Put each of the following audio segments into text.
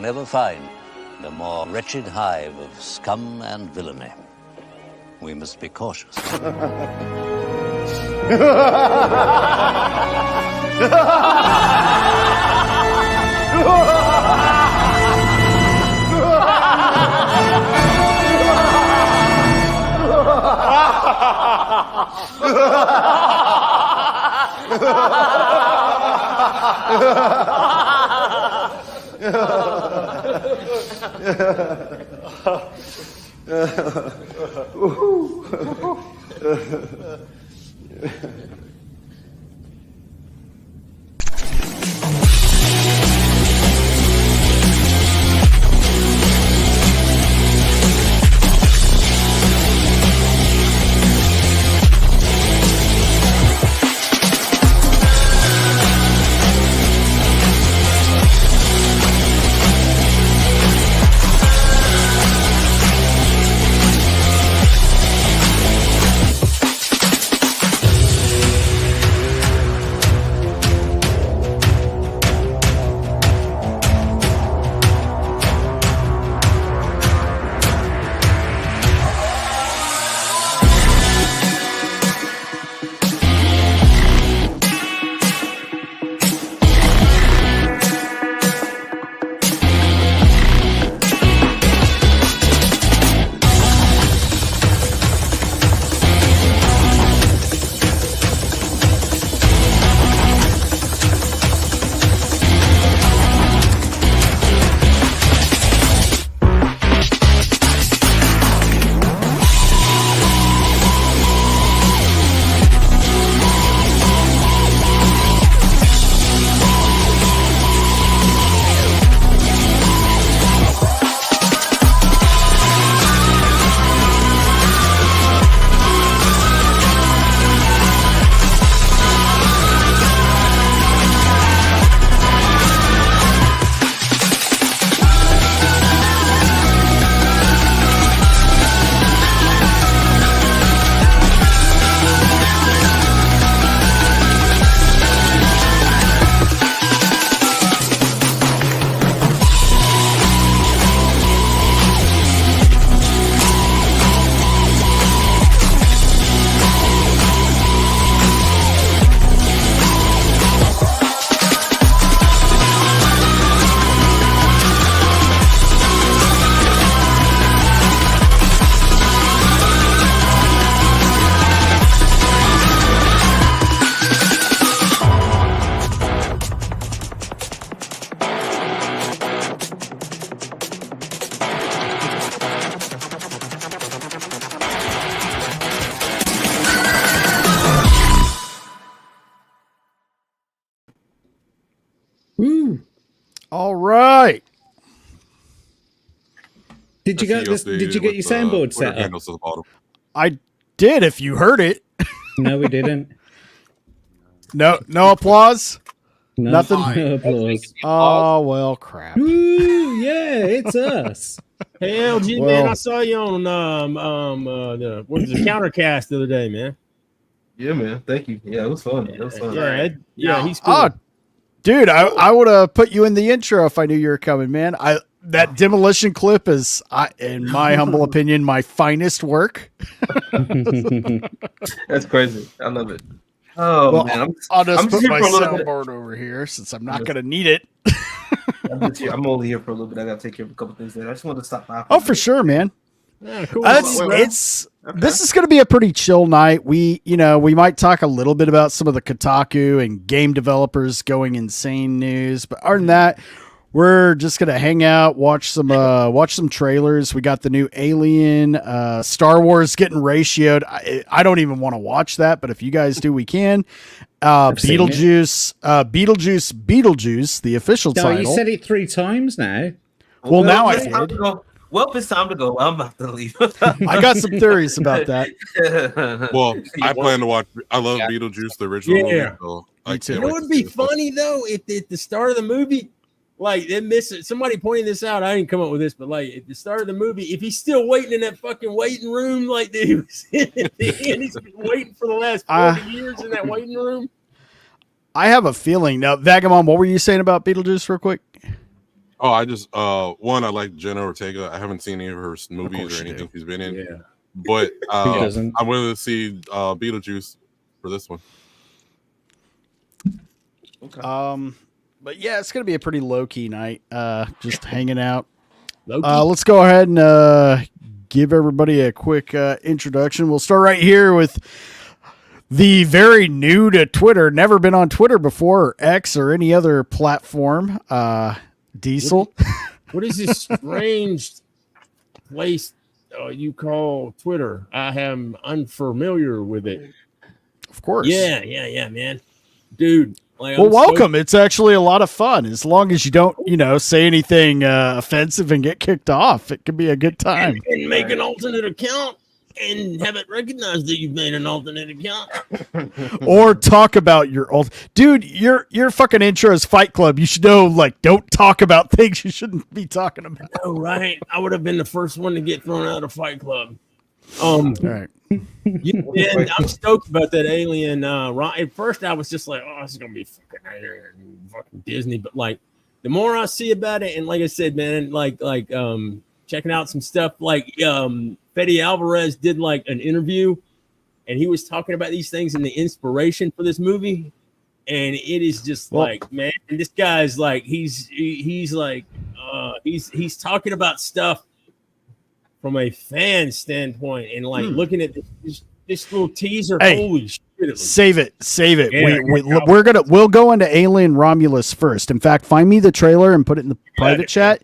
never find a more wretched hive of scum and villainy. We must be cautious. All right. Did you get this? Did you get your soundboard set up? I did. If you heard it. No, we didn't. No applause. No, Nothing. No applause. Oh well, crap. Ooh, yeah, it's us. Hey LG, man, I saw you on the Countercast the other day, man. Yeah, man. Thank you. Yeah, it was fun. It was fun. Yeah, he's cool. Oh, dude, I would have put you in the intro if I knew you were coming, man. That demolition clip is, in my humble opinion, my finest work. That's crazy. I love it. Oh, well, man. I'll just put my soundboard over here since I'm not going to need it. I'm only here for a little bit. I got to take care of a couple things later. I just wanted to stop by. Oh, for sure, man. Yeah, cool. This is going to be a pretty chill night. We might talk a little bit about some of the Kotaku and game developers going insane news, but other than that, we're just going to hang out, watch some trailers. We got the new Alien, Star Wars getting ratioed. I don't even want to watch that, but if you guys do, we can. Beetlejuice, the official title. You said it 3 times now. Well, now I did. Well, it's time to go. I'm about to leave. I got some theories about that. Well, I plan to watch. I love Beetlejuice, the original movie. So Me too. You know what would be funny though? If at the start of the movie, like they miss it. Somebody pointed this out. I didn't come up with this, but like at the start of the movie, if he's still waiting in that fucking waiting room, like he was in at the end, he's been waiting for the last 40 years in that waiting room. I have a feeling now. Vagabond, what were you saying about Beetlejuice, real quick? Oh, I just one, I like Jenna Ortega. I haven't seen any of her movies or anything she's been in. Yeah. But I'm willing to see Beetlejuice for this one. Okay. But yeah, it's gonna be a pretty low key night. Just hanging out. Let's go ahead and give everybody a quick introduction. We'll start right here with the very new to Twitter, never been on Twitter before, or X or any other platform. Diesel. What is this strange place you call Twitter? I am unfamiliar with it. Of course. Yeah, man. Dude. Like, well, welcome. It's actually a lot of fun. As long as you don't, say anything offensive and get kicked off, it can be a good time. And make an alternate account and have it recognized that you've made an alternate account. Or talk about your old dude. Your fucking intro is Fight Club. You should know, don't talk about things you shouldn't be talking about. Oh, right. I would have been the first one to get thrown out of Fight Club. All right. Yeah, I'm stoked about that Alien. At first, I was just like, "Oh, this is gonna be fucking Disney." But the more I see about it, and like I said, man, checking out some stuff. Fede Alvarez did an interview, and he was talking about these things and the inspiration for this movie. And it is just man, and this guy's he's talking about stuff from a fan standpoint, and looking at this little teaser. Hey, holy shit! Save it. Yeah, we'll go into Alien Romulus first. In fact, find me the trailer and put it in the private chat.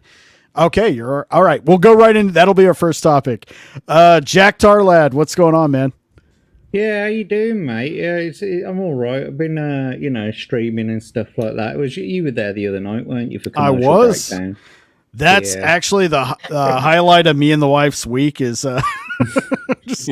Okay, you're all right. We'll go right into that'll be our first topic. JackTarLad, what's going on, man? Yeah, how you doing, mate? Yeah, I'm all right. I've been streaming and stuff like that. You were there the other night, weren't you? For commercial I was. Breakdown? That's actually the highlight of me and the wife's week is just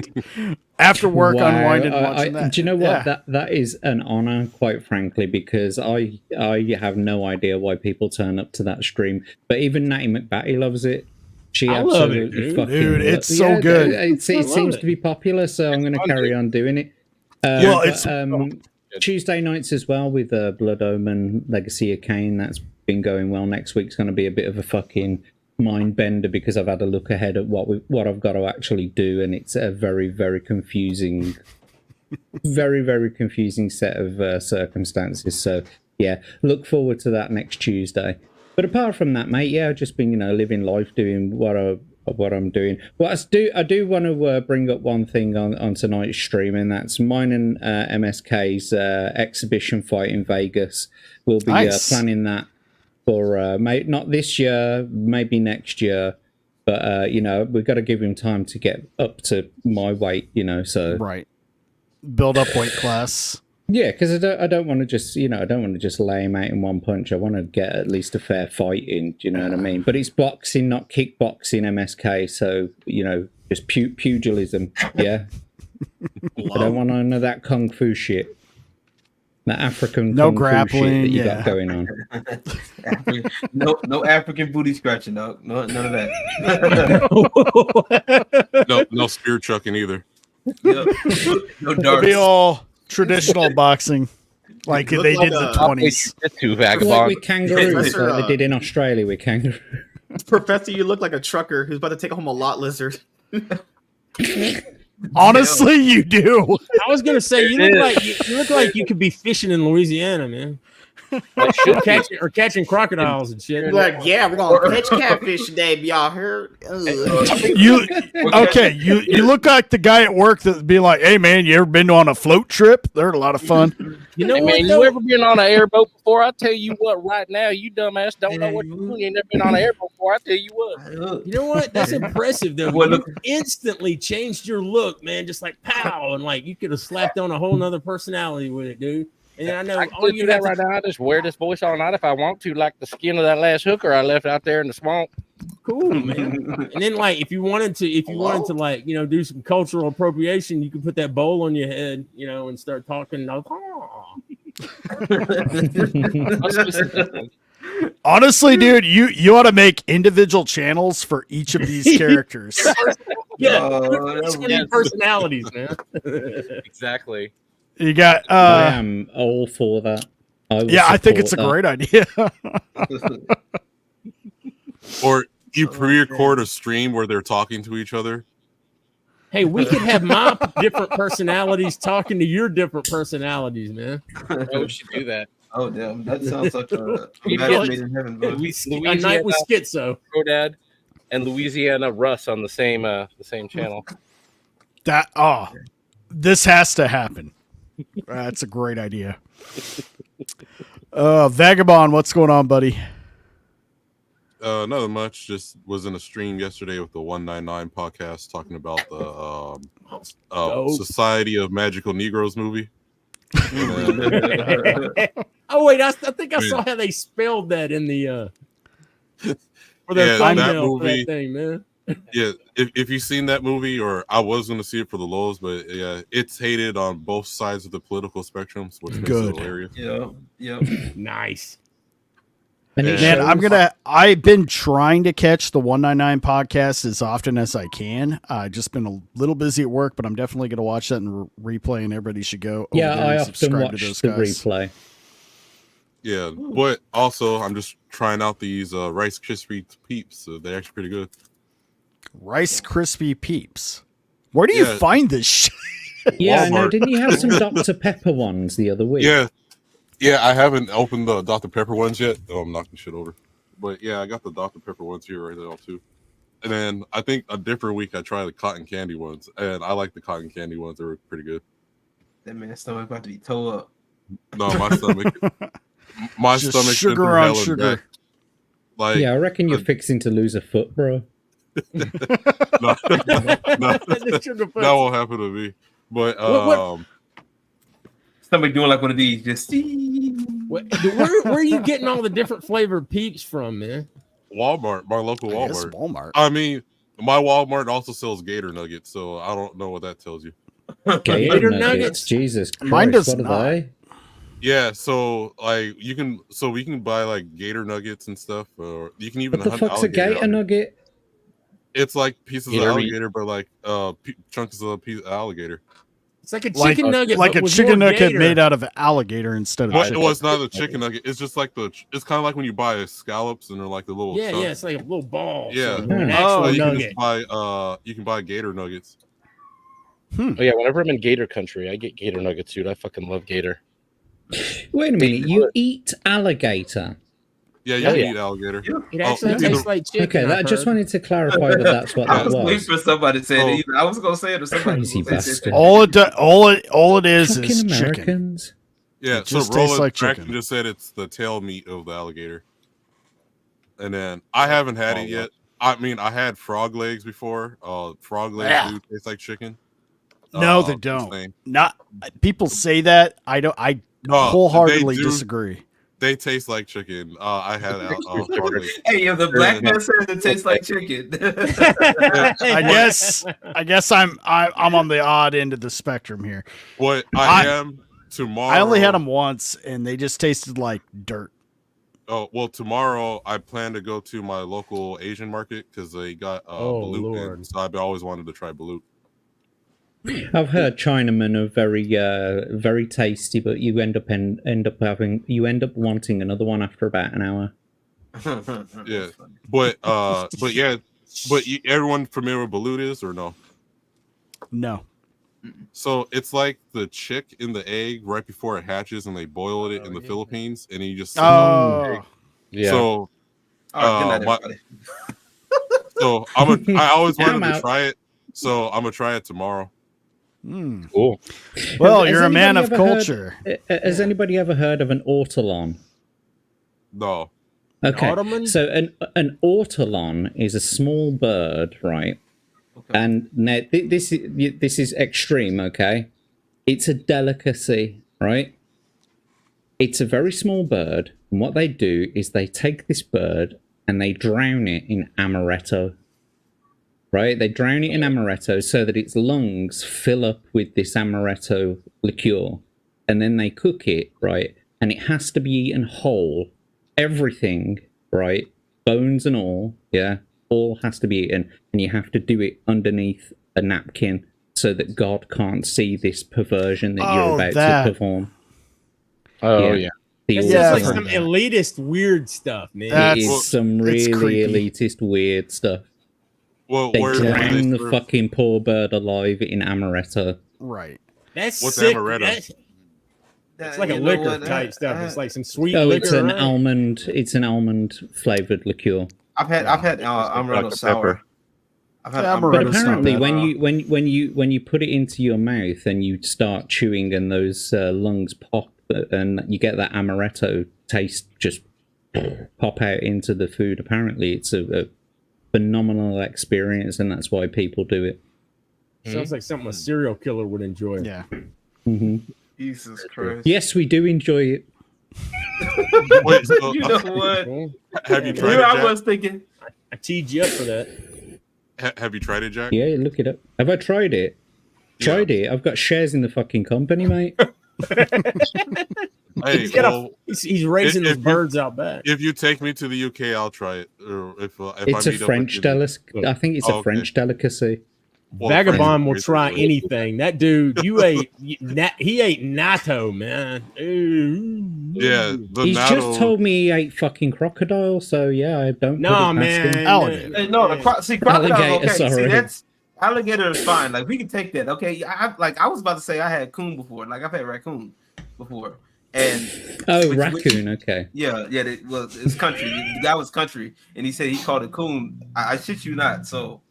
after work unwinding watching that. Do you know what? Yeah. That is an honor, quite frankly, because I have no idea why people turn up to that stream. But even Natty McBatty loves it. She absolutely fucking dude, it's so good. It seems to be popular, so I'm going to carry on doing it. Tuesday nights as well with Blood Omen, Legacy of Kain. That's been going well. Next week's going to be a bit of a fucking mind bender because I've had a look ahead at what I've got to actually do, and it's a very, very confusing, very, very confusing set of circumstances. So yeah, look forward to that next Tuesday. But apart from that, mate, I've just been living life, doing what I'm doing. Well, I do want to bring up one thing on tonight's stream, and that's mine and MSK's exhibition fight in Vegas. We'll be planning that for not this year, maybe next year. But we've got to give him time to get up to my weight. So right, build up weight class. Yeah, because I don't want to just I don't want to just lay him out in one punch. I want to get at least a fair fight in. Do you know what I mean? But it's boxing, not kickboxing. MSK, so just pugilism. Yeah, I don't want none of that kung fu shit. That African kung fu shit that you got going on. No African booty scratching. No, none of that. No spear chucking either. No darts. Be all traditional boxing, like they did in the 20s. Too vagabond. Like with kangaroos, like they did in Australia with kangaroos. Professor, you look like a trucker who's about to take home a lot lizard. Honestly, you do. I was gonna say you look like you could be fishing in Louisiana, man. Or catching crocodiles and shit. Like, yeah, we're gonna catch catfish today. Y'all heard? You look like the guy at work that'd be like, "Hey, man, you ever been on a float trip? They're a lot of fun." You know, man, you ever been on an airboat before? I tell you what, right now, you dumbass don't know what you're doing. You ain't never been on an airboat before. I tell you what. You know what? That's impressive, though. You instantly changed your look, man. Just like pow, and like you could have slapped on a whole nother personality with it, dude. And I know I can do that right now. I just wear this voice all night if I want to, like the skin of that last hooker I left out there in the swamp. Cool, man. And then, like, if you wanted to, like, do some cultural appropriation, you could put that bowl on your head, and start talking. Honestly, dude, you ought to make individual channels for each of these characters. Personalities, man. Exactly. You got. I am all for that. I think it's a great idea. Or you pre-record a stream where they're talking to each other. Hey, we could have my different personalities talking to your different personalities, man. Oh, we should do that. Oh damn, that sounds like a We match get made in heaven, bro. A night with Schizo. Dad and Louisiana Russ on the same channel. This has to happen. That's a great idea. Vagabond, what's going on, buddy? Nothing much. Just was in a stream yesterday with the 199 podcast talking about the Society of Magical Negroes movie. Oh wait, I think I saw how they spelled that in the for their thumbnail for that thing, man. Yeah, if you've seen that movie, or I was going to see it for the lows, but yeah, it's hated on both sides of the political spectrum, which makes it hilarious. Yeah. Nice. Man, I've been trying to catch the 199 podcast as often as I can. I've just been a little busy at work, but I'm definitely going to watch that and replay, and everybody should go. Yeah, I often watch the replay. Yeah, but also I'm just trying out these Rice Krispie Peeps. So they're actually pretty good. Rice Krispie Peeps. Where do you find this shit? Yeah, I know. Didn't you have some Dr. Pepper ones the other week? Yeah, I haven't opened the Dr. Pepper ones yet. Oh, I'm knocking shit over. But yeah, I got the Dr. Pepper ones here right now too. And then I think a different week I tried the cotton candy ones, and I like the cotton candy ones. They were pretty good. That man's stomach about to be toe up. No, my stomach. My just stomach. Sugar on sugar. Like, yeah, I reckon you're fixing to lose a foot, bro. No, that won't happen to me. But somebody doing like one of these, just where are you getting all the different flavored Peeps from, man? Walmart, my local Walmart. Walmart. I mean, my Walmart also sells Gator Nuggets, so I don't know what that tells you. Gator Nuggets, Jesus Christ! Mine does what not. Are they? Yeah, so like we can buy like Gator Nuggets and stuff, or you can even What the fuck's a Gator Nugget? It's like pieces of alligator, but like chunks of a piece of alligator. It's like a chicken nugget, like a chicken nugget made out of alligator instead of chicken. Well, it's not a chicken nugget. It's just like it's kind of like when you buy scallops and they're like the little chunks. It's like a little ball. Yeah, an actual you nugget. Can buy Gator Nuggets. Oh yeah, whenever I'm in Gator country, I get Gator Nuggets, dude. I fucking love Gator. Wait a minute, you eat alligator? Yeah, you can eat alligator. It actually tastes like chicken. Okay, I just wanted to clarify that's what that was. I was waiting for somebody to say it. I was going to say it or somebody. Crazy bastard. All it is Fucking is Americans. Chicken. Yeah, it just tastes like chicken. Just said it's the tail meat of the alligator. And then I haven't had it yet. I mean, I had frog legs before. Frog legs do taste like chicken. No, they don't. Not people say that. I wholeheartedly disagree. They taste like chicken. I had frog legs. Hey, the black man says it tastes like chicken. I guess I'm on the odd end of the spectrum here. What I am tomorrow. I only had them once, and they just tasted like dirt. Oh well, tomorrow I plan to go to my local Asian market because they got balut in, so I've always wanted to try balut. I've heard Chinamen are very tasty, but you end up wanting another one after about an hour. Yeah, but everyone familiar with balut is or no? No. So it's like the chick in the egg right before it hatches, and they boil it in the Philippines, and you just yeah. So, I always wanted to try it, so I'm gonna try it tomorrow. Cool. Well, you're a man of culture. Has anybody ever heard of an ortolan? No. Okay. So an ortolan is a small bird, right? Okay. And now this is extreme, okay? It's a delicacy, right? It's a very small bird, and what they do is they take this bird and they drown it in amaretto. Right? They drown it in amaretto so that its lungs fill up with this amaretto liqueur, and then they cook it, right? And it has to be eaten whole, everything, right? Bones and all, yeah? All has to be eaten, and you have to do it underneath a napkin so that God can't see this perversion that you're about to perform. Oh, yeah. The That's Yeah, just I've like heard some that. elitist weird stuff, man. It is some really creepy. elitist weird stuff. Well, They where drown the serve- fucking poor bird alive in amaretto. Right. That's What's sick. amaretto? It's like a You know liquor what, type stuff. It's like some sweet Oh, liquor. it's an right? almond. It's an almond flavored liqueur. I've had amaretto Dr. sour. Pepper. I've had Yeah, But Amaretto's not apparently, bad. when you put it into your mouth and you start chewing, and those lungs pop, and you get that amaretto taste just pop out into the food. Apparently, it's a phenomenal experience, and that's why people do it. Sounds like something a serial killer would enjoy. Yeah. Hmm Jesus Christ. Yes, we do enjoy it. Wait, so, You know what? have you tried Here it, I Jack? was thinking. I teed you up for that. Have you tried it, Jack? Yeah, look it up. Have I tried it? Tried it. I've got shares in the fucking company, mate. Hey, He's got he's raising if those you- birds out back. if you take me to the UK, I'll try it. Or if It's I a meet up French with you, delicacy. I think it's a okay. French delicacy. Well, Vagabond will French- try anything. That dude, he ate natto, man. Ooh. Yeah, the He's natto, just told me he ate fucking crocodile, so yeah, I don't. No, put it past man. him. Alligator. Hey, no, crocodile. Alligator, Okay, see sorry. that's alligator is fine. Like we can take that. Okay, I was about to say I had coon before. Like I've had raccoon before, and Oh, which- raccoon. Okay. yeah, it's country. The guy was country, and he said he called it coon. I shit you not. So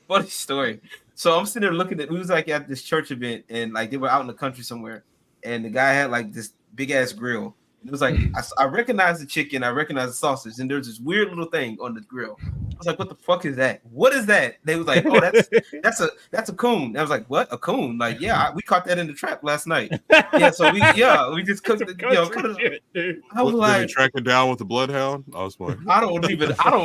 funny story. So I'm sitting there looking at. We was like at this church event, and like they were out in the country somewhere, and the guy had like this big ass grill. It was like I recognized the chicken, I recognized the sausage, and there's this weird little thing on the grill. I was like, "What the fuck is that? What is that?" They was like, "Oh, that's a coon." I was like, "What? A coon?" Like, yeah, we caught that in the trap last night. Yeah, so we just cooked it. Cut it. Shit, dude. I was Did like, they track it down with the bloodhound? I was like, I don't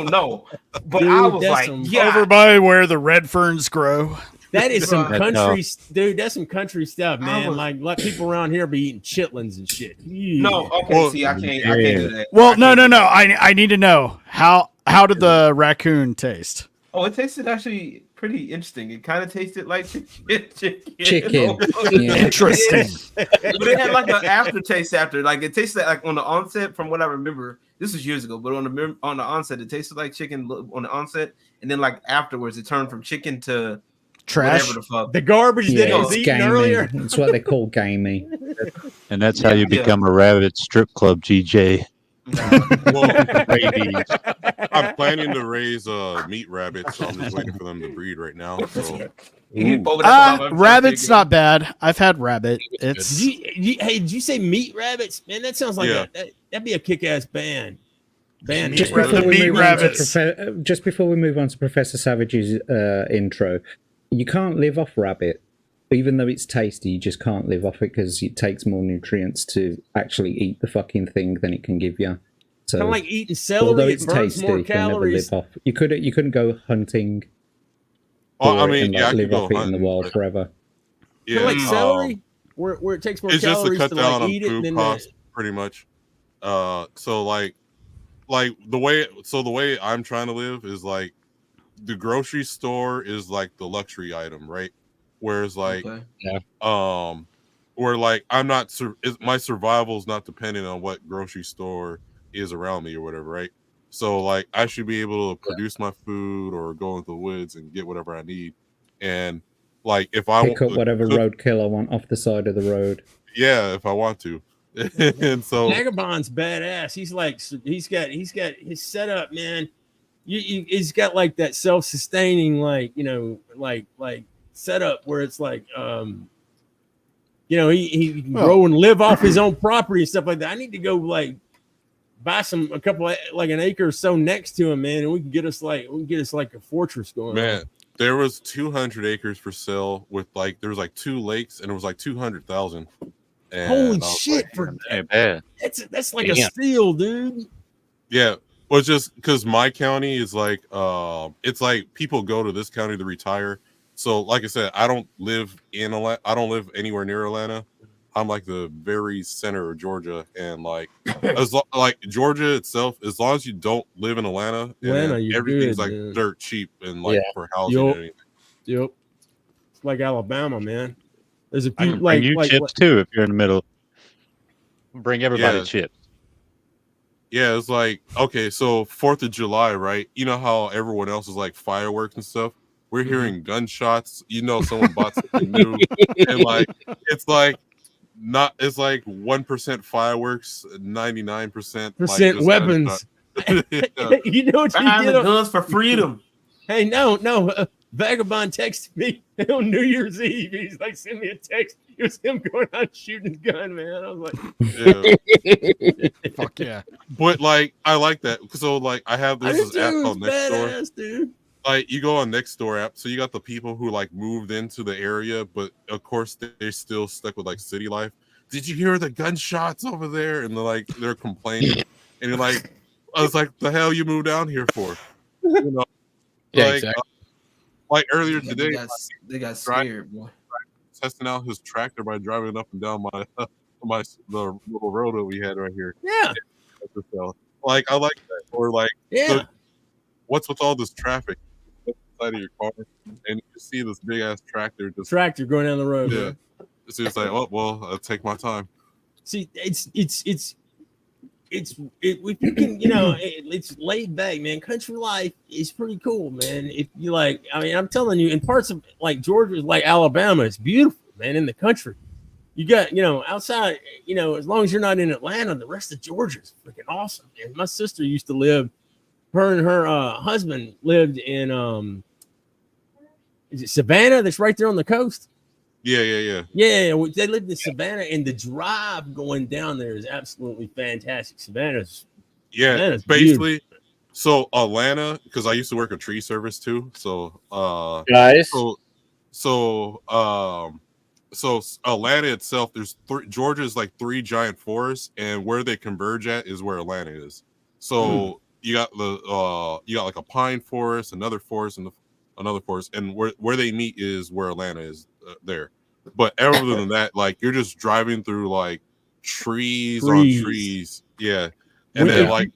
know, but Dude, I was that's like, some- yeah, Over by where the red ferns grow. That is some That's country, dude. That's some country stuff, I man. was- Like people around here be eating chitlins and shit. no, okay, Well, see, I can't do that. Well, I no. can't do that. I need to know how did the raccoon taste? Oh, it tasted actually pretty interesting. It kind of tasted like chicken. Chicken. Yeah. Interesting. But it had like an aftertaste after. Like it tasted like on the onset, from what I remember. This was years ago, but on the onset, it tasted like chicken on the onset, and then like afterwards, it turned from chicken to Trash. whatever the fuck. The garbage that Yeah, he was it's eating gamey. earlier. It's what they call gamey. And that's how you Yeah. become a rabbit strip club, GJ. well, Rabies. I'm planning to raise meat rabbits, so I'm just waiting for them to breed right now. So Rabbit's not bad. I've had rabbit. It's Hey, did you say meat rabbits? Man, that sounds like Yeah. that'd be a kick-ass band. Just Rabbit. before, we Meat move on to rabbits. just before we move on to Professor Savage's intro, you can't live off rabbit. Even though it's tasty, you just can't live off it because it takes more nutrients to actually eat the fucking thing than it can give you. So, Kind of like eating although celery, it it's burns tasty, more you can never calories. live off. You couldn't go hunting. Oh, I for it mean, and, yeah, I like, could live go off it in the hunting, wild but- forever. yeah, Kind of like celery, where it takes more it's just to calories cut to down like on eat it. food And then costs, pretty much. So like the way I'm trying to live is like the grocery store is like the luxury item, right? Whereas like where like I'm not my survival is not dependent on what grocery store is around me or whatever, right? So like I should be able to produce my food or go into the woods and get whatever I need. And like if I Pick up whatever roadkill I want off the side of the road. yeah, if I want to. And so Vagabond's badass. He's like he's got his setup, man. He's got like that self-sustaining, like like setup where it's like he can grow and live off his own property and stuff like that. I need to go like buy a couple like an acre or so next to him, man, and we can get us like a fortress going. man, there was 200 acres for sale with like there was like 2 lakes and it was like 200,000. Holy shit! Ain't bad. That's like a steal, dude. Yeah, well, just because my county is like it's like people go to this county to retire. So like I said, I don't live in Atlanta. I don't live anywhere near Atlanta. I'm like the very center of Georgia, and like like Georgia itself, as long as you don't live in Atlanta, you're everything's good, like man. dirt cheap and like for housing Yup. and anything. Yep. It's like Alabama, man. There's a I few can bring you chips too if you're in the middle. Bring everybody chips. Yeah, it's like, okay, so 4th of July, right? You know how everyone else is like fireworks and stuff? We're hearing gunshots. You know, someone bought something new. And like, it's like 1% fireworks, 99% weapons. You know what you did? Guns for freedom. Hey, no. Vagabond texted me on New Year's Eve. He's like, send me a text. It was him going out shooting his gun, man. I was like, fuck yeah. But like, I like that. So like, I have this app called Nextdoor. Dude. Like, you go on Nextdoor app, so you got the people who like moved into the area, but of course they're still stuck with like city life. Did you hear the gunshots over there? And they're complaining, and you're like, I was like, the hell you moved down here for? You know, yeah, like, exactly. Like earlier today, they got scared, boy. Testing out his tractor by driving up and down the little road that we had right here. Yeah. Like, I like that. Or like, what's with all this traffic inside of your car, and you see this big ass tractor going down the road. Yeah. It's just like, oh well, I'll take my time. See, if you can, you know, it's laid back, man. Country life is pretty cool, man. If you like, I mean, I'm telling you, in parts of like Georgia, like Alabama, it's beautiful, man. In the country, you got, you know, outside, you know, as long as you're not in Atlanta, the rest of Georgia is freaking awesome. And my sister used to live. Her and her husband lived in is it Savannah? That's right there on the coast. Yeah. They lived in Savannah, and the drive going down there is absolutely fantastic. Savannah's basically. So Atlanta, because I used to work a tree service too. So guys. So Atlanta itself, there's Georgia is like 3 giant forests, and where they converge at is where Atlanta is. So you got like a pine forest, another forest, and another forest, and where they meet is where Atlanta is there. But other than that, like, you're just driving through like trees on trees, yeah. And then like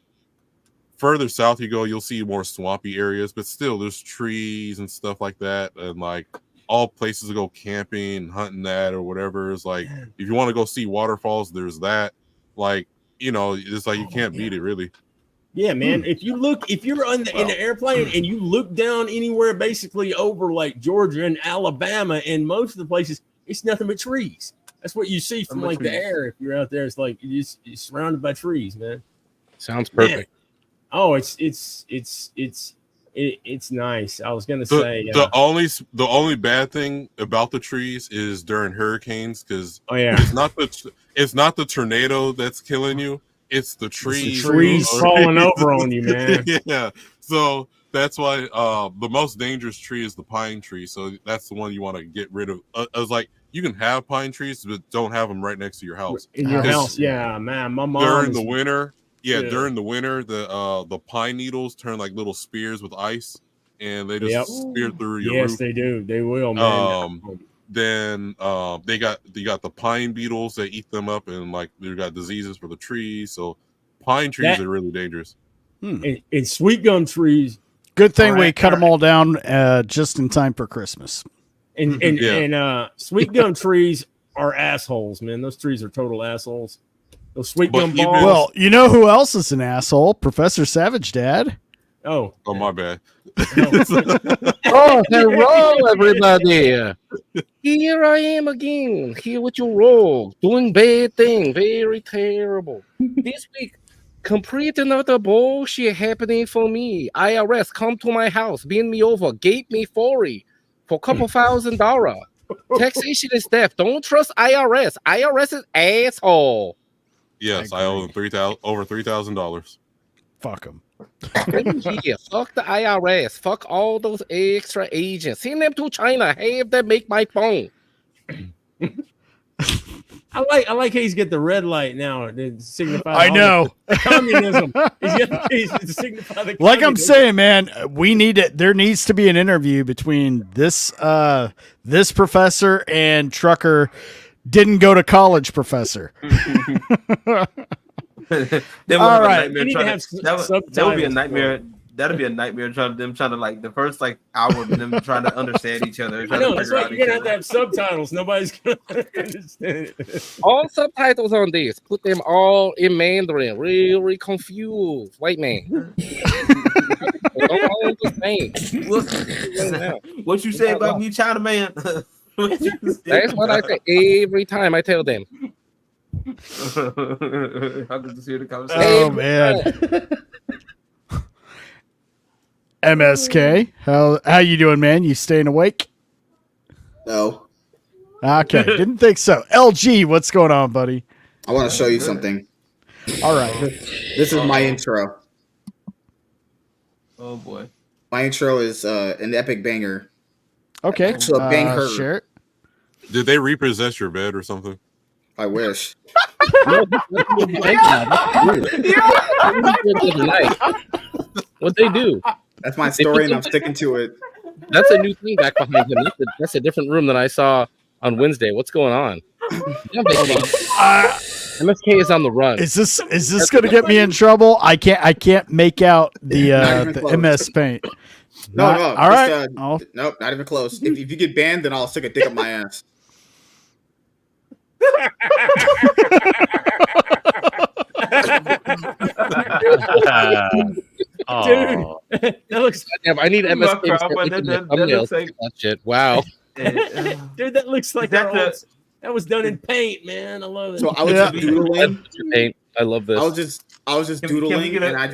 further south you go, you'll see more swampy areas, but still there's trees and stuff like that, and like all places to go camping, hunting that or whatever. Is like, if you want to go see waterfalls, there's that. Like, you know, it's like you can't beat it really. Yeah, man. If you're in the airplane and you look down anywhere, basically over like Georgia and Alabama and most of the places, it's nothing but trees. That's what you see from like the air. If you're out there, it's like you're surrounded by trees, man. Sounds perfect. Man. Oh, it's nice. I was gonna say the only bad thing about the trees is during hurricanes, because it's not the tornado that's killing you. It's the trees. The trees falling over on you, man. Yeah. So that's why the most dangerous tree is the pine tree. So that's the one you want to get rid of. I was like, you can have pine trees, but don't have them right next to your house. In your house, yeah, man. My mom during the winter, the pine needles turn like little spears with ice, and they just spear through your roof. Yes, they do. They will, man. Then they got the pine beetles that eat them up, and like they got diseases for the trees. So pine trees are really dangerous. And sweet gum trees. Good thing we cut them all down just in time for Christmas. And sweet gum trees are assholes, man. Those trees are total assholes. Those sweet gum balls. Well, you know who else is an asshole? Professor Savage, Dad. Oh, my bad. Oh, hello, everybody. Here I am again, here with your role, doing bad thing, very terrible. This week, complete another bullshit happening for me. IRS come to my house, beat me over, gave me for a couple $1,000. Taxation is theft. Don't trust IRS. IRS is asshole. Yes, I owe them over $3,000. Fuck them. Yeah, fuck the IRS. Fuck all those extra agents. Send them to China. Have them make my phone. I like how he's got the red light now to signify. I know communism. He's got the case to signify the. Like I'm saying, man, we need it. There needs to be an interview between this professor and Trucker. Didn't go to college, professor. All right, that would be a nightmare that'd be a nightmare. Trying to like the first like hour of them trying to understand each other. I know that's why you're gonna have subtitles. Nobody's gonna understand it. All subtitles on this. Put them all in Mandarin. Really confused, white man. What you say about me, China man? That's what I say every time I tell them. Oh man. MSK, how you doing, man? You staying awake? No. Okay, didn't think so. LG, what's going on, buddy? I want to show you something. All right. This is my intro. Oh boy. My intro is an epic banger. Okay. So bang her. Share it. Did they repossess your bed or something? I wish. What they do? That's my story, and I'm sticking to it. That's a new thing back behind him. That's a different room than I saw on Wednesday. What's going on? MSK is on the run. Is this going to get me in trouble? I can't make out the MS Paint. No. All right. Nope, not even close. If you get banned, then I'll stick a dick up my ass. Dude, that looks. Damn, I need MSK. That shit. Wow. Dude, that looks like that was done in paint, man. I love it. So I was just doodling. Paint. I love this. I was just doodling, and I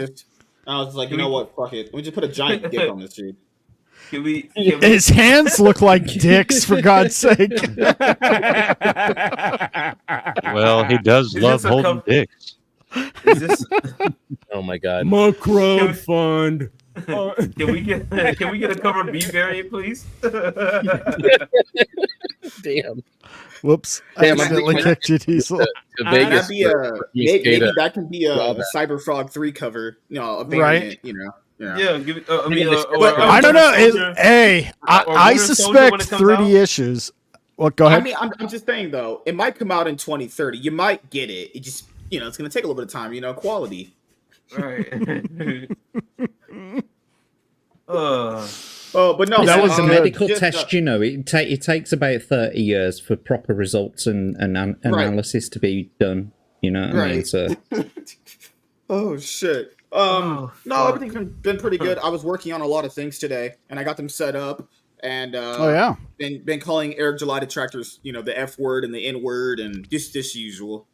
was like, you know what? Fuck it. Let me just put a giant dick on this shit. His hands look like dicks, for God's sake. Well, he does love holding dicks. Is this? Oh my God. My crowdfund. Can we get a covered B variant, please? Damn. Whoops! I accidentally kicked you, Diesel. Maybe that can be a Cyberfrog 3 cover. You know, a variant. Right? You know. Yeah, give it, I don't know. I suspect 3D issues. Well, go ahead. I mean, I'm just saying though, it might come out in 2030. You might get it. It just, it's going to take a little bit of time. Quality. Right. But no, that was a medical test. It takes about 30 years for proper results and analysis to be done. You know what I mean? So. Oh shit. No, everything's been pretty good. I was working on a lot of things today, and I got them set up. And been calling Eric July detractors, the F word and the N word, and just usual,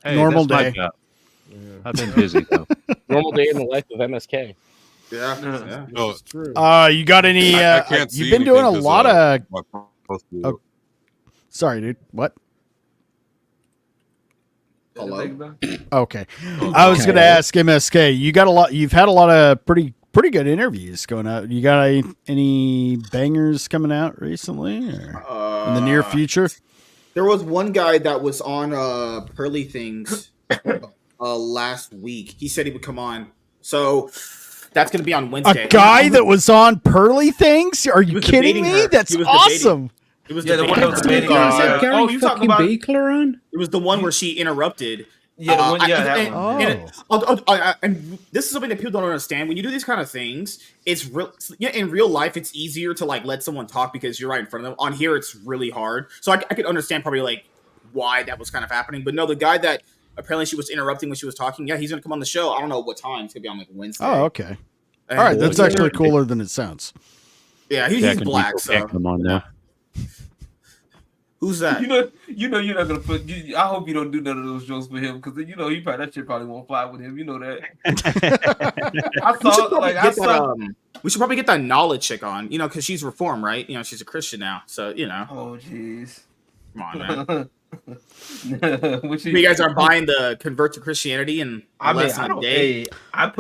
Hey, normal day. I've been busy though. Normal day in the life of MSK. Yeah. Oh, it's true. You got any? You've been doing a lot of. Sorry, dude. What? Hello. Okay. I was going to ask MSK. You've had a lot of pretty good interviews going out. You got any bangers coming out recently or in the near future? There was one guy that was on Pearly Things last week. He said he would come on. So that's going to be on Wednesday. A guy that was on Pearly Things? Are you kidding me? That's awesome. It was the one that was debating. You talking about Beekler on? It was the one where she interrupted. And this is something that people don't understand. When you do these kind of things, it's real. In real life, it's easier to let someone talk because you're right in front of them. On here, it's really hard. So I could understand probably why that was kind of happening. But no, the guy that apparently she was interrupting when she was talking, he's gonna come on the show. I don't know what time. It's gonna be on Wednesday. Oh, okay. All right, that's actually cooler than it sounds. Yeah, he's black. So come on now. Who's that? You're not gonna put. I hope you don't do none of those jokes with him because that shit probably won't fly with him. You know that. We should probably get that knowledge chick on. Because she's reformed, right? She's a Christian now. So Oh jeez. Come on, man. You guys are buying the convert to Christianity and I put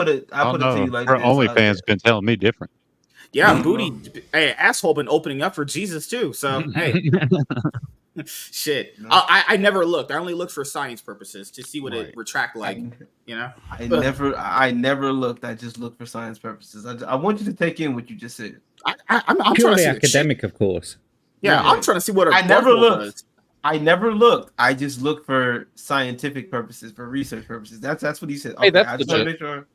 it to you like her OnlyFans been telling me different. Yeah, booty. Hey, asshole been opening up for Jesus too. So hey, shit. I never looked. I only looked for science purposes to see what it retract like. I never looked. I just looked for science purposes. I want you to take in what you just said. I'm purely academic, of course. Yeah, I'm trying to see what. I never looked. I never looked. I just looked for scientific purposes, for research purposes. That's what he said. Hey, okay, I just want to make sure.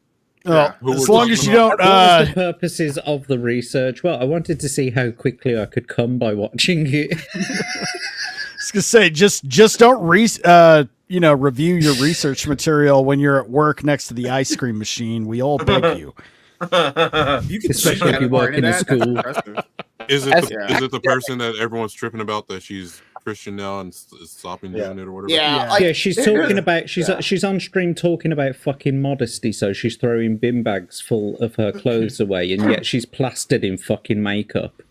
Well, as long as you don't. What was the purposes of the research? Well, I wanted to see how quickly I could come by watching it. I was gonna say, just don't review your research material when you're at work next to the ice cream machine. We all beg you. Especially if you work in a school. Is it the person that everyone's tripping about that she's Christian now and stopping doing it or whatever? Yeah, she's talking about she's on stream talking about fucking modesty, so she's throwing bin bags full of her clothes away, and yet she's plastered in fucking makeup.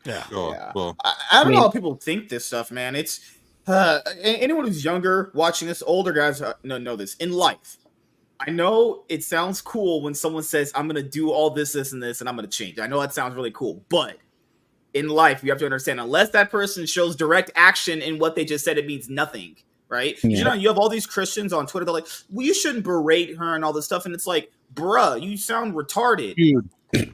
Yeah. Well, I don't know how people think this stuff, man. It's anyone who's younger watching this, older guys know this in life. I know it sounds cool when someone says, I'm going to do all this, and this, and I'm going to change. I know that sounds really cool, but in life, you have to understand, unless that person shows direct action in what they just said, it means nothing, right? Yeah. You know, you have all these Christians on Twitter, they're like, well, you shouldn't berate her and all this stuff. And it's like, bruh, you sound retarded. Dude.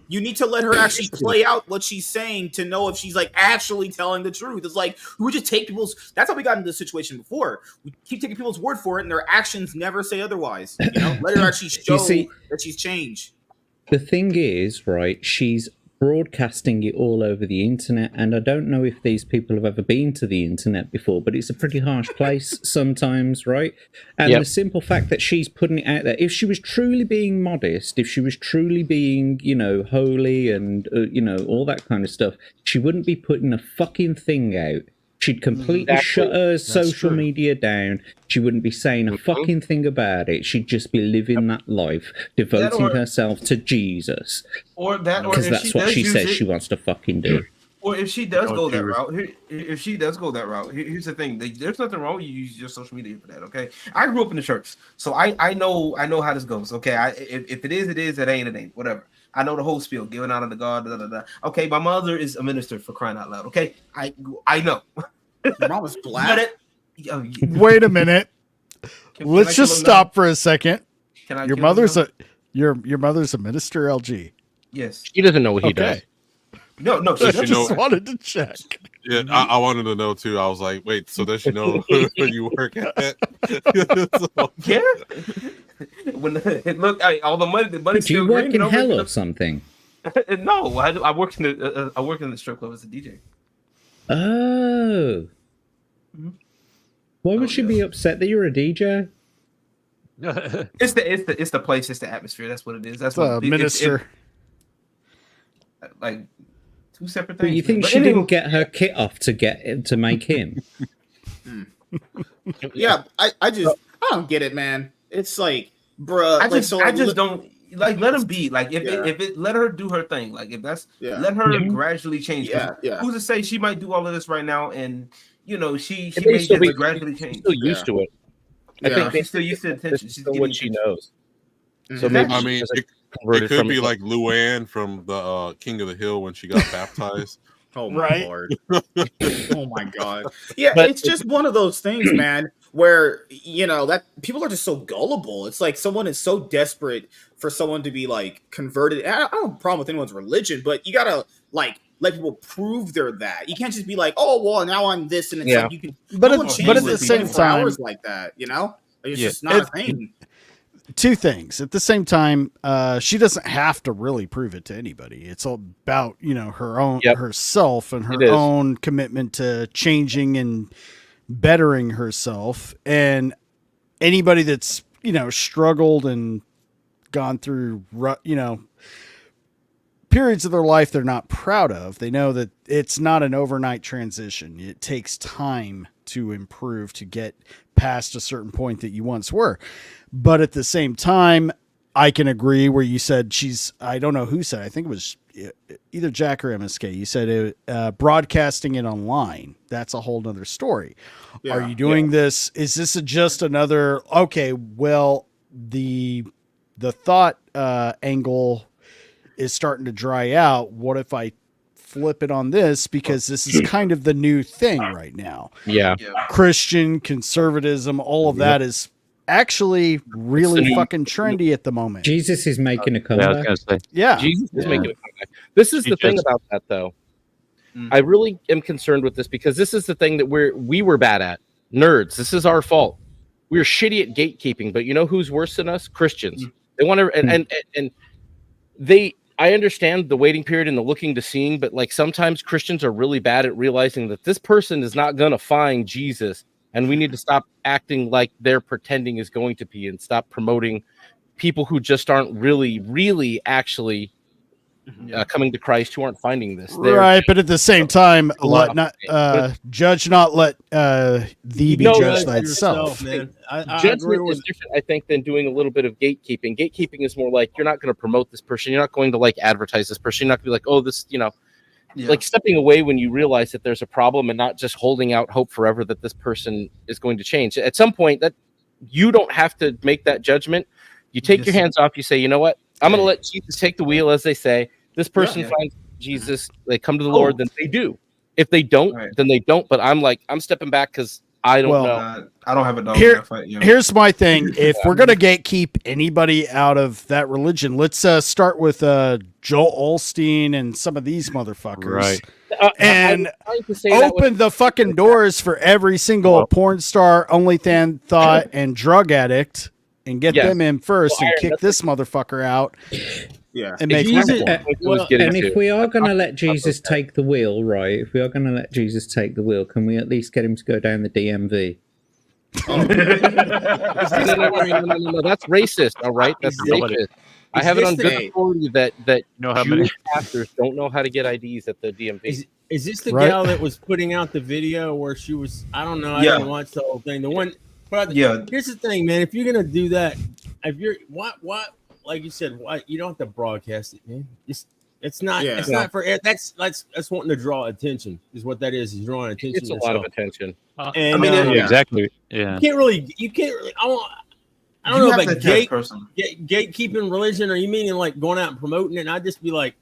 You need to let her actually play out what she's saying to know if she's like actually telling the truth. It's like, we just take that's how we got into this situation before. We keep taking people's word for it, and their actions never say otherwise. You know, let her actually show that she's changed. The thing is, right, she's broadcasting it all over the internet, and I don't know if these people have ever been to the internet before, but it's a pretty harsh place sometimes, right? And the simple fact that she's putting it out there, if she was truly being modest, if she was truly being, holy and, all that kind of stuff, she wouldn't be putting a fucking thing out. She'd completely shut her social media down. She wouldn't be saying a fucking thing about it. She'd just be living that life, devoting herself to Jesus. Because that's what she says she wants to fucking do. Or if she does go that route, here's the thing: there's nothing wrong with you use your social media for that. Okay, I grew up in the church, so I know how this goes. Okay, if it is, it is. It ain't. Whatever. I know the whole spiel, giving out of the God. Da, da, da. Okay, my mother is a minister, for crying out loud. Okay, I know. Your mom was black. Wait a minute. Let's just stop for a second. Your mother's a minister, LG. Yes. She doesn't know what he does. No, I just wanted to check. Yeah, I wanted to know too. I was like, wait, so does she know where you work at? Yeah. When look, all the money. Do you work in hell or something? No, I work in the strip club as a DJ. Oh. Why would she be upset that you're a DJ? It's the place, it's the atmosphere. That's what it is. That's what minister. Like two separate things. But you think she didn't get her kit off to make him? Yeah, I don't get it, man. It's like, bruh. I just don't like. Let him be. Like if it let her do her thing. Like if that's let her gradually change. Yeah. Who's to say she might do all of this right now and she And may still just gradually change. Still used to it. I think she's still used to attention. She's what she knows. So maybe it could be like Luann from the King of the Hill when she got baptized. Oh my Lord. Oh my God. Yeah, it's just one of those things, man, where that people are just so gullible. It's like someone is so desperate for someone to be like converted. I don't have a problem with anyone's religion, but you gotta like let people prove they're that. You can't just be like, oh well, now I'm this, and it's like you can. But at the same time, hours like that, it's just not a thing. Two things. At the same time, she doesn't have to really prove it to anybody. It's all about, her own herself and her own commitment to changing and bettering herself. And anybody that's, struggled and gone through, periods of their life they're not proud of. They know that it's not an overnight transition. It takes time to improve, to get past a certain point that you once were. But at the same time, I can agree where you said I don't know who said, I think it was either Jack or MSK. You said broadcasting it online. That's a whole nother story. Yeah, are you doing this? Is this just another, okay, well, the thought angle is starting to dry out. What if I flip it on this, because this is kind of the new thing right now. Yeah. Christian conservatism, all of that is actually really fucking trendy at the moment. Jesus is making a comeback. Yeah, I was gonna say. Yeah. Jesus is making a comeback. This is the thing about that, though. I really am concerned with this because this is the thing that we were bad at. Nerds. This is our fault. We're shitty at gatekeeping, but you know who's worse than us? Christians. They want to, and they. I understand the waiting period and the looking to seeing, but like sometimes Christians are really bad at realizing that this person is not going to find Jesus, and we need to stop acting like they're pretending is going to be, and stop promoting people who just aren't really actually coming to Christ, who aren't finding this. Right, but at the same time, let not judge not, let thee be judged thyself. Man. Judgment is different, I think, than doing a little bit of gatekeeping. Gatekeeping is more like you're not going to promote this person, you're not going to like advertise this person, you're not going to be like, oh, this, like stepping away when you realize that there's a problem, and not just holding out hope forever that this person is going to change. At some point, that you don't have to make that judgment. You take your hands off. You say, you know what? I'm going to let Jesus take the wheel, as they say. This person finds Jesus, they come to the Lord, then they do. If they don't, then they don't. But I'm stepping back because I don't know. I don't have a dog. Here's my thing. If we're going to gatekeep anybody out of that religion, let's start with Joel Osteen and some of these motherfuckers. Right. And open the fucking doors for every single porn star, OnlyFans thought, and drug addict, and get them in first and kick this motherfucker out. Yeah, and make and if we are going to let Jesus take the wheel, right? If we are going to let Jesus take the wheel, can we at least get him to go down the DMV? No, that's racist. All right, that's racist. I have it on good authority that Jewish pastors don't know how to get IDs at the DMV. Is this the gal that was putting out the video where she was? I don't know. I didn't watch the whole thing. The one. But here's the thing, man. If you're gonna do that, if you're what. Like you said, why you don't have to broadcast it, man. It's not for that's wanting to draw attention. Is what that is drawing attention. It's a lot of attention. And I mean, exactly. Yeah. You can't really. I don't know about gatekeeping religion, or you meaning like going out and promoting it. And I'd just be like,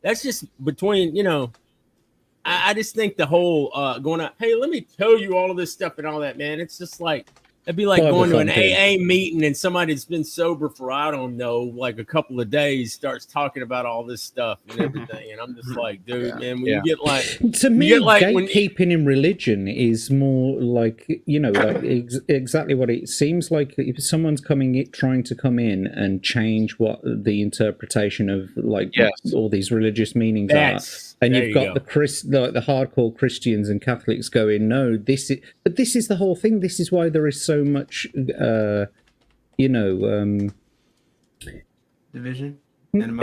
that's just between I just think the whole going out. Hey, let me tell you all of this stuff and all that, man. It's just like. It'd be like going to an AA meeting and somebody that's been sober for, I don't know, like a couple of days starts talking about all this stuff and everything. And I'm just like, dude, man, when you get like... To me, gatekeeping in religion is more like, exactly what it seems like. If someone's trying to come in and change what the interpretation of all these religious meanings are, and you've got the hardcore Christians and Catholics going, no, this is the whole thing. This is why there is so much, division. Division in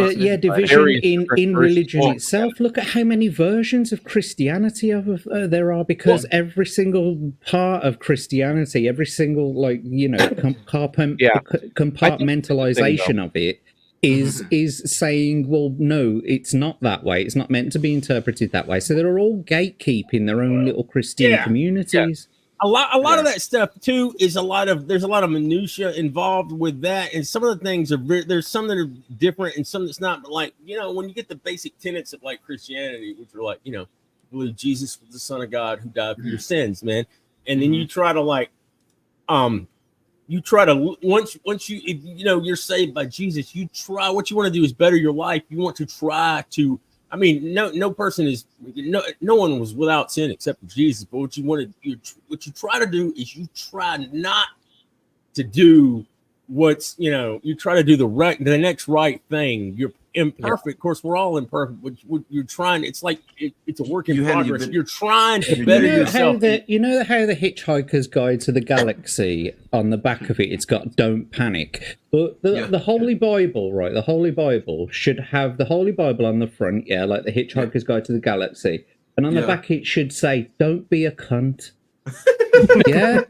religion itself. Look at how many versions of Christianity there are, because every single part of Christianity, every single compartmentalization of it is saying, well, no, it's not that way. It's not meant to be interpreted that way. So they're all gatekeeping their own little Christian communities. A lot of that stuff too is there's a lot of minutia involved with that, and some of the things there's some that are different and some that's not. But like when you get the basic tenets of like Christianity, which are like believe Jesus was the Son of God who died for your sins, man, and then you try to once you're saved by Jesus, you try what you want to do is better your life. You want to try to. I mean, no person is no one was without sin except for Jesus. But what you try to do is you try not to do what's you try to do the next right thing. You're imperfect. Of course, we're all imperfect. But you're trying. It's like it's a work in progress. You're trying to better yourself. You know how the Hitchhiker's Guide to the Galaxy, on the back of it's got "Don't panic." But the Holy Bible, right? The Holy Bible should have the Holy Bible on the front, like the Hitchhiker's Guide to the Galaxy, and on the back it should say, "Don't be a cunt." Yes.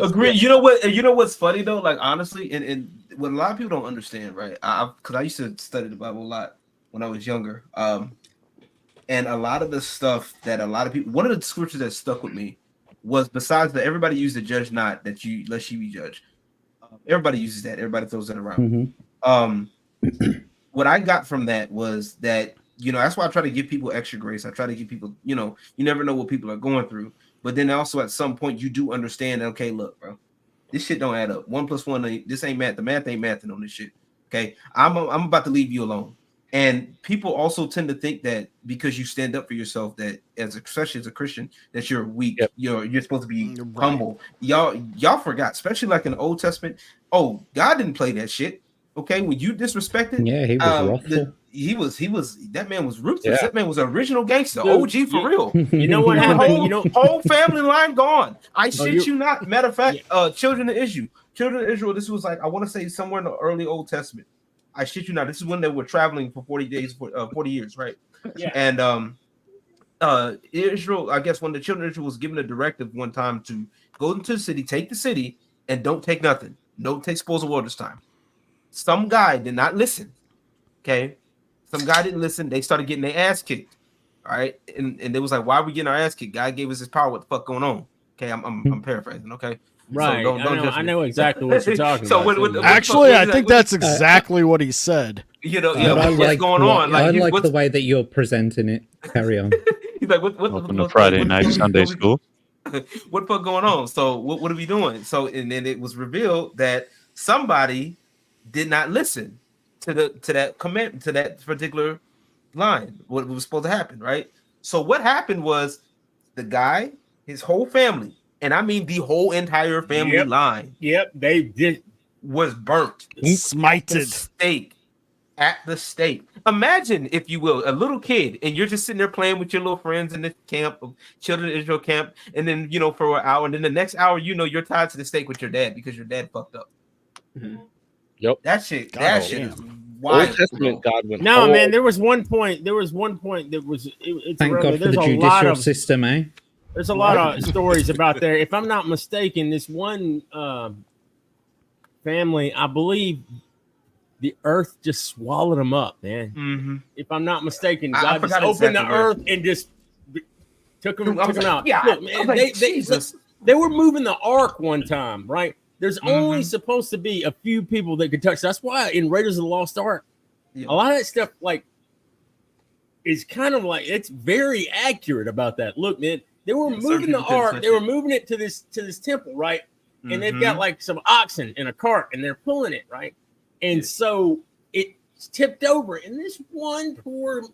Agree. You know what? You know what's funny though? Like honestly, and what a lot of people don't understand, right? Because I used to study the Bible a lot when I was younger, and a lot of the stuff that a lot of people, one of the scriptures that stuck with me was, besides that everybody used to judge not, that you lest you be judged. Everybody uses that. Everybody throws that around. What I got from that was that. That's why I try to give people extra grace. I try to give people, you never know what people are going through. But then also at some point you do understand, okay, look, bro, this shit don't add up. 1 + 1, this ain't math. The math ain't mathing on this shit. Okay. I'm about to leave you alone. And people also tend to think that because you stand up for yourself, that especially as a Christian, that you're weak. Yep. You're supposed to be humble. Y'all forgot, especially like in the Old Testament. Oh, God didn't play that shit. Okay, when you disrespected, he was wrathful. He was that man was ruthless. Yeah. That man was an original gangster, Dude, OG for real. You know what happened? Whole family line gone. I shit you not. Matter of fact, children of Israel. This was like, I want to say somewhere in the early Old Testament. I shit you not. This is when they were traveling for 40 days, 40 years, right? Yeah. And Israel, I guess, when the children of Israel was given a directive one time to go into the city, take the city, and don't take nothing. Don't take spoils of war this time. Some guy did not listen. Okay, some guy didn't listen. They started getting their ass kicked. All right, and they was like, "Why are we getting our ass kicked? God gave us His power. What the fuck going on?" Okay, I'm paraphrasing. Okay. Right, So I know exactly what you're talking so about. Actually, I think that's exactly what he said. You know, what's going on? I like the way that you're presenting it. Carry on. He's like, what Welcome to Friday night Sunday school. What the fuck going on? So what are we doing? So and then it was revealed that somebody did not listen to that command, to that particular line. What was supposed to happen, right? So what happened was the guy, his whole family, and I mean the whole entire family line. Yep, they did. Was burnt, smited at the stake. Imagine, if you will, a little kid, and you're just sitting there playing with your little friends in the camp, of Children of Israel camp, and then for an hour, and then the next hour, you're tied to the stake with your dad because your dad fucked up. Mm-hmm. Yep, that shit is wild. Old Testament God went. No, man, there was one point that was. Thank God for the judicial system, eh? There's a lot of stories about there. If I'm not mistaken, this one family, I believe, the earth just swallowed them up, man. Mm-hmm. If I'm not mistaken, God just opened the earth and just took them out. Yeah, look, man, they were moving the ark one time, right? There's only supposed to be a few people that could touch. That's why in Raiders of the Lost Ark, a lot of that stuff is kind of like, it's very accurate about that. Look, man, they were moving the ark. They were moving it to this temple, right? And they've got like some oxen in a cart, and they're pulling it, right? And so it tipped over, and this one poor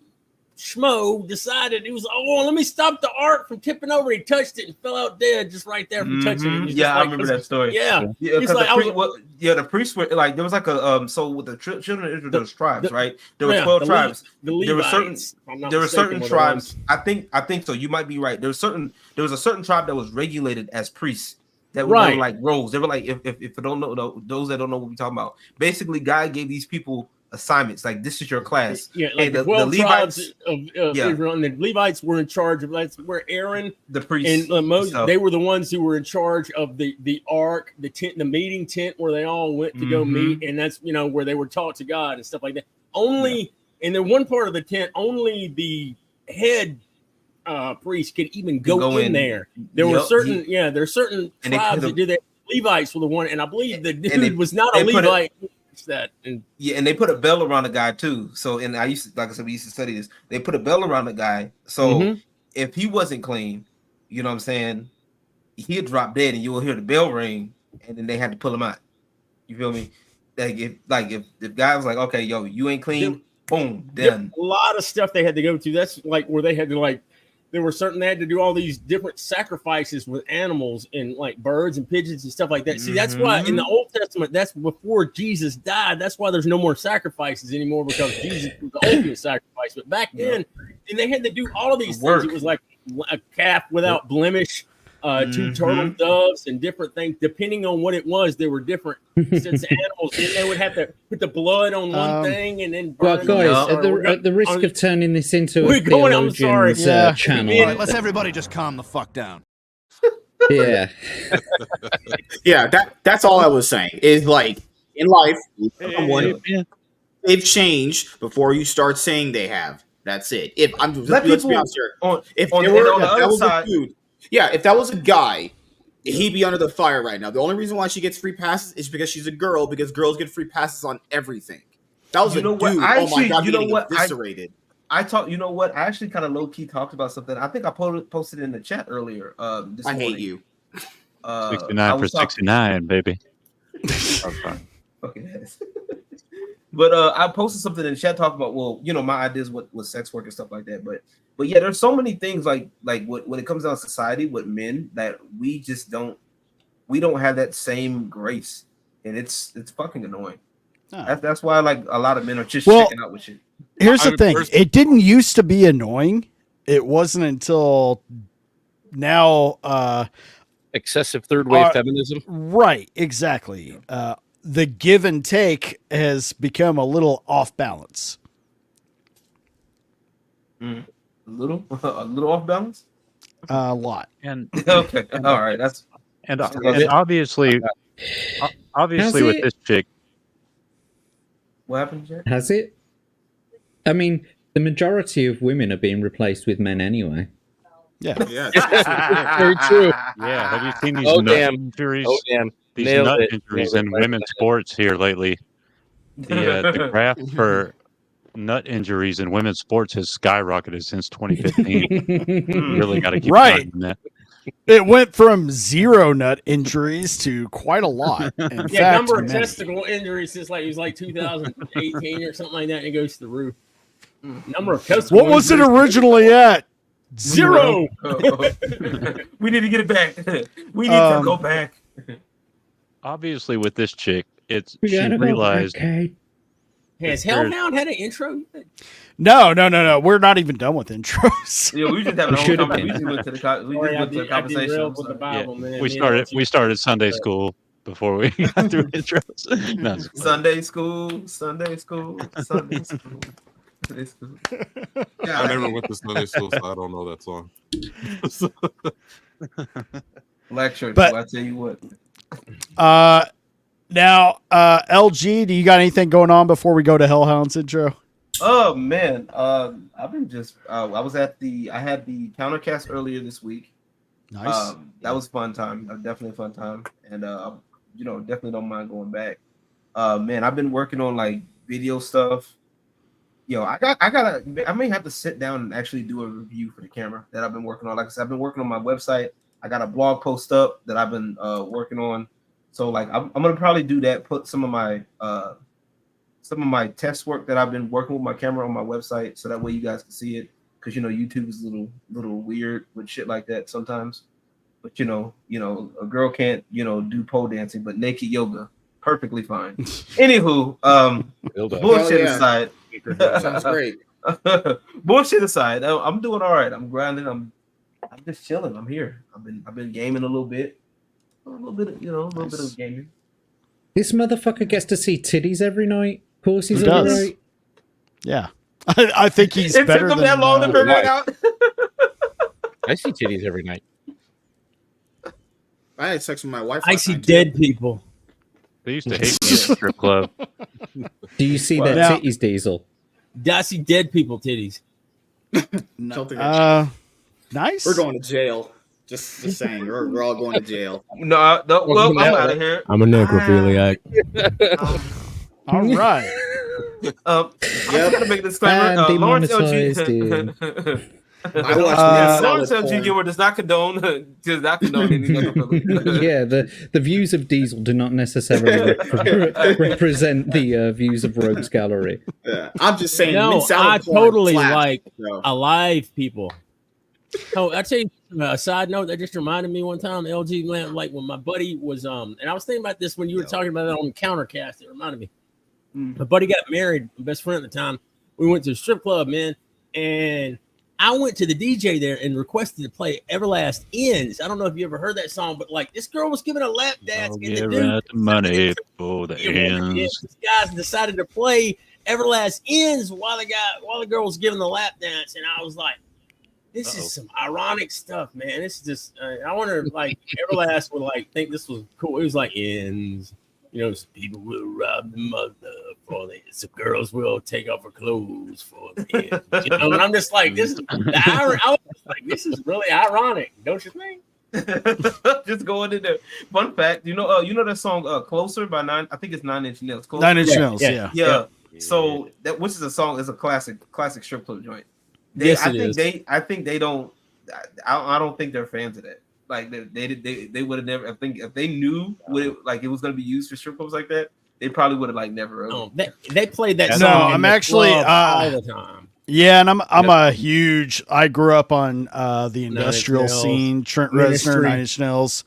schmo decided let me stop the ark from tipping over. He touched it and fell out dead just right there from touching it. Yeah, I remember that story. Yeah, because the priests were like, there was like a so with the children of Israel, there was tribes, right? There were 12 tribes. There were certain tribes. I think so. You might be right. There was a certain tribe that was regulated as priests. That were like roles. They were like, if you don't know, those that don't know what we're talking about, basically, God gave these people assignments. Like, this is your class. Yeah, like the 12 Levites of Israel, and the Levites were in charge of. That's where Aaron, the priest, and Moses. They were the ones who were in charge of the ark, the tent, the meeting tent where they all went to go meet, and that's where they were taught to God and stuff like that. Only in the one part of the tent, only the head priest could even go in there. There were certain certain tribes that did that. Levites were the one, and I believe the dude was not a Levite. And they put a bell around the guy too. So, and I used to, like I said, we used to study this. They put a bell around the guy. So if he wasn't clean, you know what I'm saying, he'd drop dead, and you will hear the bell ring, and then they had to pull him out. You feel me? Like if the guy was like, okay, yo, you ain't clean, boom, done. A lot of stuff they had to go to. That's like where they had to they had to do all these different sacrifices with animals and like birds and pigeons and stuff like that. See, that's why in the Old Testament, that's before Jesus died. That's why there's no more sacrifices anymore, because Jesus was the ultimate sacrifice. But back then, and they had to do all of these things. It was like a calf without blemish, 2 turtle doves, and different things. Depending on what it was, there were different sets of animals. Then they would have to put the blood on one thing and then burn guys, at the risk of turning this into a theologian's channel. All right, let's everybody just calm the fuck down. Yeah. That's all I was saying. Is like, in life, they've changed before you start saying they have. That's it. If let's be honest here. If that was a guy, he'd be under the fire right now. The only reason why she gets free passes is because she's a girl, because girls get free passes on everything. That was dude. Oh my God, eviscerated. I actually kind of low key talked about something. I think I posted in the chat earlier. This morning. Hate you. 69 for 69, baby. Okay. But I posted something in the chat talking about, well, you know, my ideas with sex work and stuff like that. But yeah, there's so many things like when it comes down to society with men that we just don't have that same grace, and it's fucking annoying. That's why like a lot of men are just checking out with shit. Here's the thing: it didn't used to be annoying. It wasn't until now. Excessive third wave feminism. Right, exactly. The give and take has become a little off balance. A little off balance. A lot. And okay, all right. That's and obviously with this chick. What happened, Jack? Has it? I mean, the majority of women are being replaced with men anyway. Yeah. Very true. Yeah. Have you seen these nut injuries? Oh, damn. These Nailed nut it. injuries Nailed in it. women's sports here lately. The graph for nut injuries in women's sports has skyrocketed since 2015. Really got to keep an eye on that. It went from 0 nut injuries to quite a lot. In fact, number of testicle injuries since like it was like 2018 or something like that. And it goes to the roof. Number of testicle. What was it originally at? 0. We need to get it back. We need to go back. Obviously, with this chick, she realized. Has Hellhound had an intro? No. We're not even done with intros. Yeah, we just having a whole conversation. We just went to the conversation. With the Bible, man. We started Sunday school before we got through intros. No, Sunday school. Yeah, I never went to Sunday school, so I don't know that song. Black church. But- I tell you what. Now, LG, do you got anything going on before we go to Hellhound's intro? Oh man, I've been just I had the countercast earlier this week. Nice. That was a fun time. Definitely a fun time, and definitely don't mind going back. Man, I've been working on like video stuff. I may have to sit down and actually do a review for the camera that I've been working on. Like I said, I've been working on my website. I got a blog post up that I've been working on. So like I'm gonna probably do that. Put some of my test work that I've been working with my camera on my website, so that way you guys can see it. Because YouTube is a little weird with shit like that sometimes. But a girl can't do pole dancing, but naked yoga perfectly fine. Anywho, bullshit aside. Sounds great. Bullshit aside, I'm doing all right. I'm grinding. I'm just chilling. I'm here. I've been gaming a little bit of gaming. This motherfucker gets to see titties every night. Of course he's He all does. right. Yeah. I think he's It better took him than that long to figure it out. I see titties every night. I had sex with my wife. I see dead people. They used to hate me at the strip club. Do you see their Now- titties, Diesel? I see dead people titties. Nice. We're going to jail. Just saying, we're all going to jail. No, well, I'm out of here. I'm a necrophiliac. All right. I gotta make a disclaimer. And Lawrence demonetized LG. I watched Lawrence LG Gilmer does not condone any necrophilia. Yeah, the views of Diesel do not necessarily represent the views of Rogues Gallery. Yeah, I'm just saying. No, mid-salad I porn totally slaps, like bro. alive people. Oh, I tell you a side note that just reminded me one time, LG, like when my buddy was and I was thinking about this when you were talking about it on Countercast. It reminded me. My buddy got married, my best friend at the time. We went to a strip club, man, and I went to the DJ there and requested to play Everlast Ends. I don't know if you ever heard that song, but like this girl was giving a lap dance. I'll And give the dude, out the money for the ends. These guys decided to play Everlast Ends while the girl was giving the lap dance, and I was like, "This is some ironic stuff, man. It's just I wonder if like Everlast would like think this was cool. It was like ends, some people will rob the mother for the some girls will take off her clothes for the ends. And I'm just like this. I was just like, this is really ironic, don't you think? Just going in there. Fun fact, you know that song "Closer" by I think it's 9 Inch Nails. Closer? 9 Inch Nails, yeah. So that which is a song is a classic strip club joint. I think they don't. I don't think they're fans of that. Like they would have never. I think if they knew what it was going to be used for strip clubs like that, they probably would have like never. No, they played that No, song. I'm actually all the time. Yeah, and I'm a huge. I grew up on the industrial scene. Trent Reznor, Nine Inch Nails.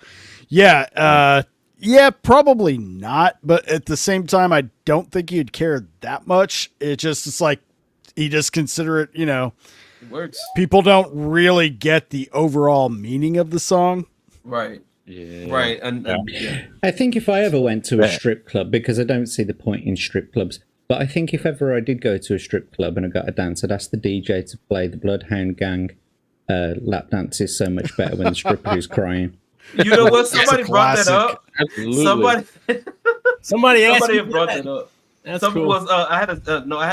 Yeah, yeah, probably not. But at the same time, I don't think you'd care that much. It's like you just consider it. You know, It works. people don't really get the overall meaning of the song. Right. Yeah. Right. And yeah. I think if I ever went to a strip club, because I don't see the point in strip clubs, but I think if ever I did go to a strip club and I got a dance, I'd ask the DJ to play the Bloodhound Gang lap dance is so much better when the stripper is crying. You know what? Somebody brought that up. Absolutely. Somebody asked me brought that. that up. That's Something cool. was I had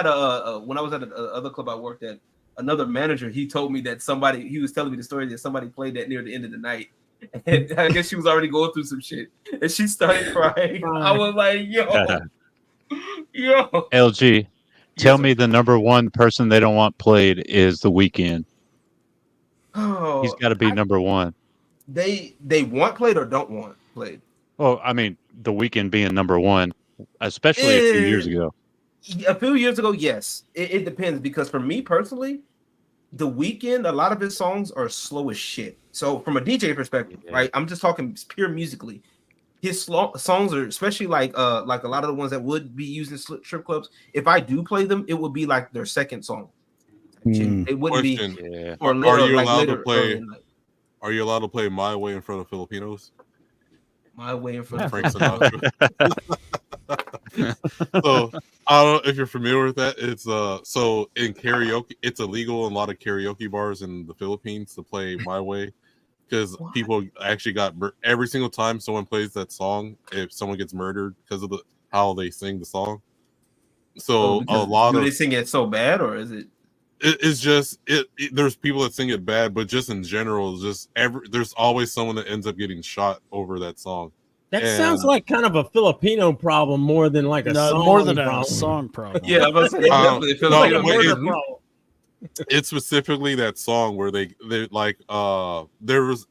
a when I was at another club I worked at, another manager, he told me that he was telling me the story that somebody played that near the end of the night. And I guess she was already going through some shit. And she started crying. I was like, yo. LG, tell me the number one person they don't want played is The Weeknd. Oh, He's got to be number one. They want played or don't want played? Well, I mean, The Weeknd being number one, especially a few years ago. A few years ago, yes. It depends, because for me personally, The Weeknd, a lot of his songs are slow as shit. So from a DJ perspective, right? I'm just talking pure musically. His songs are, especially like a lot of the ones that would be used in strip clubs. If I do play them, it would be like their second song. It wouldn't be. Or Are you like allowed later, to play? early in life. Are you allowed to play "My Way" in front of Filipinos? My Way in front of Frank Sinatra. So I don't know if you're familiar with that. It's so in karaoke, it's illegal in a lot of karaoke bars in the Philippines to play "My Way," because people actually got every single time someone plays that song, if someone gets murdered because of how they sing the song. So do they sing it so bad, or is it? It's just there's people that sing it bad, but just in general, there's always someone that ends up getting shot over that song. That sounds like kind of a Filipino problem more than like a song problem. Yeah, I was definitely a Filipino problem. It's specifically that song where they like there's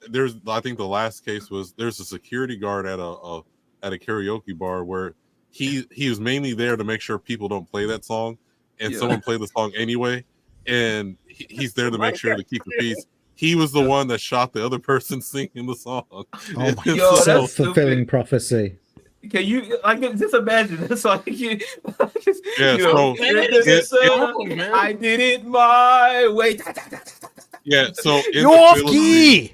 I think the last case was there's a security guard at a karaoke bar where he was mainly there to make sure people don't play that song, and someone played the song anyway. And he's there to make sure to keep the peace. He was the one that shot the other person singing the song. Oh my God. Self-fulfilling prophecy. Can you just imagine this? Like I did it my way. Yeah, so you're off key.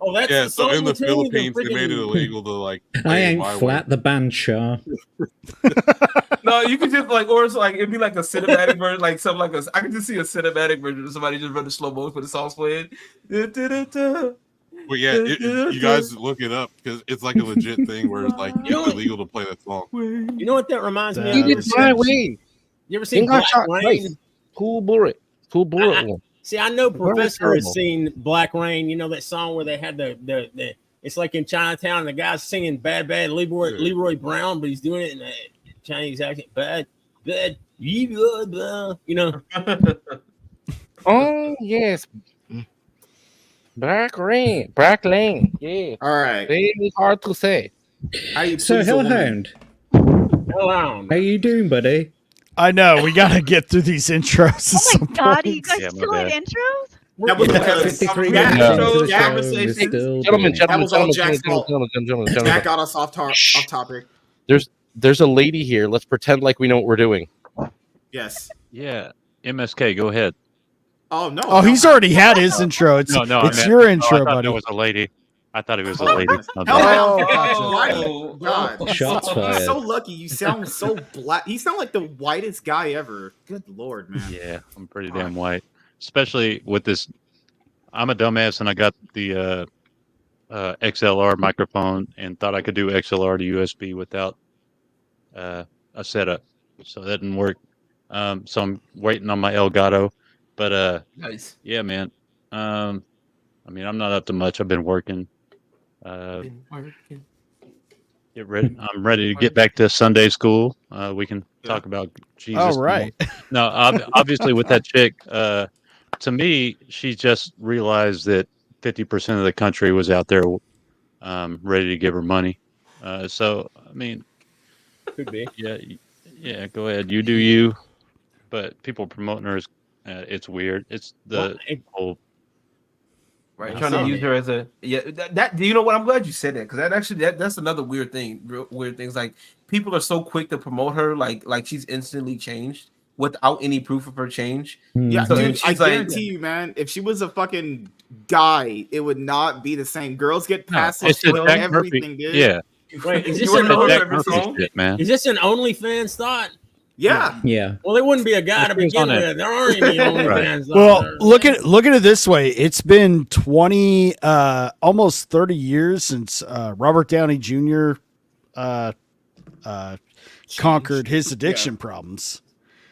Oh, that's so in the Philippines they made it illegal to like. I ain't flat the band, Shaw. No, you could just or it's like it'd be like a cinematic version, like something like I could just see a cinematic version of somebody just running slow motion with the songs playing. Well, yeah, you guys look it up because it's like a legit thing where it's like it's illegal to play that song. You know what that reminds me of? You did My Way. You ever seen Black Rain? Cool bullet. See, I know Professor has seen Black Rain. You know that song where they had the it's like in Chinatown and the guy's singing Bad Leroy Brown, but he's doing it in a Chinese accent. Bad, you know. Oh yes. Black Lane. Yeah. All right. Very hard to say. So Hellhound. How you doing, buddy? I know we gotta get through these intros. Oh my God, are you guys still at intros? That was 53 Gentlemen. Jack got us off topic. There's a lady here. Let's pretend like we know what we're doing. Yes. Yeah. MSK, go ahead. Oh no! Oh, he's already had his intro. It's your intro, I thought buddy. It was a lady. I thought it was a lady. God! Shots fired. He's so lucky. You sound so black. You sound like the whitest guy ever. Good Lord, man. Yeah, I'm pretty damn white. Especially with this. I'm a dumbass, and I got the XLR microphone, and thought I could do XLR to USB without a setup, so that didn't work. So I'm waiting on my Elgato. But nice. Yeah, man. I mean, I'm not up to much. I've been working. Get ready. I'm ready to get back to Sunday school. We can talk about Jesus. All right. No, obviously with that chick, to me, she just realized that 50% of the country was out there ready to give her money. So, I mean, Could be. Yeah. Go ahead. You do you. But people promoting her is it's weird. It's the whole. Right, trying to use her as a that you know what? I'm glad you said that because that's another weird thing. Weird things like people are so quick to promote her like she's instantly changed without any proof of her change. Yeah, so dude, I guarantee you, man. If she was a fucking guy, it would not be the same. Girls get past everything, dude. Yeah. Wait, is this You wanna know her Jack favorite Murphy song? shit, man? Is this an OnlyFans thought? Yeah. Well, there wouldn't be a guy to begin with. There aren't any OnlyFans. Well, look at it this way. It's been 20, almost 30 years since Robert Downey Jr. Conquered his addiction problems.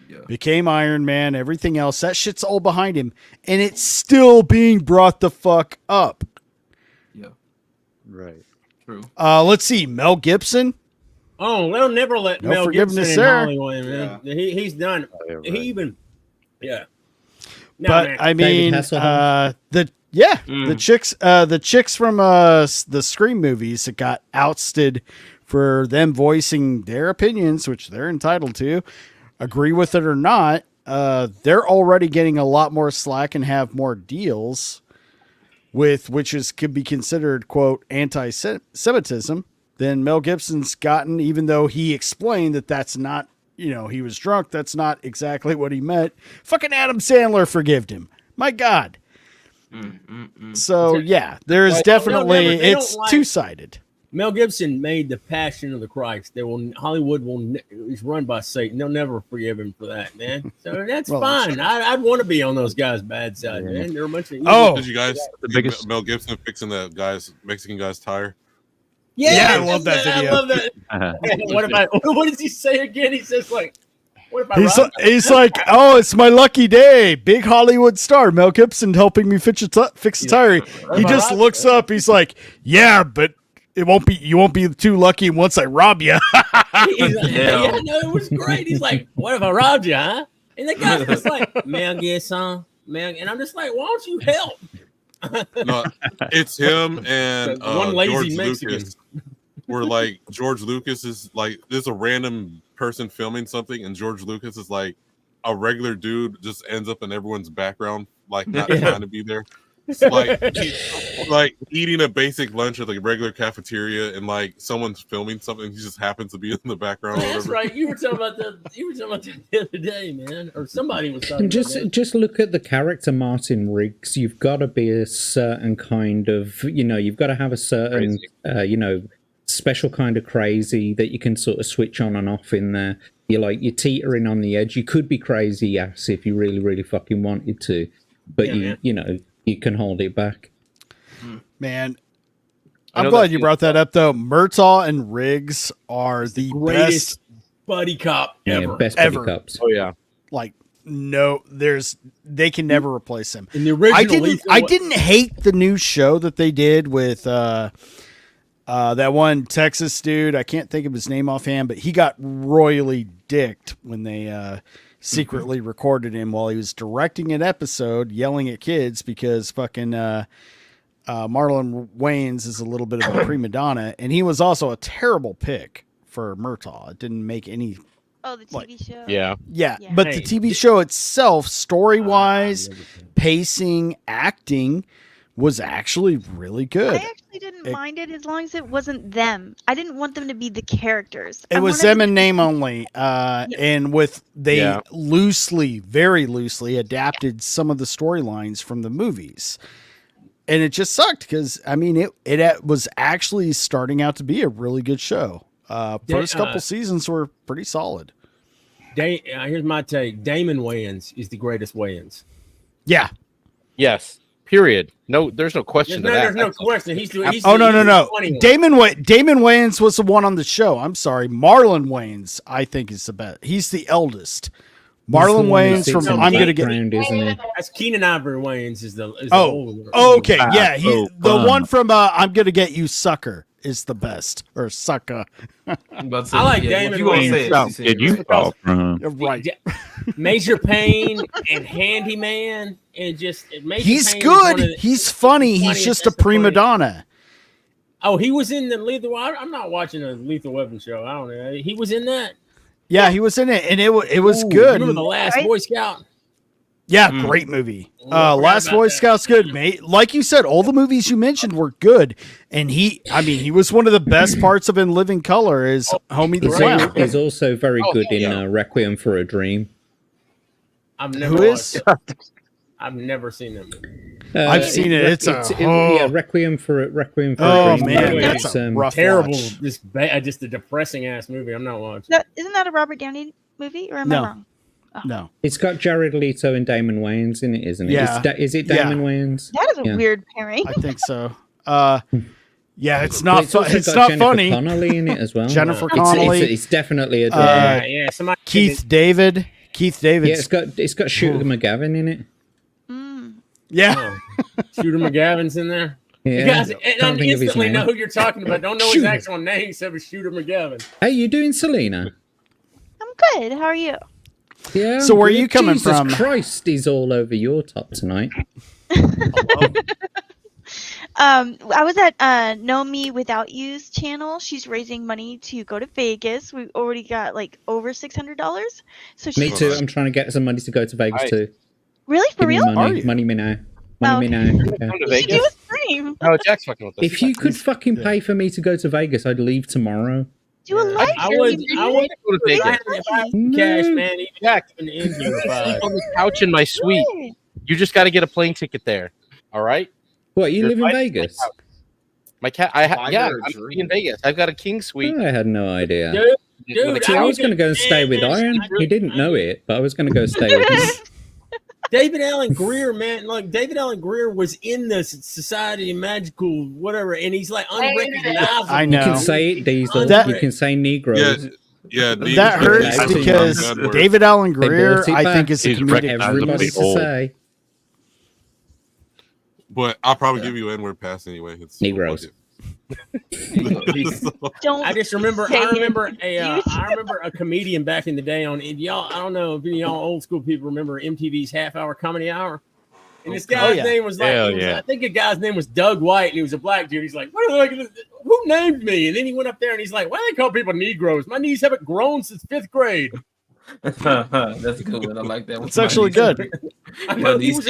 Yeah. Became Iron Man, everything else. That shit's all behind him. And it's still being brought the fuck up. Yeah. Right. True. Let's see. Mel Gibson. Oh, they'll never let No Mel Gibson forgiveness in there. Hollywood, man. He's done. He even, No, But man. I mean, the chicks from the Scream movies that got ousted for them voicing their opinions, which they're entitled to, agree with it or not. They're already getting a lot more slack and have more deals with could be considered, quote, anti-Semitism than Mel Gibson's gotten, even though he explained that that's not, he was drunk. That's not exactly what he meant. Fucking Adam Sandler forgived him. My God. So yeah, there's definitely, it's two-sided. Mel Gibson made The Passion of the Christ. Hollywood is run by Satan. They'll never forgive him for that, man. So that's fine. I'd want to be on those guys' bad side, man. They're a bunch of Did you guys see Mel Gibson fixing the Mexican guy's tire? Yeah, I love that video. I love that. What does he say again? He says like, what about he's like, oh, it's my lucky day. Big Hollywood star Mel Gibson helping me fix a tire. He just looks up. He's like, yeah, but you won't be too lucky once I rob you. Yeah, no, it was great. He's like, what if I robbed you, huh? And the guy's just like, Mel Gibson, and I'm just like, why don't you help? No, it's him and one lazy George Mexican. Lucas. Where like George Lucas is like, there's a random person filming something, and George Lucas is like a regular dude, just ends up in everyone's background, like not trying to be there. So, like eating a basic lunch at like a regular cafeteria, and like someone's filming something, he just happens to be in the background. Oh, that's right. You were talking about that the other day, man, or somebody was talking. Just look at the character Martin Riggs. You've got to be a certain kind of, you've got to have a certain, special kind of crazy that you can sort of switch on and off in there. You're teetering on the edge. You could be crazy ass if you really, really fucking wanted to, but you can hold it back. Man, I'm glad you brought that up, though. Murtaugh and Riggs are the greatest buddy cop ever. Best buddy cops. Oh, yeah. They can never replace him. In the original, I didn't hate the new show that they did with that one Texas dude. I can't think of his name offhand, but he got royally dicked when they secretly recorded him while he was directing an episode, yelling at kids because fucking Marlon Wayans is a little bit of a prima donna, and he was also a terrible pick for Murtaugh. It didn't make any. Oh, the TV show. Yeah, but the TV show itself, story-wise, pacing, acting, was actually really good. I actually didn't mind it as long as it wasn't them. I didn't want them to be the characters. It was them in name only, and they very loosely adapted some of the storylines from the movies, and it just sucked because it was actually starting out to be a really good show. First couple seasons were pretty solid. Here's my take: Damon Wayans is the greatest Wayans. Yeah. Yes. Period. No, there's no question. There's no question. He's no. Damon Wayans was the one on the show. I'm sorry. Marlon Wayans, I think, is the best. He's the eldest. Marlon Wayans from I'm Gonna Get. That's Keenan Ivory Wayans is the okay. Yeah. The one from I'm Gonna Get You, Sucker, is the best, or Sucker. I like Damon Wayans. Did you fall from? Right. Major Payne and Handyman, and just he's good. He's funny. He's just a prima donna. Oh, he was in the Lethal. I'm not watching a Lethal Weapon show. I don't know. He was in that. Yeah, he was in it, and it was good. Remember The Last Boy Scout? Yeah, great movie. Last Boy Scout's good, mate. Like you said, all the movies you mentioned were good, and he was one of the best parts of In Living Color is Homie the Clown. He's also very good in Requiem for a Dream. I've never Who is? I've never seen that movie. I've seen it. It's Requiem for a Dream. Man, that's a rough terrible. watch. Just a depressing ass movie. I'm not watching. Isn't that a Robert Downey movie, or am I wrong? Oh. No, it's got Jared Leto and Damon Wayans in it, isn't it? Yeah. Is it Damon Wayans? That is a weird pairing. I think so. Yeah, it's not. It's not Jennifer funny. Connelly in it as well. Jennifer Connelly. It's definitely a drama. Yeah, somebody. Keith David. Yeah, it's got Shooter McGavin in it. Yeah, Shooter McGavin's in there. Yeah, you guys, and I instantly know who you're talking about. Don't know his actual name except for Shooter McGavin. Hey, you doing, Selena? I'm good. How are you? Yeah. So where are you coming Jesus from? Christ, he's all over your top tonight. I was at Know Me Without You's channel. She's raising money to go to Vegas. We already got like over $600. So Me too. I'm trying to get some money to go to Vegas too. Really, for Give me real? money me now. Money me now. Yeah. You should do a stream. No, Jack's fucking with us. If you could fucking pay for me to go to Vegas, I'd leave tomorrow. Do a live I would go to Vegas. Cash, man. Jack, Even you sleep on the couch in my suite. You just got to get a plane ticket there. All right. What, you live in Vegas? My cat. I'm in Vegas. I've got a king suite. I had no idea. Dude, See, I was going to go and stay with Iron. He didn't know it, but I was going to go stay with him. David Allen Greer, man, like David Allen Greer was in the Society of Magical whatever, and he's like unrecognizable. I know. You can say it, Diesel. You can say Negroes. Yeah, that hurts because David Allen Greer, I think, is a comedic. Everybody to say. But I'll probably give you N-word pass anyway. It's Negroes. Don't I just remember. say I remember it. I remember a comedian back in the day on y'all. I don't know if any of y'all old school people remember MTV's half-hour comedy hour. And this guy's name was like, I think the guy's name was Doug White, and he was a black dude. He's like, who named me? And then he went up there and he's like, why do they call people Negroes? My knees haven't grown since 5th grade. That's a good one. I like that one. It's actually good. I know he was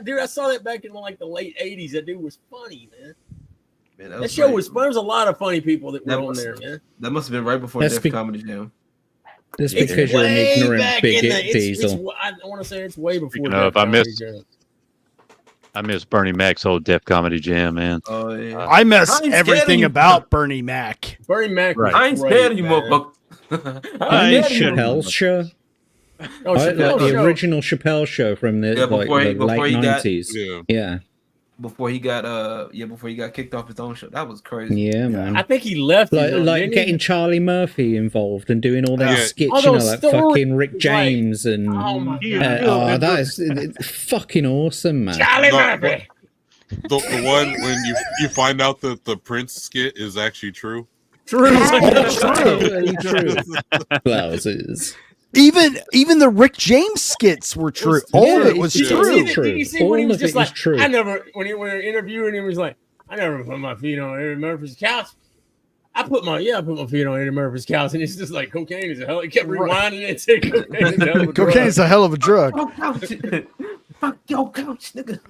dude, I saw that back in like the late 80s. That dude was funny, man. That show was fun. There was a lot of funny people that were on there, man. That must have been right before Def Comedy Jam. That's because you're an ignorant bigot, Diesel. I want to say it's way before. I miss Bernie Mac's old Def Comedy Jam, man. Oh yeah. I miss everything about Bernie Mac. Bernie Mac. Right. I ain't scared of you, motherfucker. Chappelle's show. Oh, the original Chappelle show from the, late 90s. Yeah. Before he got kicked off his own show. That was crazy. Yeah, man. I think he left. Like getting Charlie Murphy involved and doing all that skits, like fucking Rick James and that is fucking awesome, man. Charlie Murphy. The one when you find out that the Prince skit is actually true. True. Blouses. Even the Rick James skits were true. All of it was true. Did you see when he was just like, I never, when he was interviewing him, he was like, I never put my feet on Eddie Murphy's couch. I put my feet on Eddie Murphy's couch, and it's just like cocaine is a hell. He kept rewinding it and saying cocaine is a hell of a drug. Fuck your couch, nigga.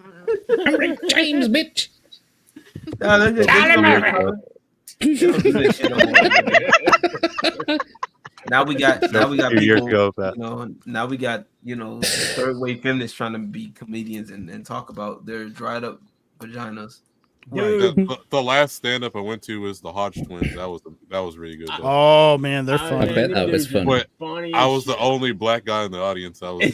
I'm Rick James, bitch. Now we got people. Now we got third wave feminists trying to be comedians and talk about their dried up vaginas. Right. The last stand up I went to was the Hodge twins. That was really good. Oh man, they're funny. I bet that was fun. But I was the only black guy in the audience. That's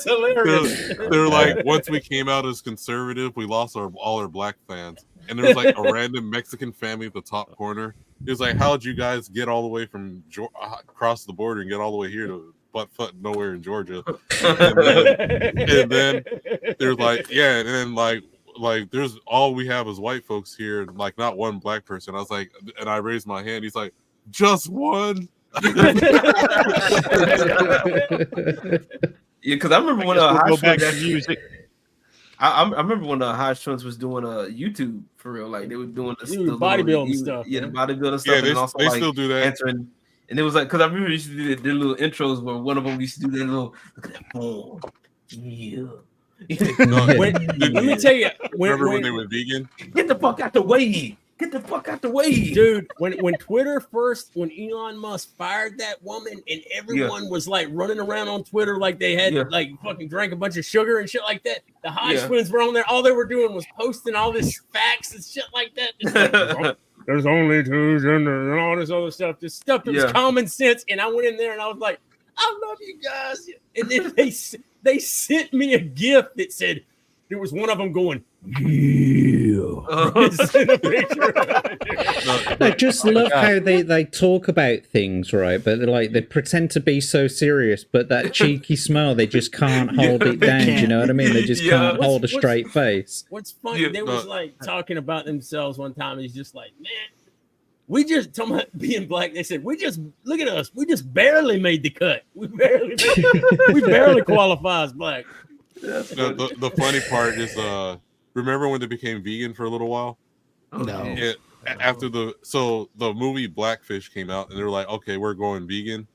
hilarious. They're like, once we came out as conservative, we lost all our black fans. And there was like a random Mexican family at the top corner. It was like, how'd you guys get all the way from across the border and get all the way here to butt nowhere in Georgia? And then they're like, and then like there's all we have is white folks here, and like not one black person. I was like, and I raised my hand. He's like, just one. Yeah, because I remember when go back to music. I remember when High Strength was doing YouTube for real, like they were doing the bodybuilding stuff. Yeah, the bodybuilding stuff. Yeah, and also they like still do that. answering. And it was like, because I remember they used to do their little intros where one of them used to do their little, look at that form. Yeah. Let me tell you. Remember when they were vegan? Get the fuck out the way. Get the fuck out the way. Dude, when Twitter first, when Elon Musk fired that woman and everyone was like running around on Twitter like they had like fucking drank a bunch of sugar and shit like that. The High Twins were on there. All they were doing was posting all this facts and shit like that. Just like, there's only two genders and all this other stuff. Just stuff that was common sense. And I went in there and I was like, I love you guys. And then they sent me a gift that said, there was one of them going, I just love how they talk about things, right? But they pretend to be so serious, but that cheeky smile, they just can't hold it down. Do you know what I mean? They just can't hold a straight face. What's funny, they was like talking about themselves one time. He's just like, man, we just talking about being black. They said, we just look at us. We just barely made the cut. We barely qualify as black. The funny part is, remember when they became vegan for a little while? No. Yeah, after the movie Blackfish came out, and they were like, okay, we're going vegan,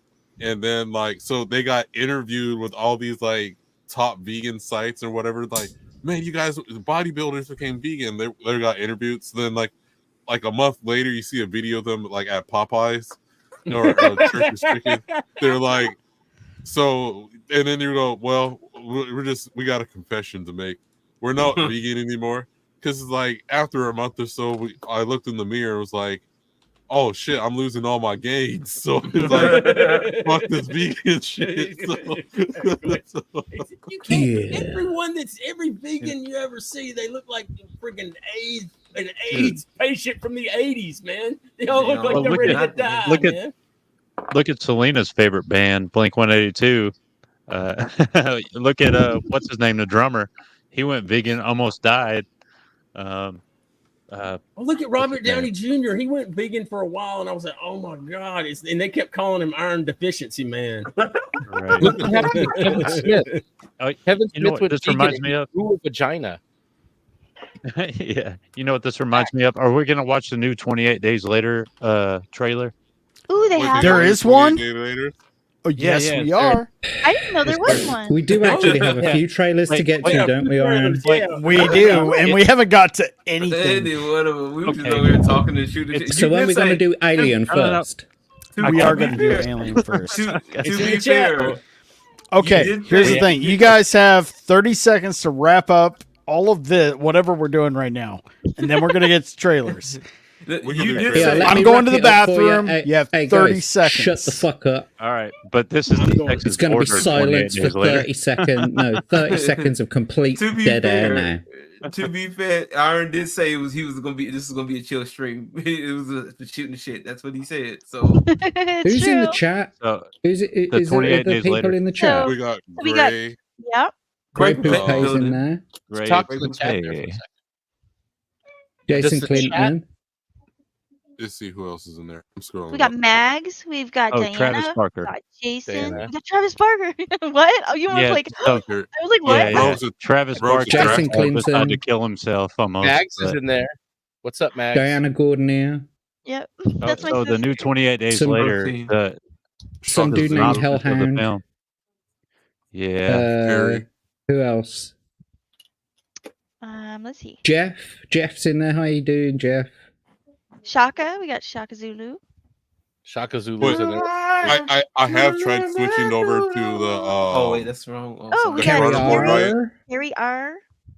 and then so they got interviewed with all these like top vegan sites or whatever. Like, man, you guys, bodybuilders became vegan. They got interviewed. So then like a month later, you see a video of them like at Popeyes or Church's Chicken. They're like, so, and then you go, well, we got a confession to make. We're not vegan anymore, because like after a month or so, I looked in the mirror and was like, oh shit, I'm losing all my gains. So it's like, fuck this vegan shit. You can't. Every vegan you ever see, they look like freaking an AIDS patient from the 80s, man. They all look like they're ready to die, man. Look at Selena's favorite band, Blink-182. Look at what's his name, the drummer. He went vegan, almost died. Look at Robert Downey Jr. He went vegan for a while, and I was like, "Oh my god!" And they kept calling him Iron Deficiency Man. Right. Look what happened to Kevin Smith. Kevin Smith with this reminds me of a vagina. Yeah, you know what this reminds me of? Are we gonna watch the new 28 Days Later trailer? Ooh, they have. There is one. Oh, Yeah, yes, we are. I didn't know there was one. We do actually have a few trailers to get to, don't we, Aaron? We do, and we haven't got to anything. We were just over here talking and shooting. So when are we going to do Alien first? We are going to do Alien first. To be fair. Okay, here's the thing. You guys have 30 seconds to wrap up all of whatever we're doing right now, and then we're going to get to trailers. I'm going to the bathroom. You have 30 seconds. Shut the fuck up. All right, but this is the Texas It's going to be border silence 28 for days 30 seconds. No, 30 seconds of complete dead air now. To be fair, Aaron did say this was gonna be a chill stream. It was for shooting shit. That's what he said. So who's in the chat? Is it the 28 days people later. in the chat? We got Gray. Yep. Gray Poupe's in there. Gray Talk to the chat there for a Poupe. second. Jason Just the chat? Clinton. Let's see who else is in there. I'm scrolling. We got Mags. We've got Diana. Travis Barker. We got Jason. Diana. We got Travis Barker. What? Oh, you want to like? I was like, what? Yeah. Travis Barker Jason Clinton. decided to kill himself almost. Mags is in there. What's up, Mags? Diana Gordon here. Yep. That's the new 28 Days Later. Some dude named Hellhound. Yeah. Who else? Let's see. Jeff's in there. How you doing, Jeff? Shaka. We got Shaka Zulu. Shaka Zulu's in there. I have tried switching over to the. Oh wait, that's wrong. We got Carrie R.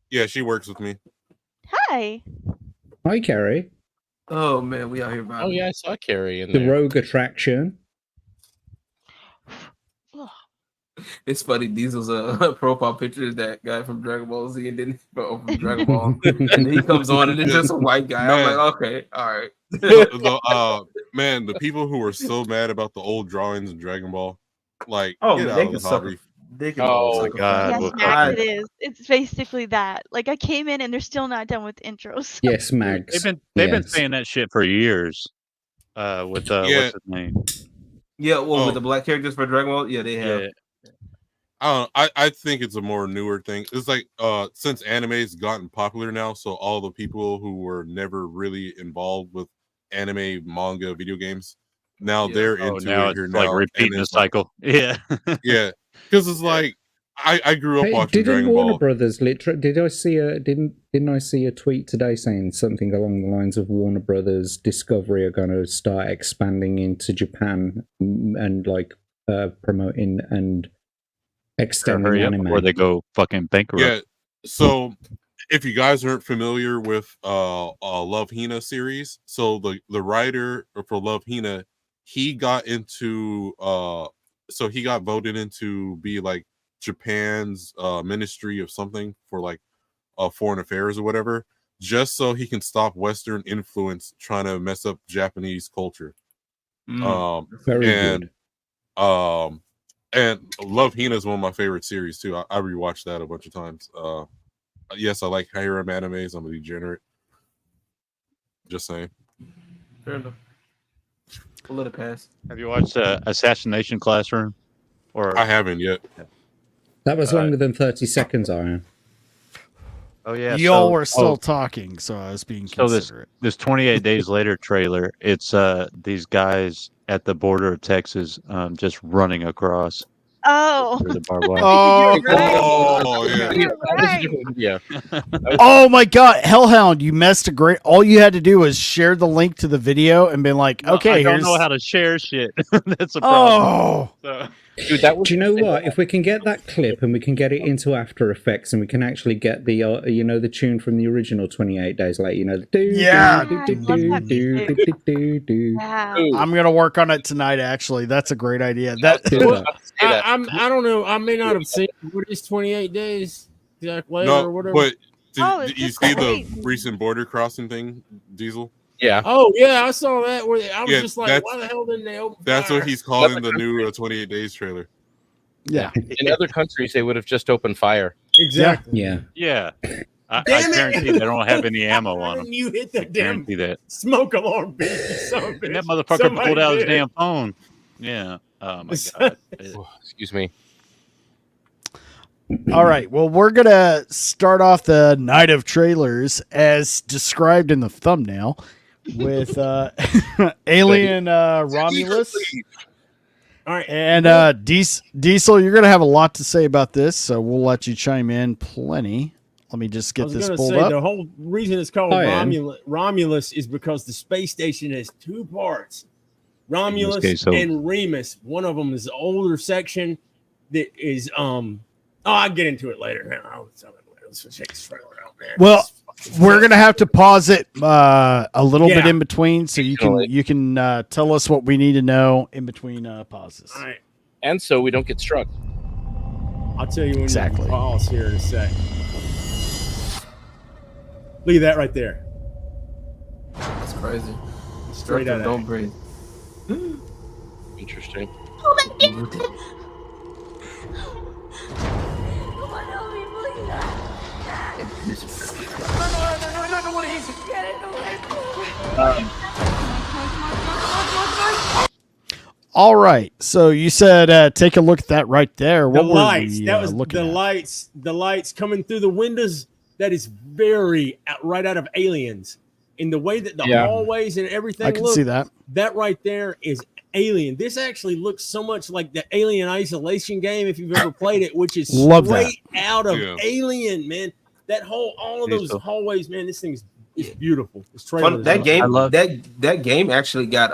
Yeah, she works with me. Hi. Hi, Carrie. Oh man, we out here. Oh yeah, I saw Carrie in the there. Rogue Attraction. It's funny. Diesel's profile picture is that guy from Dragon Ball Z, and then from Dragon Ball, and he comes on, and it's just a white guy. Man. I'm like, okay, all right. Man, the people who were so mad about the old drawings in DragonAll, like, oh, get man, out they of can the suck. hobby. They can Oh my suck. god! Yes, Max, it is. It's basically that. Like I came in and they're still not done with intros. Yes, Mags. They've been saying that shit for years. With what's his name? Yeah, well, with the black characters for Dragon Ball, yeah, they have. I think it's a more newer thing. It's like since anime's gotten popular now, so all the people who were never really involved with anime, manga, video games, now they're into now it it's here like now. repeating the cycle. Yeah. Yeah. Because it's like I grew up Hey, watching didn't Dragon Warner Ball. Brothers didn't I see a tweet today saying something along the lines of Warner Brothers Discovery are going to start expanding into Japan and like promoting and extending Hurry up anime before they go fucking bankrupt. Yeah. So if you guys aren't familiar with Love Hina series, so the writer for Love Hina, he got into so he got voted into be like Japan's ministry of something for like foreign affairs or whatever, just so he can stop Western influence trying to mess up Japanese culture. Very and good. And Love Hina is one of my favorite series too. I rewatched that a bunch of times. Yes, I like harem animes. I'm a degenerate. Just saying. Fair enough. We'll let it pass. Have you watched Assassination Classroom? Or I haven't yet. That was longer than 30 seconds, Iron. Oh yeah, Y'all were still talking, so I was being considerate. This 28 Days Later trailer, it's these guys at the border of Texas just running across. Oh. The barbed wire. Yeah. Oh my God, Hellhound! You messed a great. All you had to do was share the link to the video and been like, "Okay, I don't here's." know how to share shit. That's a problem. So. Dude, that was, do you know what? If we can get that clip and we can get it into After Effects and we can actually get the the tune from the original 28 Days Later, I'm gonna work on it tonight. Actually, that's a great idea. I don't know. I may not have seen what is 28 days later No, or whatever. but did you see the recent border crossing thing, Diesel? Yeah. Oh yeah, I saw that. Where I was Yeah, just like, that's- why the hell didn't they open? That's fire? what he's calling the new 28 Days trailer. Yeah. In other countries, they would have just opened fire. Exactly. Yeah. Yeah. I Damn it! guarantee they don't have any ammo on them. You hit that damn Guarantee that. smoke alarm, bitch. You son of a bitch. That motherfucker Somebody pulled out his did. damn phone. Yeah. Oh my god. Excuse me. All right. Well, we're gonna start off the night of trailers as described in the thumbnail with Alien Romulus. All right. And Diesel, you're gonna have a lot to say about this, so we'll let you chime in plenty. Let me just get this pulled up. The whole reason it's called Romulus is because the space station has two parts, Romulus and Remus. One of them is the older section that is I'll get into it later. Let's check this trailer out, man. Well, we're gonna have to pause it a little bit in between, so you can tell us what we need to know in between pauses. All right. And so we don't get struck. I'll tell you when you pause here in a sec. Look at that right there. That's crazy. Straight out. Don't breathe. Interesting. All right, so you said take a look at that right there. What The were lights. we That was looking the at? lights. The lights coming through the windows. That is very right out of Aliens. In the way that the hallways and everything. I can see that. That right there is Alien. This actually looks so much like the Alien Isolation game if you've ever played it, which is Love that. straight out of Alien, man. That all of those hallways, man. This thing is beautiful. That game actually got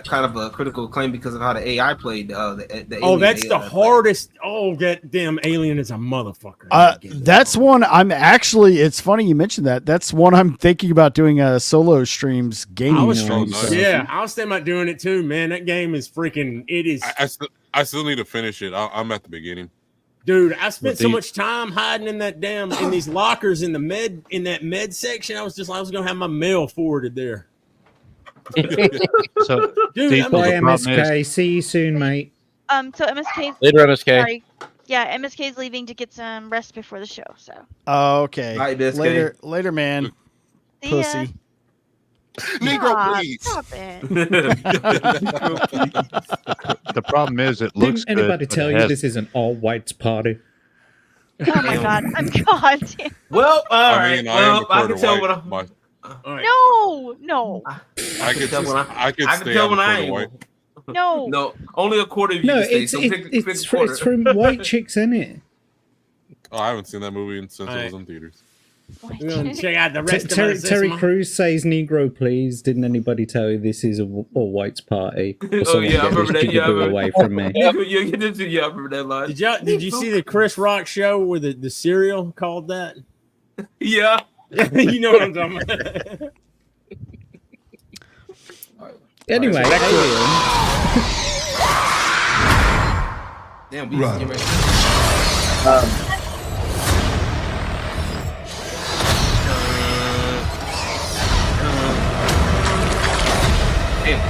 kind of a critical acclaim because of how the AI played. The Alien that's the AI hardest. Oh, that damn Alien is a motherfucker. That's one I'm actually. It's funny you mentioned that. That's one I'm thinking about doing a solo streams gaming. Yeah, I was thinking about doing it too, man. That game is freaking. It is. I still need to finish it. I'm at the beginning. Dude, I spent so much time hiding in that in these lockers in that med section. I was gonna have my mail forwarded there. So, dude, bye MSK. See you soon, mate. So MSK Later, MSK. Sorry. Yeah, MSK is leaving to get some rest before the show. So. Oh, okay. Bye, MSK. Later, man. See Pussy. ya. Negro, please. Stop it. The problem is, it looks Didn't anybody good, but tell it you has- this is an all whites party? Oh my god. I'm god. Well, all right. I mean, Well, I I can tell what am I'm. No. I could tell when I could I can stay tell on when I the ain't. white. No. No, only a quarter of you No, can stay. it's So pick a it's quarter. from White Chicks, isn't it? Oh, I haven't seen that movie since it was in theaters. We're gonna check out the rest of us. Terry Crews says Negro, please. Didn't anybody tell you this is a all whites party? Or Oh someone yeah, I get remember this that. Yeah, I jigaboo remember. away from me. Yeah, I remember that line. Did you see the Chris Rock show where the cereal called that? Yeah. You know what I'm talking about. Anyway, Alien. Alien. Damn, we just get ready. Get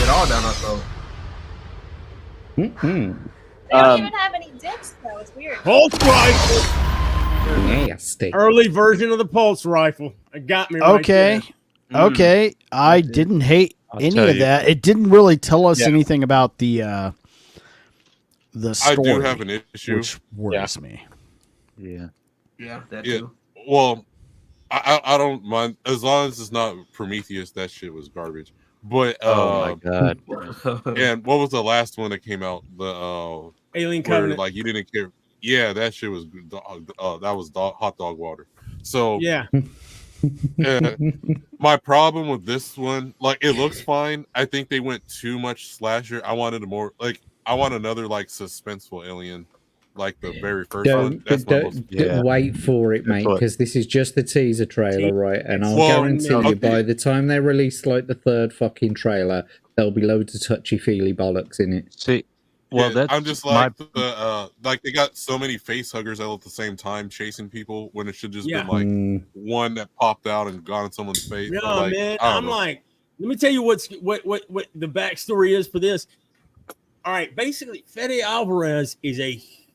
it all down our throat. Mm-hmm. They don't even have any dips though. It's weird. Pulse rifle. Nasty. Early version of the pulse rifle. It got me right Okay. there. Okay. I didn't hate any tell of you. that. It didn't really tell us Yeah. anything about the I story. do have an issue. which worries me. Yeah. Yeah, that Yeah. too. Well, I don't mind as long as it's not Prometheus. That shit was garbage. But Oh my god. and what was the last one that came out? The Alien where Covenant. like you didn't care. Yeah, that shit was that was hot dog water. So Yeah. my problem with this one, like it looks fine. I think they went too much slasher. I wanted a more like I want another like suspenseful Alien, like the very first one. That's my most. Wait for it, mate, what- because this is just the teaser trailer, right? And I'll Well, guarantee you, okay. by the time they release like the third fucking trailer, there'll be loads of touchy feely bollocks in it. See, well, Yeah, that's I'm just like like they got so many face huggers all at the same time chasing people when it should just Yeah. been like one that popped out and got in someone's face. No, Like, man. I don't I'm know. like, let me tell you what the backstory is for this. All right, basically, Fede Alvarez is a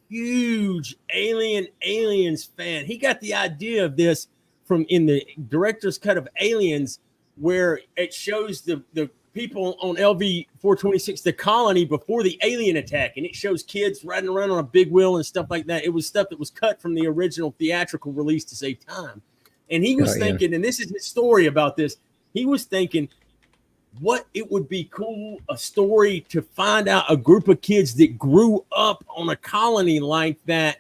huge Aliens fan. He got the idea of this from in the director's cut of Aliens, where it shows the people on LV 426, the colony before the alien attack, and it shows kids riding around on a big wheel and stuff like that. It was stuff that was cut from the original theatrical release to save time. And he was thinking, and this is his story about this, he was thinking, what it would be cool, a story to find out a group of kids that grew up on a colony like that.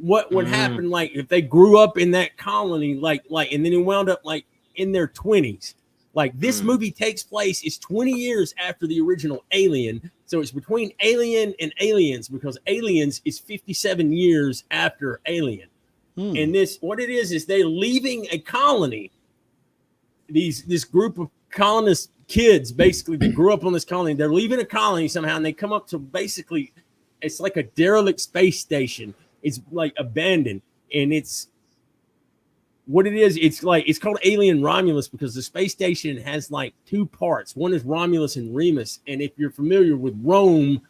What would happen, like if they grew up in that colony, like, and then it wound up like in their 20s. Like this movie takes place, it's 20 years after the original Alien. So it's between Alien and Aliens, because Aliens is 57 years after Alien. And this, what it is they're leaving a colony. This group of colonist kids basically that grew up on this colony, they're leaving a colony somehow, and they come up to basically, it's like a derelict space station. It's like abandoned, and it's what it is. It's like, it's called Alien Romulus because the space station has like two parts. One is Romulus and Remus, and if you're familiar with Rome,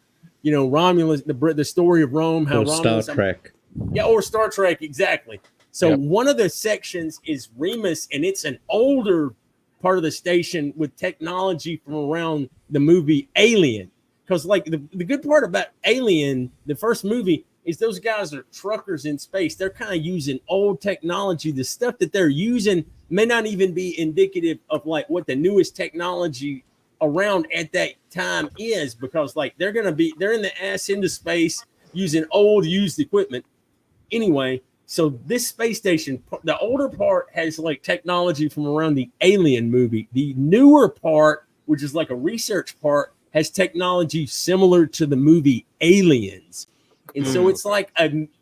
you know Romulus, the story of Rome, how Or Romulus, Star Trek. Yeah, or Star Trek, exactly. So one of the sections is Remus, and it's an older part of the station with technology from around the movie Alien. Because like the good part about Alien, the first movie, is those guys are truckers in space. They're kind of using old technology. The stuff that they're using may not even be indicative of like what the newest technology around at that time is, because like they're in the ass into space using old used equipment. Anyway, so this space station, the older part has like technology from around the Alien movie. The newer part, which is like a research part, has technology similar to the movie Aliens. And so it's like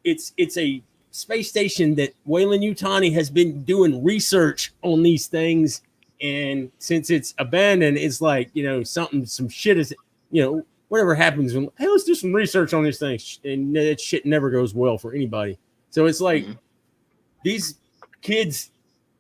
it's a space station that Weyland-Yutani has been doing research on these things, and since it's abandoned, it's like, you know, some shit is, you know, whatever happens when, hey, let's do some research on these things, and that shit never goes well for anybody. So it's like these kids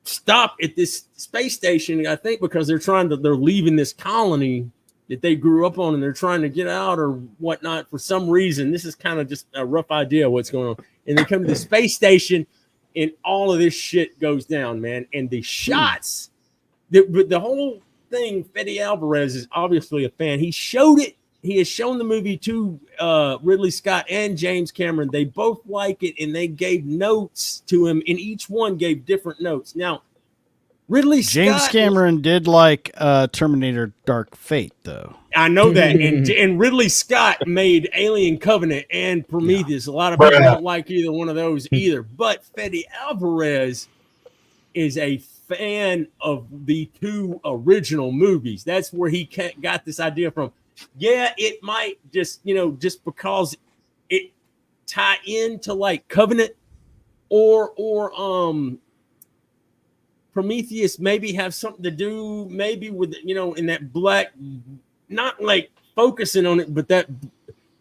stop at this space station, I think, because they're leaving this colony that they grew up on, and they're trying to get out or whatnot for some reason. This is kind of just a rough idea of what's going on. And they come to the space station, and all of this shit goes down, man. And the shots, the whole thing, Fede Alvarez is obviously a fan. He showed it. He has shown the movie to Ridley Scott and James Cameron. They both like it, and they gave notes to him, and each one gave different notes. Now, James Cameron did like Terminator Dark Fate, though. I know that. And Ridley Scott made Alien Covenant and Prometheus. A lot of people don't like either one of those either. But Fede Alvarez is a fan of the two original movies. That's where he got this idea from. Yeah, it might just, just because it tie into like Covenant or Prometheus maybe have something to do maybe with, in that black, not like focusing on it, but that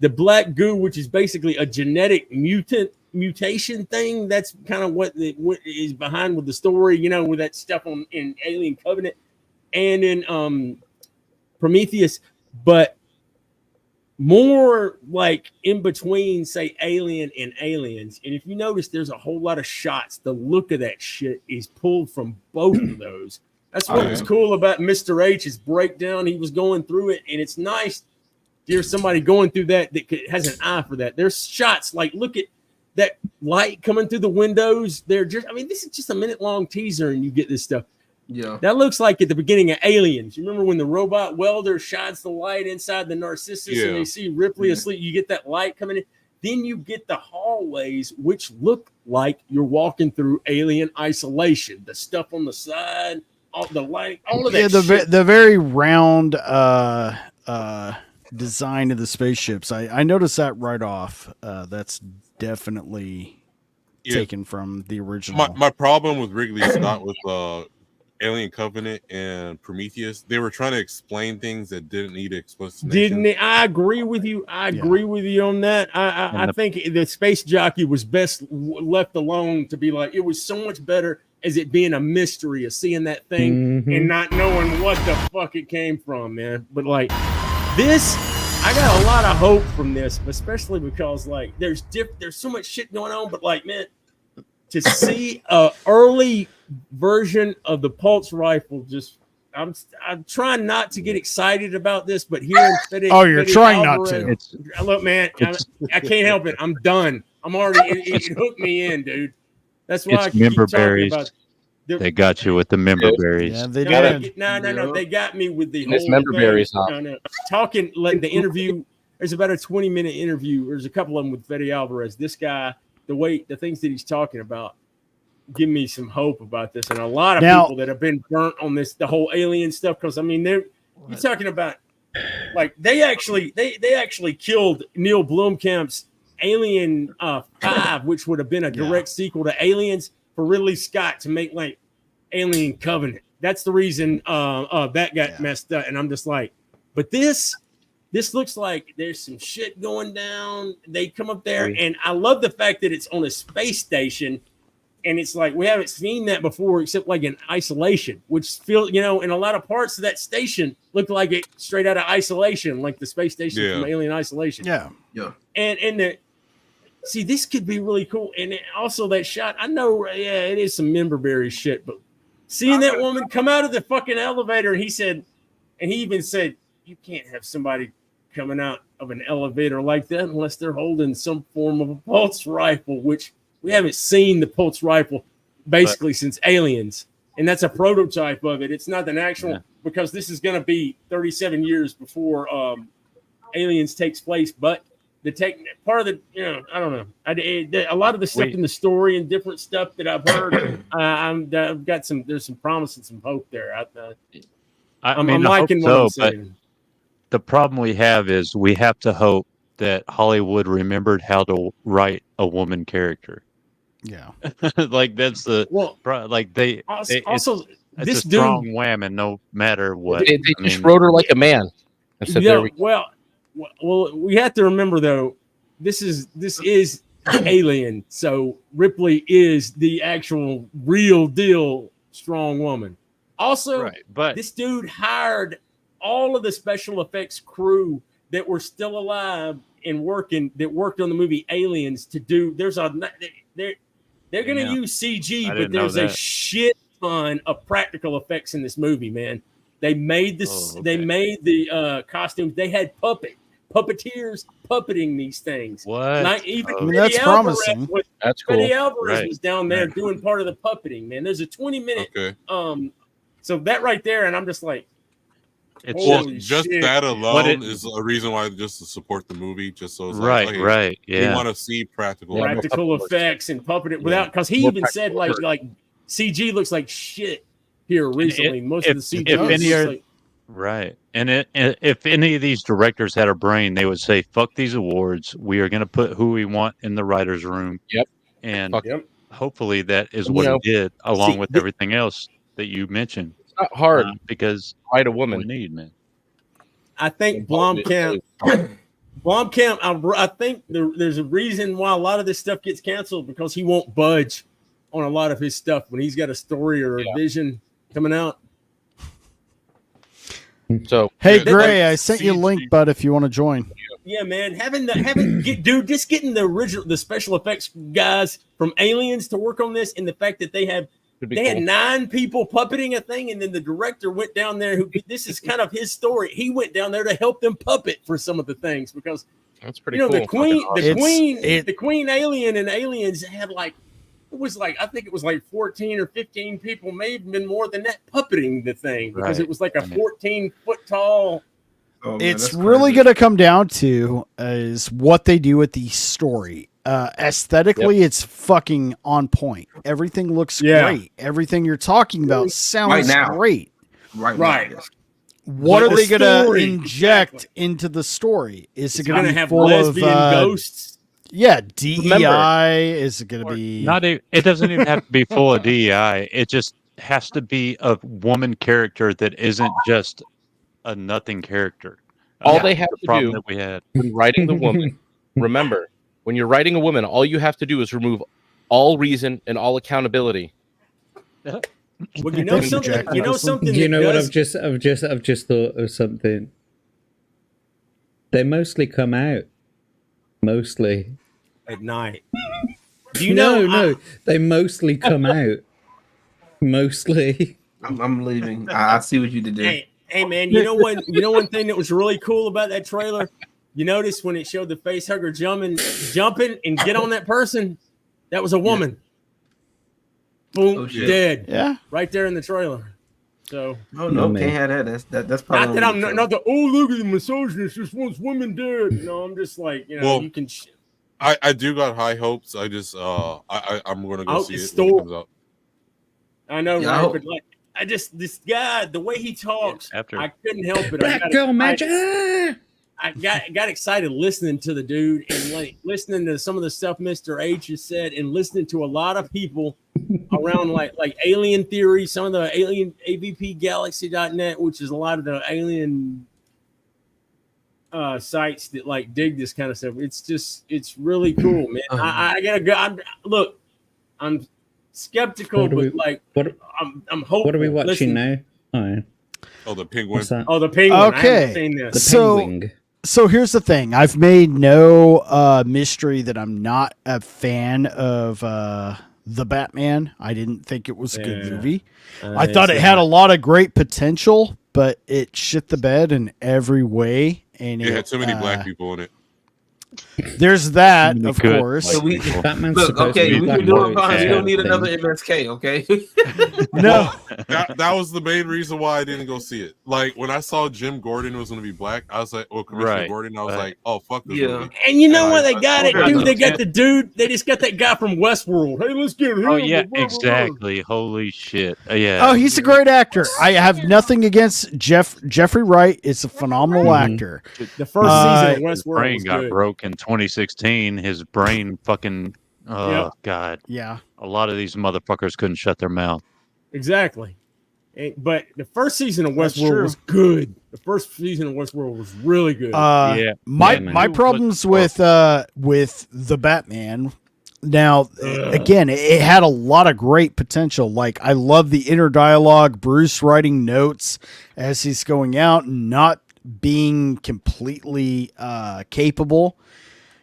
the black goo, which is basically a genetic mutation thing. That's kind of what is behind with the story, with that stuff in Alien Covenant and in Prometheus. But more like in between, say, Alien and Aliens. And if you notice, there's a whole lot of shots. The look of that shit is pulled from both of those. That's what was cool about Mr. H's breakdown. He was going through it, and it's nice to hear somebody going through that has an eye for that. There's shots like, look at that light coming through the windows. This is just a minute-long teaser, and you get this stuff. Yeah, that looks like at the beginning of Aliens. You remember when the robot welder shines the light inside the Narcissus and they see Ripley asleep? You get that light coming in. Then you get the hallways, which look like you're walking through Alien Isolation. The stuff on the side, all the light, all of that. The very round design of the spaceships. I noticed that right off. That's definitely taken from the original. My problem with Ridley Scott with Alien Covenant and Prometheus, they were trying to explain things that didn't need explanation. Didn't it? I agree with you. I agree with you on that. I think the space jockey was best left alone to be like, it was so much better as it being a mystery of seeing that thing and not knowing what the fuck it came from, man. But like this, I got a lot of hope from this, especially because like there's so much shit going on, but like, man, to see a early version of the pulse rifle, I'm trying not to get excited about this, but hearing you're trying Alvarez, not to. Look, man, I can't help it. I'm done. I'm already it hooked me in, dude. That's why I keep talking about. They got you with the member berries. Yeah, they did. No. They got me with the whole member berries. No. Talking like the interview. There's about a 20-minute interview. There's a couple of them with Fede Alvarez. This guy, the things that he's talking about, give me some hope about this. And a lot of people that have been burnt on this, the whole alien stuff. Because you're talking about like they actually killed Neil Blomkamp's Alien 5, which would have been a direct sequel to Aliens, for Ridley Scott to make like Alien Covenant. That's the reason that got messed up. And I'm just like, but this looks like there's some shit going down. They come up there, and I love the fact that it's on a space station. And it's like, we haven't seen that before, except like in Isolation, which feels, in a lot of parts of that station looked like it straight out of Isolation, like the space station from Alien Isolation. Yeah. And see, this could be really cool. And also that shot, I know, it is some memberberry shit, but seeing that woman come out of the fucking elevator, and he even said, you can't have somebody coming out of an elevator like that unless they're holding some form of a pulse rifle, which we haven't seen the pulse rifle basically since Aliens, and that's a prototype of it. It's not an actual, because this is going to be 37 years before Aliens takes place. But the part of the, I don't know. A lot of the stuff in the story and different stuff that I've heard, I've got there's some promise and some hope there. I'm liking what I'm saying. The problem we have is we have to hope that Hollywood remembered how to write a woman character. Yeah. Like that's they also it's this a strong whammon no matter what. They just wrote her like a man. Well, we have to remember though, this is Alien, so Ripley is the actual real deal strong woman. Also, but this dude hired all of the special effects crew that were still alive and working, that worked on the movie Aliens, to do. They're going to Yeah. use CG, I but didn't know there's a that. shit ton of practical effects in this movie, man. They made this. Oh, They okay. made the costumes. They had puppeteers puppeting these things. What? Not even Oh. I mean, that's Eddie Alvarez promising. was- That's cool. Eddie Alvarez Right. was down there doing part of the puppeting. Man, there's a 20-minute. Okay. So that right there, and I'm just like, It's Well, holy just shit. that But alone it- is a reason why just to support the movie, just so it's right, like, okay, right, we yeah. want to see practical. Yeah, practical effects and puppeting without, because he More even said practical like CG looks like shit here recently. Most if- of the CG if looks any are- like, Right. And if any of these directors had a brain, they would say, fuck these awards. We are going to put who we want in the writer's room. Yep. And Fuck. Yep. hopefully that is You what know, he did, along see, with everything else that you mentioned. It's not hard Because to write a we woman. need, man. I think Blomkamp. I think there's a reason why a lot of this stuff gets canceled, because he won't budge on a lot of his stuff when he's got a story or a vision coming out. So Hey, Yeah, Gray, like I sent you a CG. link, bud, if you want to join. Yeah, man, just getting the special effects guys from Aliens to work on this, and the fact that they had could be They had cool. 9 people puppeting a thing, and then the director went down there. This is kind of his story. He went down there to help them puppet for some of the things, because That's pretty you know cool. the queen, It's- the queen alien and Aliens had like I think it was like 14 or 15 people, maybe been more than that, puppeting the thing, because Right. it was like a 14-foot tall. Oh, man, It's that's really crazy. going to come down to is what they do with the story. Aesthetically, it's fucking on point. Everything looks great. Everything you're talking about sounds now. great. Right. What But are the they going to story, inject into the story? Is it It's going gonna to be have full lesbian of ghosts. Yeah, DEI. Is it going to be It doesn't even have to be full of DEI. It just has to be a woman character that isn't just a nothing character. All they have the to problem do that we had when writing the woman, remember, when you're writing a woman, all you have to do is remove all reason and all accountability. Well, you know something. You know something. You that know what? does- I've just thought of something. They mostly come out. Mostly. at night. Do you No, know? they mostly come out. Mostly. I'm leaving. I see what you did there. Hey, man. You know one thing that was really cool about that trailer. You notice when it showed the face hugger jumping and get on that person, that was a woman. Boom, Oh, shit. dead. Yeah. Right there in the trailer. So Oh no, can't have that. That's probably not that I'm not the look at the misogynist just wants women dead. No, I'm just like, Well, you can. I do got high hopes. I just I'm gonna go I'll see it when store- it comes out. I know, Yeah, I right? hope- But like, this guy, the way he talks, After- I couldn't help it. Black girl magic. I got excited listening to the dude and like listening to some of the stuff Mr. H has said, and listening to a lot of people around like alien theory, some of the alien avpgalaxy.net, which is a lot of the alien sites that like dig this kind of stuff. It's really cool, man. I gotta go. I'm skeptical, What are we- but like What I'm hopeful. what are we watching Listen, now? Oh, the penguin. What's that? Oh, the penguin. I Okay. haven't seen this. The So- penguin. So here's the thing. I've made no mystery that I'm not a fan of The Batman. I didn't think it was a good Yeah. movie. I thought it had a lot of great potential, but it shit the bed in every way. And It had too many black people in it. There's that, Many of good course. So we Batman's look, supposed to okay, be we black can do and it white, fine. We so don't need thing. another MSK, okay? No, That was the main reason why I didn't go see it. Like when I saw Jim Gordon was going to be black, I was like, "Oh, Commissioner Right. Gordon." I was Right. like, "Oh, fuck this Yeah. movie." And you know And what? I- They got it, I- dude. They Yeah. got the dude. They just got that guy from Westworld. Hey, let's get him. Oh yeah, Blah, blah, blah. exactly. Holy shit. Yeah. Oh, he's a great actor. I have nothing against Jeffrey Wright. Is a phenomenal actor. The first season of His Westworld brain was got good. broke in 2016. His brain fucking. Oh Yep. God. Yeah. A lot of these motherfuckers couldn't shut their mouth. Exactly. But the first season of That's Westworld true. was good. The first season of Westworld was really good. Yeah. My Yeah, man. my problems with the Batman. Now, again, it had a lot of great potential. Like I love the inner dialogue, Bruce writing notes as he's going out and not being completely capable.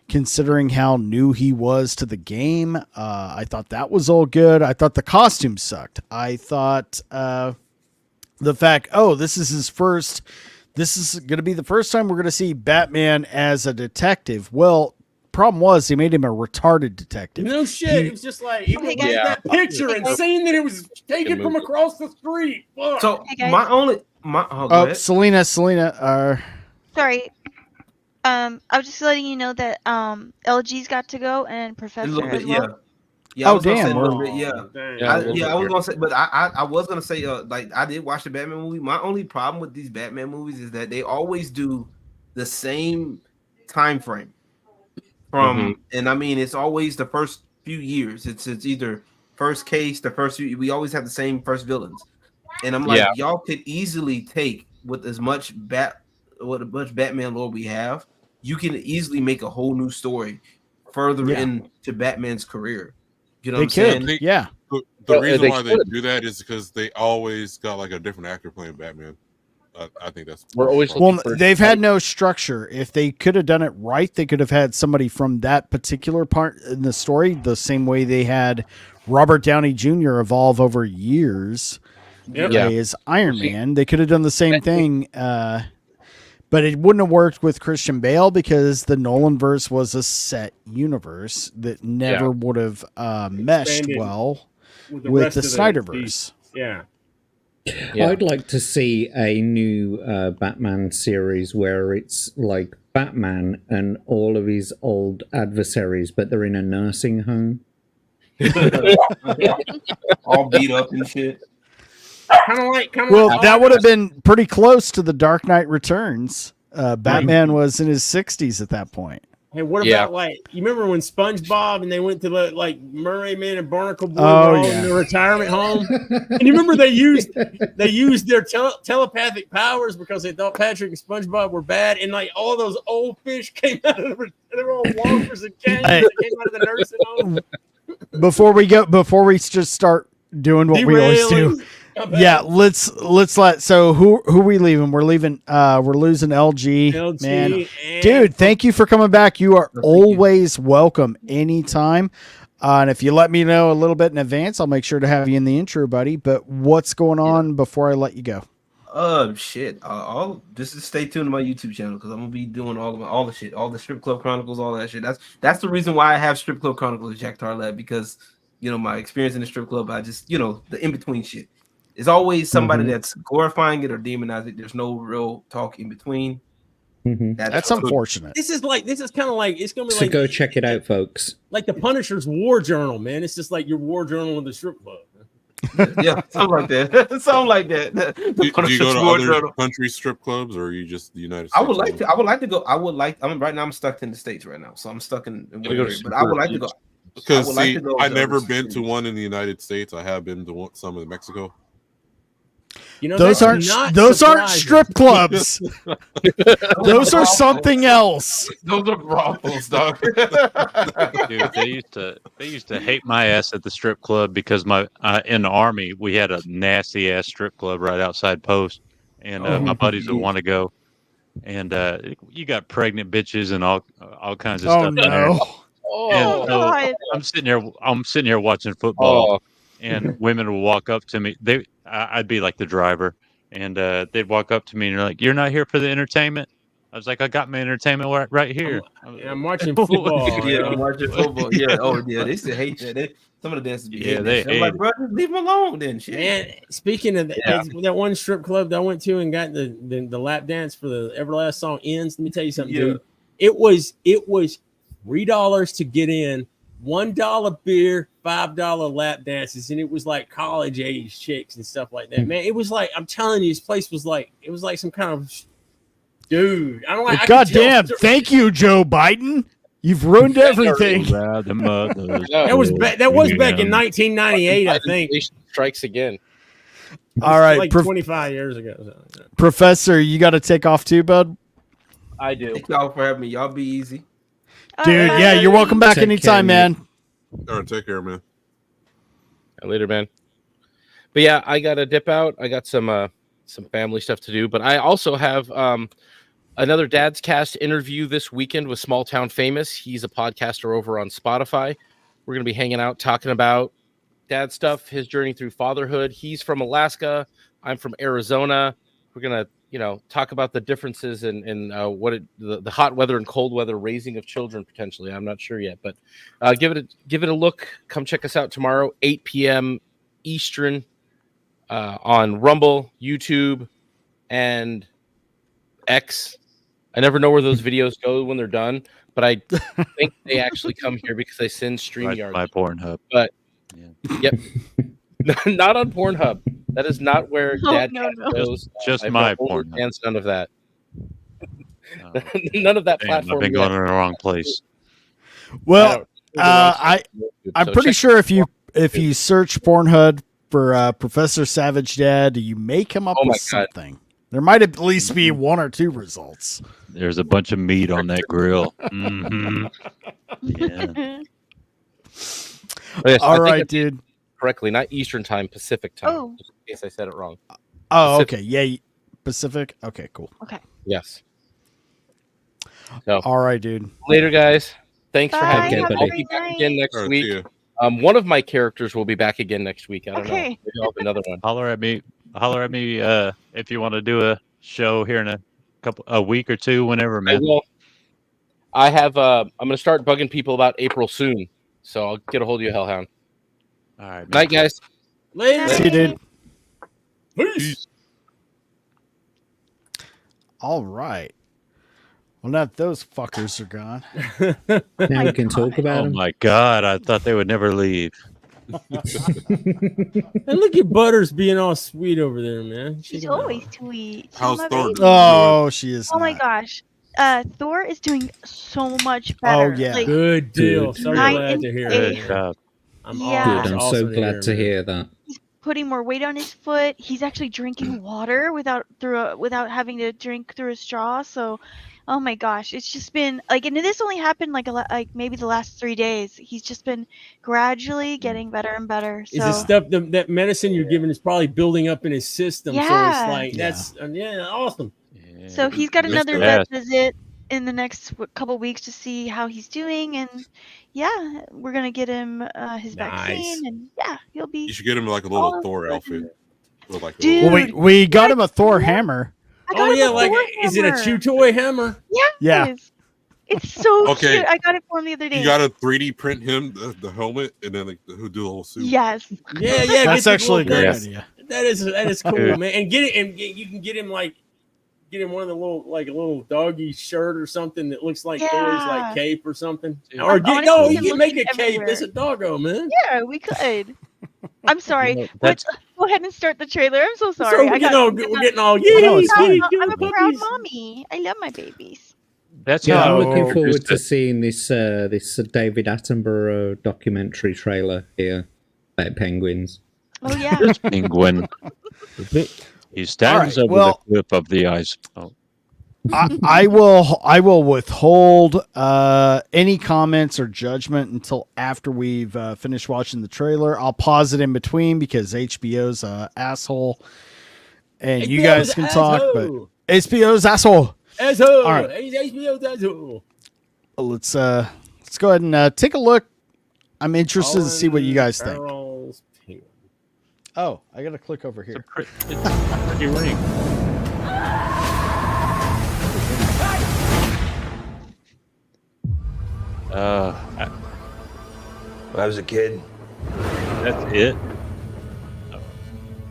considering how new he was to the game. I thought that was all good. I thought the costume sucked. I thought the fact, this is going to be the first time we're going to see Batman as a detective. Well, problem was they made him a retarded detective. No shit. It was just like he looked at that picture and seen that it was taken from across the street. Fuck. So Selena. Sorry. I was just letting you know that LG's got to go and Professor as well. Yeah. I was damn. gonna say, I was gonna say, but I was gonna say, like I did watch the Batman movie. My only problem with these Batman movies is that they always do the same time frame. And I mean, it's always the first few years. It's either first case, the first few. We always have the same first villains, and I'm like, y'all could easily take with as much Batman lore we have. You can easily make a whole new story further into Batman's career. You know what I'm saying? Yeah. The reason why they do that is because they always got like a different actor playing Batman. I think that's they've had no structure. If they could have done it right, they could have had somebody from that particular part in the story, the same way they had Robert Downey Jr. evolve over years as Iron Man. They could have done the same thing, but it wouldn't have worked with Christian Bale because the Nolanverse was a set universe that never would have meshed well with the Snyderverse. Yeah. I'd like to see a new Batman series where it's like Batman and all of his old adversaries, but they're in a nursing home. All beat up and shit. That would have been pretty close to the Dark Knight Returns. Batman was in his 60s at that point. Hey, what about you remember when SpongeBob and they went to the Murray Man and Barnacle Boy in the retirement home? And you remember they used their telepathic powers because they thought Patrick and SpongeBob were bad, and like all those old fish came out of they're all walkers and came out of the nursing home. Before we just start doing what we always do. Yeah, let's let. So who are we leaving? We're leaving. We're losing LG man. Dude, thank you for coming back. You are always welcome anytime. And if you let me know a little bit in advance, I'll make sure to have you in the intro, buddy. But what's going on before I let you go? Shit. Just stay tuned to my YouTube channel because I'm gonna be doing all the shit, all the Strip Club Chronicles, all that shit. That's the reason why I have Strip Club Chronicles at JackTarLad, because my experience in the strip club. I just the in between shit. It's always somebody that's glorifying it or demonizing it. There's no real talk in between. That's unfortunate. This is kind of like it's gonna be so go check it out, folks. Like the Punisher's war journal, man. It's just like your war journal in the strip club. Yeah, something like that. Something like that. Do you go to other country strip clubs, or are you just the United States? I would like to go. Right now I'm stuck in the States right now, so I'm stuck in but I would like to go. Because I've never been to one in the United States. I have been to some in Mexico. Those aren't strip clubs. Those are something else. Those are brothels, dog. Dude, they used to hate my ass at the strip club because in the Army we had a nasty ass strip club right outside post, and my buddies would want to go, and you got pregnant bitches and all kinds of stuff. No. And so I'm sitting here watching football, and women will walk up to me. I'd be like the driver, and they'd walk up to me and they're like, "You're not here for the entertainment?" I was like, "I got my entertainment right here. I'm watching football." I'm watching football. Yeah. Oh yeah, they used to hate that. Some of the dancers be I'm like, bro, leave them alone then. Shit. Man, speaking of that one strip club that I went to and got the lap dance for the Everlast song Ends. Let me tell you something, dude. It was $3 to get in, $1 beer, $5 lap dances, and it was like college age chicks and stuff like that. Man, it was like, I'm telling you, this place was like, it was like some kind of dude. I don't like. Goddamn! Thank you, Joe Biden. You've ruined everything. That was back in 1998, I think. Strikes again. All right, like 25 years ago. So. Professor, you got to take off too, bud. I do. Thank y'all for having me. Y'all be easy. Dude, yeah, you're welcome back anytime, man. All right, take care, man. Later, man. But yeah, I gotta dip out. I got some family stuff to do, but I also have Another Dad's Cast interview this weekend with Small Town Famous. He's a podcaster over on Spotify. We're going to be hanging out, talking about dad stuff, his journey through fatherhood. He's from Alaska. I'm from Arizona. We're going to, talk about the differences in what the hot weather and cold weather raising of children potentially. I'm not sure yet, but give it a look. Come check us out tomorrow, 8 p.m. Eastern on Rumble, YouTube, and X. I never know where those videos go when they're done, but I think they actually come here because I send StreamYard. My Pornhub. But yep, not on Pornhub. That is not where Dad goes. Just my Pornhub. None of that. None of that platform. I've been going to the wrong place. Well, I'm pretty sure if you search Pornhub for Professor Savage Dad, you may come up with something. There might at least be one or two results. There's a bunch of meat on that grill. Mm-hmm. Yeah. Yes, all right, dude. Correctly, not Eastern time, Pacific time. Oh. Just in case I said it wrong. Oh, Pacific. okay. Yeah, Pacific. Okay, cool. Okay. Yes. So, all right, dude. Later, guys. Thanks Bye. for having me. Have a I'll great be back night. again next All right, week. see ya. One of my characters will be back again next week. I don't know. Okay. Maybe I'll have another one. Holler at me if you want to do a show here in a week or two, whenever, man. I will. I have. I'm going to start bugging people about April soon, so I'll get a hold of you, Hellhound. All right, man. Night, guys. Later. See you, dude. Peace. All right. Well, now that those fuckers are gone. Now we can talk about Oh them. my God! I thought they would never leave. And look at Butters being all sweet over there, man. She's always sweet. She's How's my Thor? baby. Oh, she is. Oh my not. gosh. Thor is doing so much better. Oh, yeah. Like, Good deal. Good. So Night glad and to hear day. Good it. job. I'm Yeah. Good. I'm so awesome glad to man. hear that. putting more weight on his foot. He's actually drinking water without having to drink through a straw. So, oh my gosh, it's just been like, and this only happened like maybe the last 3 days. He's just been gradually getting better and better. So Is this stuff that medicine you're giving is probably building up in his system? So Yeah. it's like that's awesome. So he's got Mr. another Bass. vet visit in the next couple weeks to see how he's doing, and yeah, we're gonna get him his vaccine, and yeah, he'll be. You should get him like a little all Thor good. outfit. With like a Dude. little- Well, we got him a Thor hammer. I got Oh him yeah, a like Thor is it a hammer. chew toy hammer? Yes. Yeah. It's so Okay. cute. I got it for him the other day. You gotta 3D print him the helmet and then like, who do the whole suit. Yes. Yeah, yeah. That's get the actually a little great thing. idea. That is cool, Dude. man. And you can get him one of the little like a little doggy shirt or something that looks like Thor's Yeah. like cape or something. Dude. Or Honestly, you I'm can make a looking cape. everywhere. It's a doggo, man. Yeah, we could. I'm sorry. You know, that's- Go ahead and start the trailer. I'm so sorry. So we're getting all No, yeah. it's fine. I'm a proud mommy. I love my babies. That's Yeah, how I'm I looking forward introduced to it. seeing this David Attenborough documentary trailer here about penguins. Oh yeah. This penguin. He stands All right, over well- the cliff of the ice. Oh. I will withhold any comments or judgment until after we've finished watching the trailer. I'll pause it in between because HBO's asshole, and you guys can talk. But HBO's asshole. Asshole. All right. HBO's asshole. Let's go ahead and take a look. I'm interested to see what you guys think. Farrell's penguin. Oh, I got to click over here. It's a pretty ring. When I was a kid, That's it.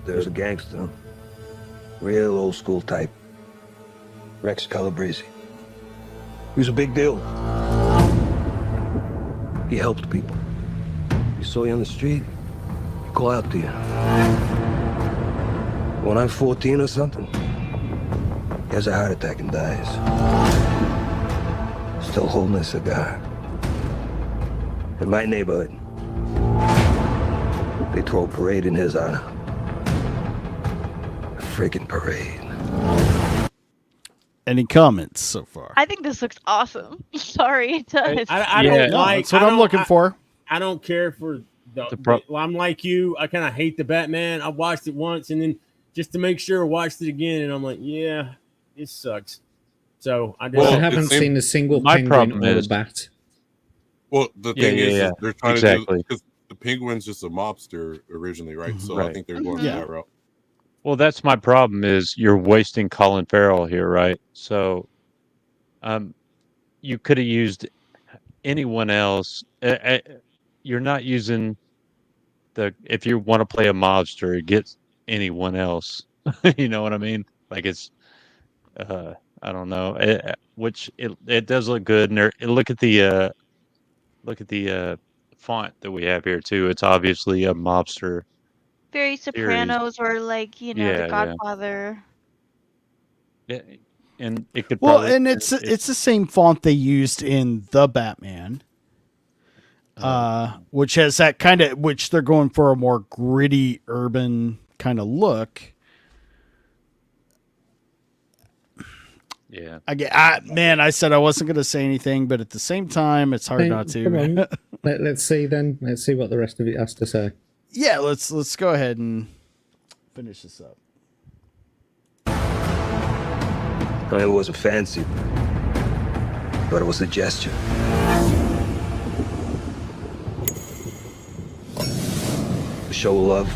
there was a gangster. Real old school type. Rex Calabrese. He was a big deal. He helped people. He saw you on the street, he'd call out to you. When I'm 14 or something, he has a heart attack and dies. Still holding a cigar. In my neighborhood, they throw a parade in his honor. A freaking parade. Any comments so far? I think this looks awesome. Sorry, it does. I Yeah. don't No, like. that's what I I'm don't- looking for. I don't care for The pro- well, I'm like you. I kind of hate the Batman. I watched it once and then just to make sure, I watched it again, and I'm like, yeah, it sucks. So I haven't seen a single penguin or a bat. Well, the thing is they're trying to do, because the penguin's just a mobster originally, right? So I think they're going that route. Well, that's my problem is you're wasting Colin Farrell here, right? So, you could have used anyone else. You're not using if you want to play a mobster, get anyone else. You know what I mean? Like it's, I don't know, it does look good. And look at the font that we have here too. It's obviously a mobster. Very Sopranos or like, The Yeah. Godfather. Yeah, and it could and it's the same font they used in the Batman, which has that kind of, which they're going for a more gritty urban kind of look. Yeah, I said I wasn't going to say anything, but at the same time, it's hard not to. Come on. Let's see then. Let's see what the rest of it has to say. Yeah, let's go ahead and finish this up. It wasn't fancy, but it was a gesture. To show love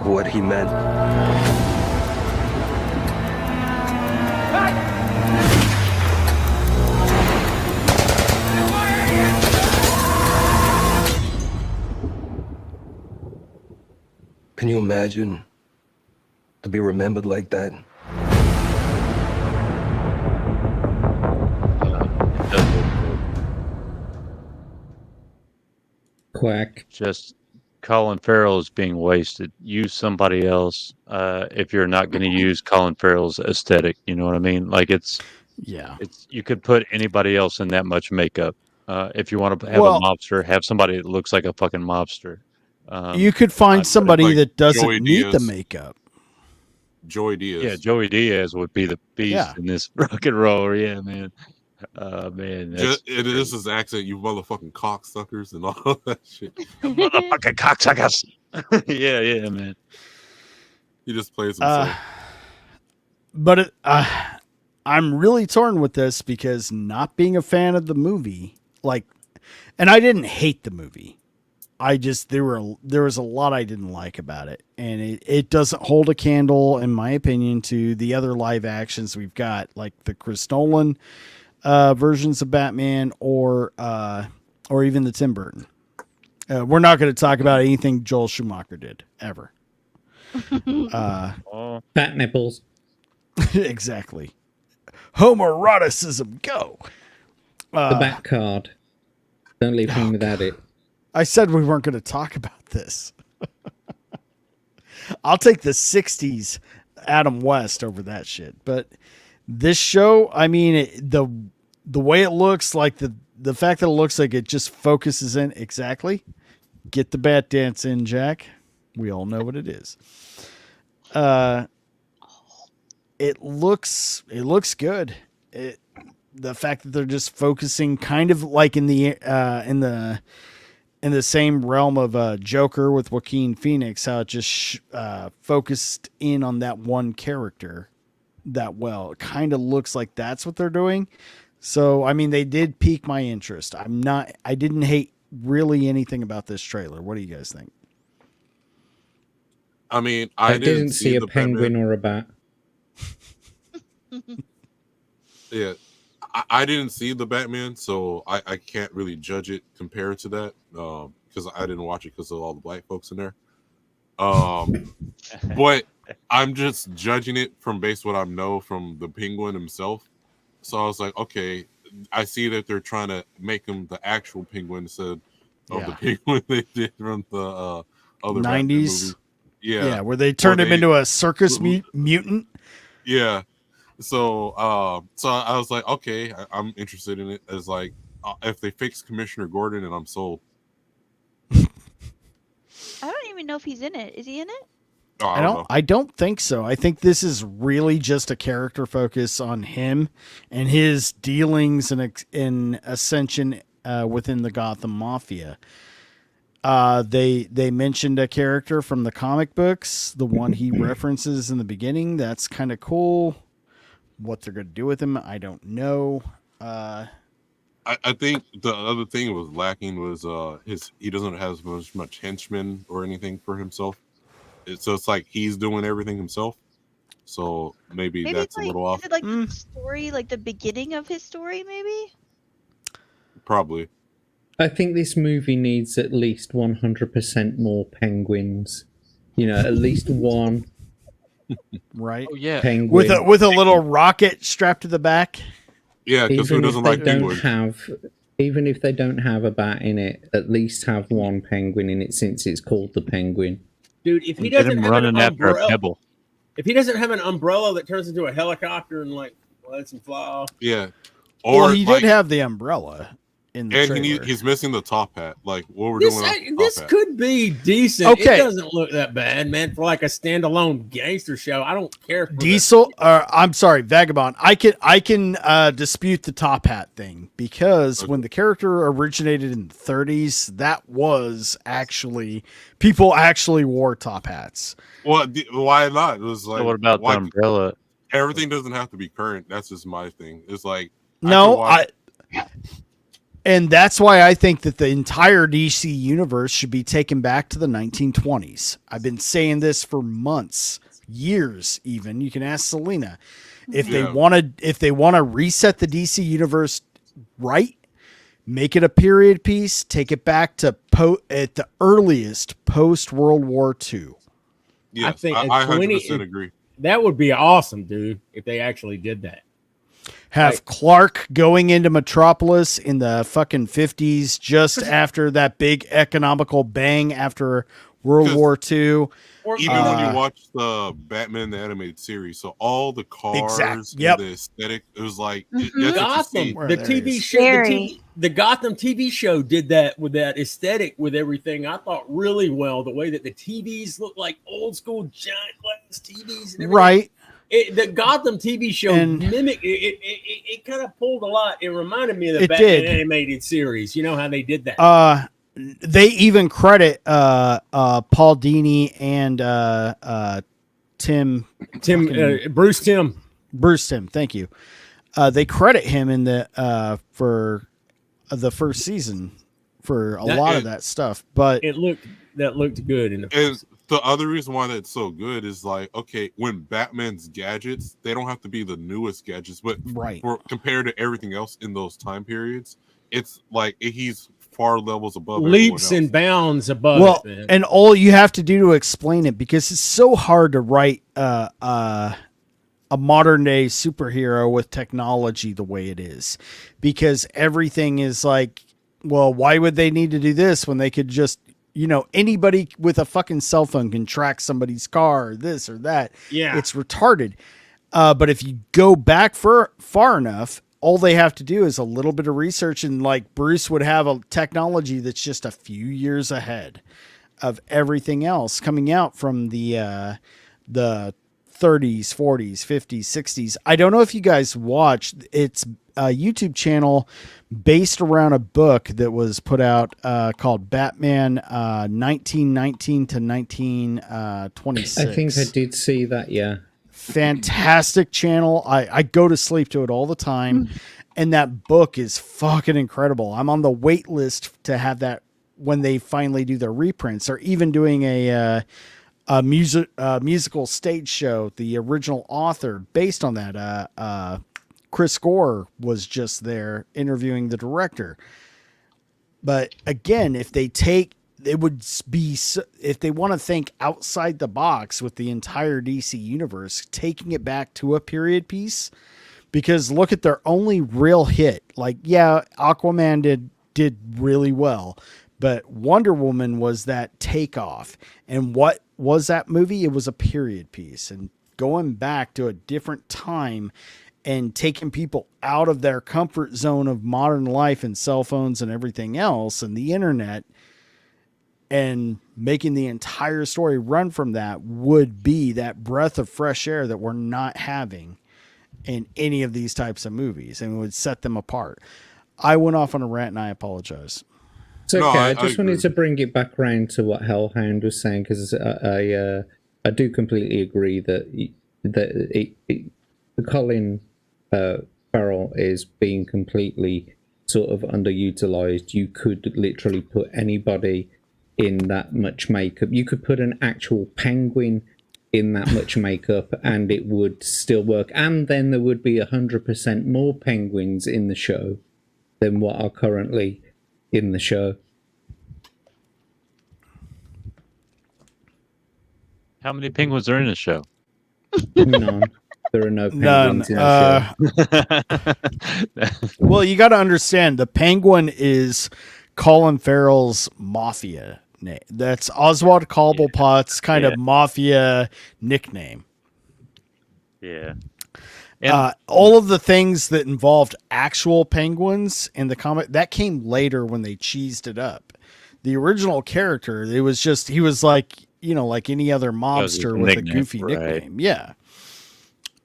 for what he meant. Can you imagine to be remembered like that? Quack. Just Colin Farrell is being wasted. Use somebody else if you're not going to use Colin Farrell's aesthetic. You know what I mean? Like it's you could put anybody else in that much makeup. If you want to have a mobster, have somebody that looks like a fucking mobster. You could find somebody like that doesn't Joey need the Diaz. makeup. Joey Diaz. Yeah, Joey Diaz would be the beast in this rock and roll. Yeah, man. Man, It is his accent, you motherfucking cocksuckers and all that shit. Motherfucking cocksuckers. yeah, man. He just plays himself. But I'm really torn with this because not being a fan of the movie, and I didn't hate the movie. I just there was a lot I didn't like about it, and it doesn't hold a candle, in my opinion, to the other live actions we've got, like the Chris Nolan versions of Batman, or even the Tim Burton. We're not going to talk about anything Joel Schumacher did ever. Bat nipples. Exactly. Homoeroticism, go. The Bat card. Don't leave me without it. I said we weren't going to talk about this. I'll take the 60s Adam West over that shit. But this show, I mean, the way it looks, like the fact that it looks like it just focuses in exactly. Get the bat dance in, Jack. We all know what it is. It looks good. The fact that they're just focusing kind of like in the same realm of Joker with Joaquin Phoenix, how it just focused in on that one character that well. It kind of looks like that's what they're doing. So, I mean, they did pique my interest. I didn't hate really anything about this trailer. What do you guys think? I mean, I didn't see a penguin or a bat. Yeah. I didn't see the Batman, so I can't really judge it compared to that, because I didn't watch it because of all the black folks in there. But I'm just judging it from based what I know from the Penguin himself. So I was like, okay, I see that they're trying to make him the actual Penguin instead of the Penguin they did from the other 90s. Yeah, where they turned him into a circus mutant. Yeah. So I was like, okay, I'm interested in it. As like, if they fix Commissioner Gordon, and I'm sold. I don't even know if he's in it. Is he in it? Oh, I don't think so. I think this is really just a character focus on him and his dealings in Ascension within the Gotham Mafia. They mentioned a character from the comic books, the one he references in the beginning. That's kind of cool. what they're going to do with him, I don't know. I think the other thing that was lacking was he doesn't have as much henchmen or anything for himself. So it's like he's doing everything himself. So maybe that's like, a little off. Is it like the story, like the beginning of his story, maybe? Probably. I think this movie needs at least 100% more penguins. You know, at least one. Right? Oh, yeah. Penguin. With a little rocket strapped to the back. Yeah, because who doesn't like penguins? Even if they don't have a bat in it, at least have one penguin in it, since it's called the Penguin. Dude, if he Get doesn't him have running an after a umbrella, pebble. if he doesn't have an umbrella that turns into a helicopter and like lets him fly off. Yeah. Or he did have the umbrella in the trailer. He's missing the top hat. Like what we're doing. This could be decent. Okay. It doesn't look that bad, man. For like a standalone gangster show, I don't care. For I'm sorry, Vagabond. I can dispute the top hat thing, because when the character originated in the 30s, that was actually people actually wore top hats. Well, why not? It was like, So what about the umbrella? Everything doesn't have to be current. That's just my thing. It's like and that's why I think that the entire DC universe should be taken back to the 1920s. I've been saying this for months, years even. You can ask Selena. If they want to reset the DC universe right, make it a period piece, take it back to at the earliest post World War II. Yes, I think I 100% agree. That would be awesome, dude, if they actually did that. Have Clark going into Metropolis in the fucking 50s, just after that big economical bang after World War II. Even when you watch the Batman the animated series, so all the cars, and the aesthetic, it was like Gotham, the TV show, the Gotham TV show did that with that aesthetic, with everything. I thought really well, the way that the TVs look like old school giant glass TVs, and everything. Right. The Gotham TV show mimicked it kind of pulled a lot. It reminded me of the Batman animated series. You know how they did that? They even credit Paul Dini and Bruce Timm. Thank you. They credit him in the for the first season for a lot of that stuff, but it looked good in the. The other reason why that's so good is like, okay, when Batman's gadgets, they don't have to be the newest gadgets, but compared to everything else in those time periods, it's like he's far levels above, leaps and bounds above it, man. And all you have to do to explain it, because it's so hard to write a modern day superhero with technology the way it is, because everything is like, well, why would they need to do this when they could just, anybody with a fucking cell phone can track somebody's car or this or that. Yeah. It's retarded. But if you go back far enough, all they have to do is a little bit of research, and like Bruce would have a technology that's just a few years ahead of everything else coming out from the 30s, 40s, 50s, 60s. I don't know if you guys watched, it's a YouTube channel based around a book that was put out called Batman 1919 to 1926. I think I did see that, yeah. Fantastic channel. I go to sleep to it all the time, and that book is fucking incredible. I'm on the wait list to have that when they finally do their reprints. They're even doing a musical stage show. The original author based on that, Chris Gore, was just there interviewing the director. But again, if they want to think outside the box with the entire DC universe, taking it back to a period piece, because look at their only real hit. Like, yeah, Aquaman did really well, but Wonder Woman was that takeoff. And what was that movie? It was a period piece, and going back to a different time and taking people out of their comfort zone of modern life and cell phones and everything else and the internet, and making the entire story run from that, would be that breath of fresh air that we're not having in any of these types of movies, and would set them apart. I went off on a rant, and I apologize. It's okay. I just wanted to bring it back around to what Hellhound was saying, because I do completely agree that Colin Farrell is being completely sort of underutilized. You could literally put anybody in that much makeup. You could put an actual penguin in that much makeup and it would still work. And then there would be 100% more penguins in the show than what are currently in the show. How many penguins are in the show? None. There are no penguins in the show. Well, you got to understand, the penguin is Colin Farrell's mafia name. That's Oswald Cobblepot's kind of mafia nickname. Yeah. All of the things that involved actual penguins in the comic, that came later when they cheesed it up. The original character, he was like, like any other mobster with a goofy nickname. Yeah.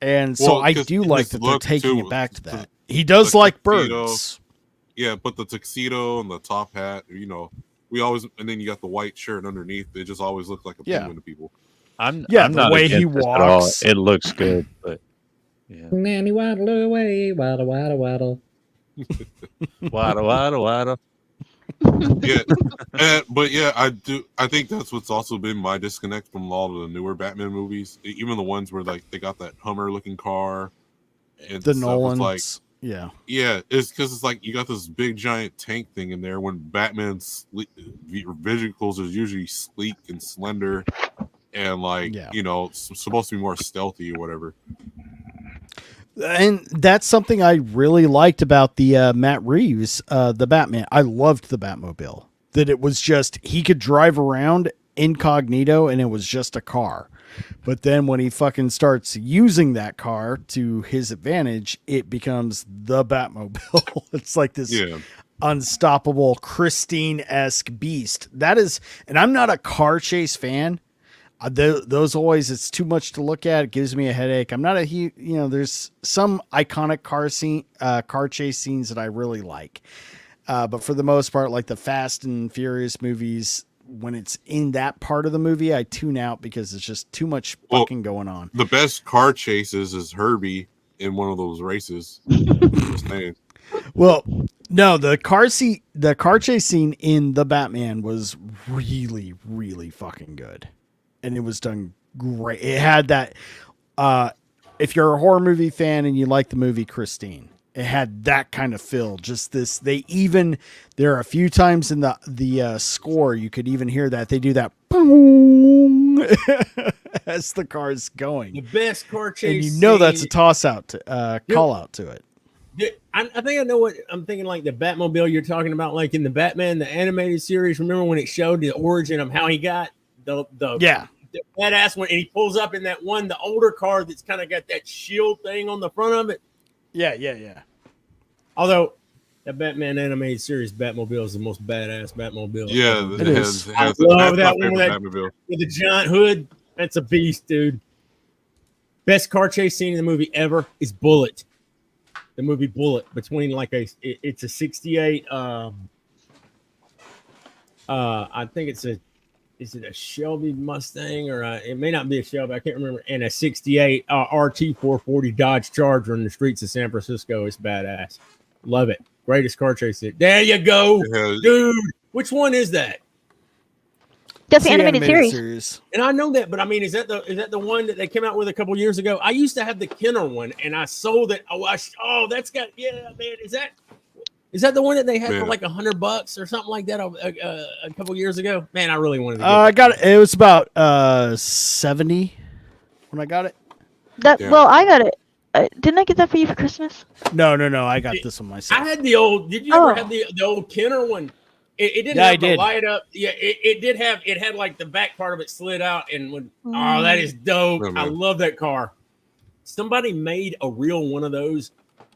And so I do like that they're taking it back to that. He does like birds. Yeah, but the tuxedo and the top hat, we always, and then you got the white shirt underneath. They just always look like a penguin to people. I'm the not way he walks. It looks good, but yeah. Nanny waddle away, waddle, waddle, waddle. Waddle, waddle, waddle. Yeah, but yeah, I think that's what's also been my disconnect from a lot of the newer Batman movies, even the ones where like they got that Hummer looking car, and the stuff. Nolans, yeah, it's because it's like you got this big giant tank thing in there when Batman's vehicles is usually sleek and slender, and like supposed to be more stealthy or whatever. And that's something I really liked about the Matt Reeves, the Batman. I loved the Batmobile. That it was just, he could drive around incognito and it was just a car. But then when he fucking starts using that car to his advantage, it becomes the Batmobile. It's like this unstoppable, Christine-esque beast. That is, and I'm not a car chase fan. Those always, it's too much to look at. It gives me a headache. I'm not a huge, there's some iconic car chase scenes that I really like. But for the most part, like the Fast and Furious movies, when it's in that part of the movie, I tune out because it's just too much fucking going on. The best car chases is Herbie in one of those races. Well, no, the car chase scene in The Batman was really, really fucking good. And it was done great. It had that, if you're a horror movie fan and you like the movie Christine, it had that kind of feel. Just this, there are a few times in the score, you could even hear that. They do that boom as the car's going. The best car chase. And that's a toss out, call out to it. I think I know what I'm thinking, like the Batmobile you're talking about, like in the Batman, the animated series. Remember when it showed the origin of how he got the badass one, and he pulls up in that one, the older car that's kind of got that shield thing on the front of it. Yeah. Although that Batman animated series Batmobile is the most badass Batmobile. Yeah, it is. I love that one with the giant hood. That's a beast, dude. Best car chase scene in the movie ever is Bullet. The movie Bullet, between it's a 68. I think is it a Shelby Mustang or it may not be a Shelby, I can't remember, and a 68 RT 440 Dodge Charger in the streets of San Francisco. It's badass. Love it. Greatest car chase. There you go, dude. Which one is that? That's the animated series. And I know that, but I mean, is that the one that they came out with a couple years ago? I used to have the Kenner one, and I sold it. That's got man. Is that the one that they had for like $100 or something like that a couple years ago? Man, I really wanted to get I got it. It was about 70 when I got it. Well, I got it. Didn't I get that for you for Christmas? No. I got this one myself. I had the old. Did you ever have the old Kenner one? It didn't have the light up. Yeah, it did have. It had like the back part of it slid out, and that is dope. I love that car. Somebody made a real one of those.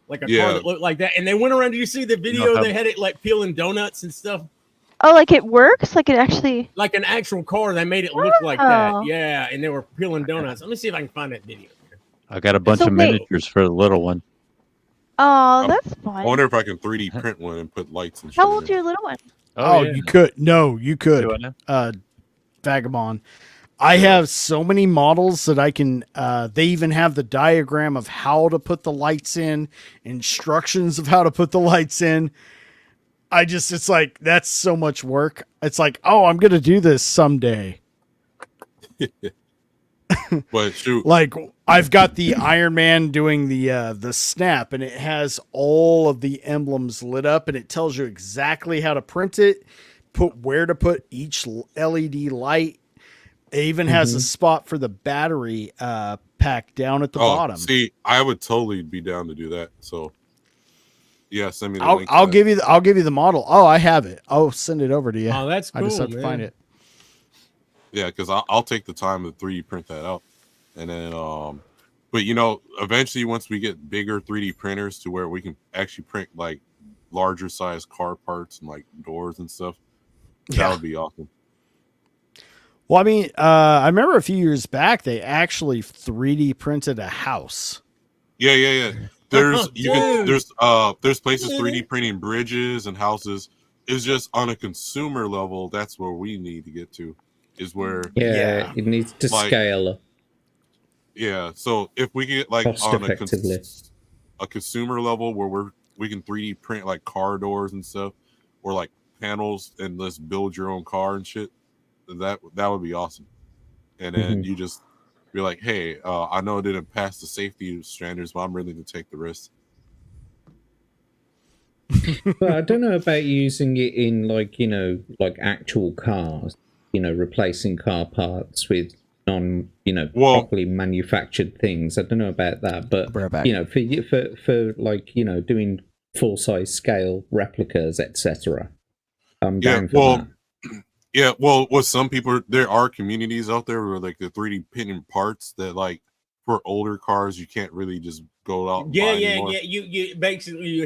Like a car that looked like that. And they went around. Did you see the video? They had it like peeling donuts and stuff. Oh, like it works? Like it actually... Like an actual car. They made it look like that. Yeah. And they were peeling donuts. Let me see if I can find that video. I got a bunch of miniatures for the little one. Oh, that's fun. I wonder if I can 3D print one and put lights and shit. How old's your little one? Oh, you could. No, you could. Vagabond. I have so many models that I can, they even have the diagram of how to put the lights in, instructions of how to put the lights in. It's like, that's so much work. It's like, oh, I'm going to do this someday. But shoot, like I've got the Iron Man doing the snap, and it has all of the emblems lit up, and it tells you exactly how to print it, where to put each LED light. It even has a spot for the battery pack down at the bottom. See, I would totally be down to do that. So, yeah, send me the link. I'll give you the model. Oh, I have it. I'll send it over to you. Oh, that's cool. I just have to find it. Yeah, because I'll take the time to 3D print that out, and then but eventually once we get bigger 3D printers to where we can actually print like larger size car parts and like doors and stuff, that would be awesome. Well, I mean, I remember a few years back they actually 3D printed a house. Yeah. There's there's places 3D printing bridges and houses. It's just on a consumer level. That's where we need to get to. Is where it needs to scale. Yeah, so if we get like on a consumer level where we can 3D print like car doors and stuff, or like panels, and let's build your own car and shit, that would be awesome. And then you just be like, hey, I know it didn't pass the safety standards, but I'm willing to take the risk. But I don't know about using it in like actual cars. Replacing car parts with properly manufactured things. I don't know about that, but for like doing full size scale replicas, etc. I'm down for that. Yeah, well, with some people, there are communities out there where like the 3D printing parts that like for older cars you can't really just go out. And buy anymore. You basically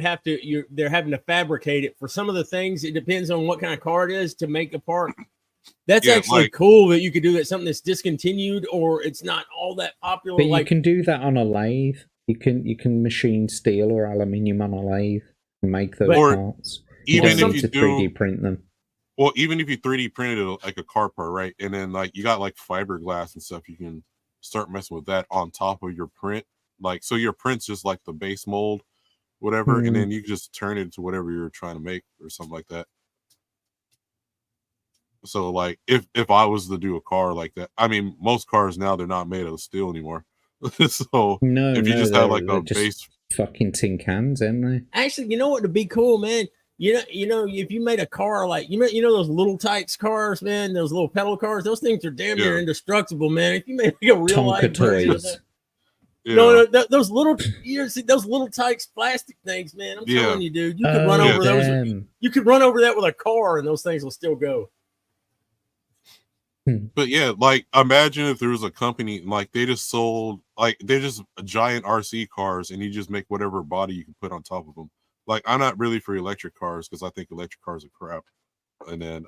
they're having to fabricate it for some of the things. It depends on what kind of car it is to make a part. That's actually cool that you could do that. Something that's discontinued or it's not all that popular. But you can do that on a lathe. You can machine steel or aluminium on a lathe and make those parts. Even if you 3D print them. Well, even if you 3D printed like a car part, right? And then like you got like fiberglass and stuff, you can start messing with that on top of your print. Like so your print's just like the base mold, whatever, and then you can just turn it into whatever you're trying to make or something like that. So like if I was to do a car like that, I mean most cars now they're not made of steel anymore. So if you just have like a base fucking tin cans, aren't they? Actually, you know what would be cool, man? You know, if you made a car like you know those little Tykes cars, man, those little pedal cars, those things are damn near indestructible, man. If you made like a real life version of that. No, those little those little Tykes plastic things, man. I'm telling you, dude, you could run over those. You could run over that with a car, and those things will still go. But yeah, like imagine if there was a company like they just sold like they're just giant RC cars, and you just make whatever body you can put on top of them. Like I'm not really for electric cars because I think electric cars are crap. And then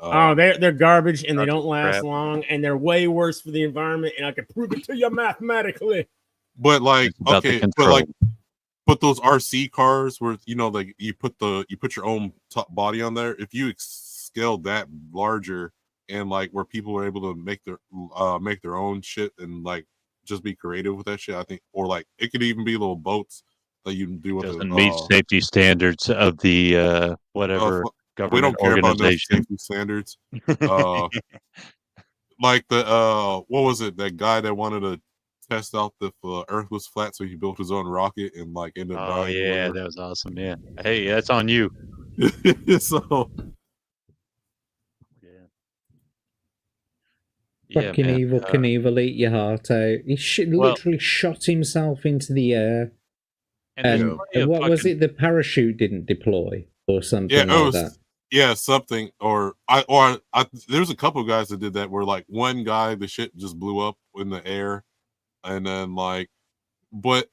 they're garbage and they don't last long, and they're way worse for the environment. And I can prove it to you mathematically. But like but those RC cars where like you put your own top body on there. If you scaled that larger and like where people are able to make their own shit and like just be creative with that shit, I think, or like it could even be little boats that you can do with doesn't meet safety standards of the whatever government we don't care organization. About those safety standards. Like the what was it? That guy that wanted to test out if the Earth was flat, so he built his own rocket and like ended up dying. Oh yeah, that was awesome. Yeah, hey, that's on you. So. Fucking Evil Knievel, eat your heart out. He literally shot himself into the air. And what was it? The parachute didn't deploy or something like that. Yeah, something. Or there's a couple of guys that did that where like one guy, the shit just blew up in the air. And then like, but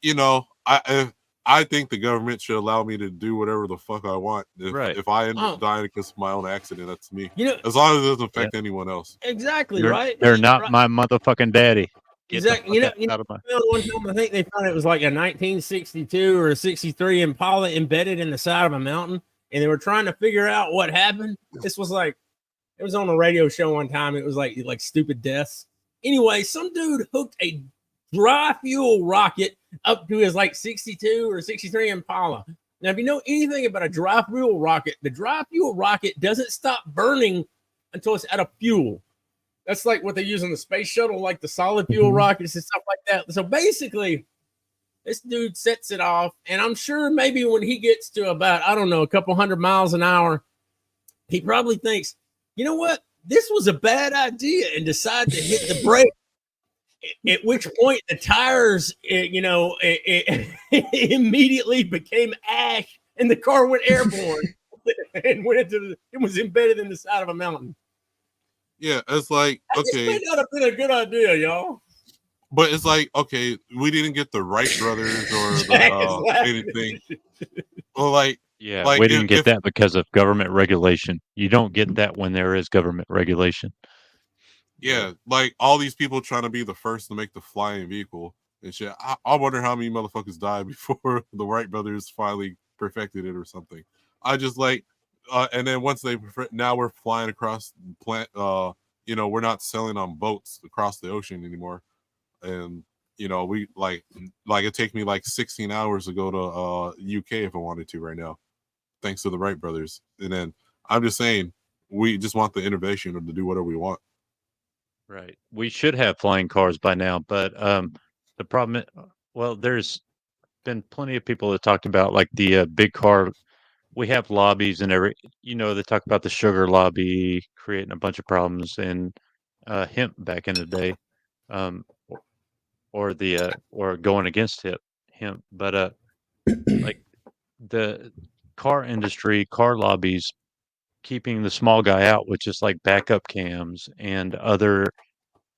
I think the government should allow me to do whatever the fuck I want. If I end up dying because of my own accident, that's me. As long as it doesn't affect anyone else. Exactly, right? They're not my motherfucking daddy. Exactly. One time I think they found it was like a 1962 or a 63 Impala embedded in the side of a mountain, and they were trying to figure out what happened. This was like, it was on a radio show one time. It was like stupid deaths. Anyway, some dude hooked a dry fuel rocket up to his like 62 or 63 Impala. Now, if you know anything about a dry fuel rocket, the dry fuel rocket doesn't stop burning until it's out of fuel. That's like what they use on the space shuttle, like the solid fuel rockets and stuff like that. So basically, this dude sets it off, and I'm sure maybe when he gets to about, I don't know, a couple 100 miles an hour, he probably thinks, you know what? This was a bad idea, and decide to hit the brake. At which point the tires, immediately became ash, and the car went airborne and it was embedded in the side of a mountain. Yeah, it's like, okay. This may not have been a good idea, y'all. But it's like, okay, we didn't get the Wright brothers or anything. Well, like, yeah, like we didn't get that because of government regulation. You don't get that when there is government regulation. Yeah, like all these people trying to be the first to make the flying vehicle and shit. I wonder how many motherfuckers died before the Wright brothers finally perfected it or something. I just like, and then once they now we're flying across plant. We're not sailing on boats across the ocean anymore, and we like it take me like 16 hours to go to UK if I wanted to right now, thanks to the Wright brothers. And then I'm just saying, we just want the innovation to do whatever we want. Right. We should have flying cars by now, but the problem is, there's been plenty of people that talked about like the big car. We have lobbies and they talk about the sugar lobby creating a bunch of problems, and hemp back in the day, or going against hemp. But like the car industry, car lobbies keeping the small guy out with just like backup cams and other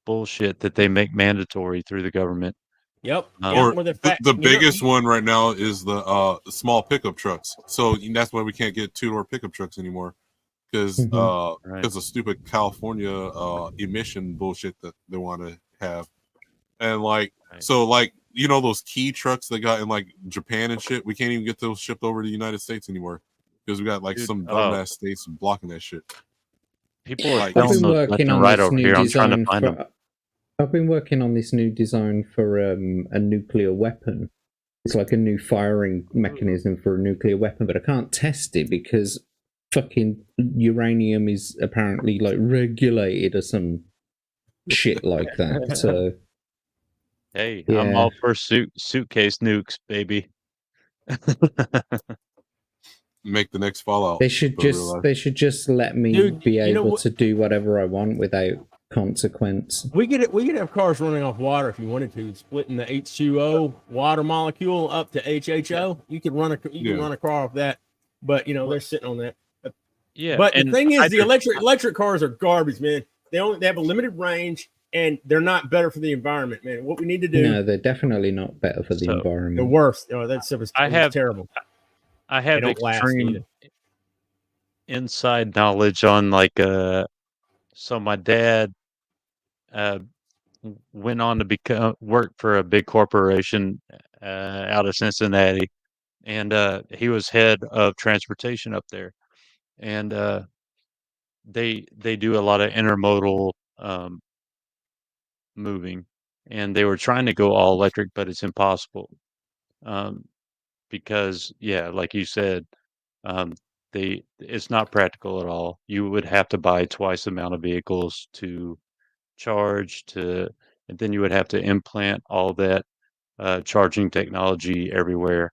bullshit that they make mandatory through the government. Yep. Or the biggest one right now is the small pickup trucks. So that's why we can't get two-door pickup trucks anymore, because of stupid California emission bullshit that they want to have. And those key trucks they got in like Japan and shit, we can't even get those shipped over to the United States anymore because we got like some dumbass states blocking that shit. People are I've been working on right this over new here. I'm trying to design find them. I've been working on this new design for a nuclear weapon. It's like a new firing mechanism for a nuclear weapon, but I can't test it because fucking uranium is apparently like regulated or some shit like that. So, hey, yeah. I'm all for suitcase nukes, baby. Make the next Fallout. They should just let me be able to do whatever I want without consequence. We could have cars running off water if you wanted to, splitting the H2O water molecule up to HHO. You could run a car off that, but they're sitting on that. Yeah, but the thing is, the electric cars are garbage, man. They have a limited range, and they're not better for the environment, man. What we need to do? No, they're definitely not better for the environment. The worst. Oh, that stuff is terrible. I have extreme inside knowledge on so my dad went on to work for a big corporation out of Cincinnati, and he was head of transportation up there, and they do a lot of intermodal moving, and they were trying to go all electric, but it's impossible because like you said, it's not practical at all. You would have to buy twice the amount of vehicles to charge, and then you would have to implant all that charging technology everywhere.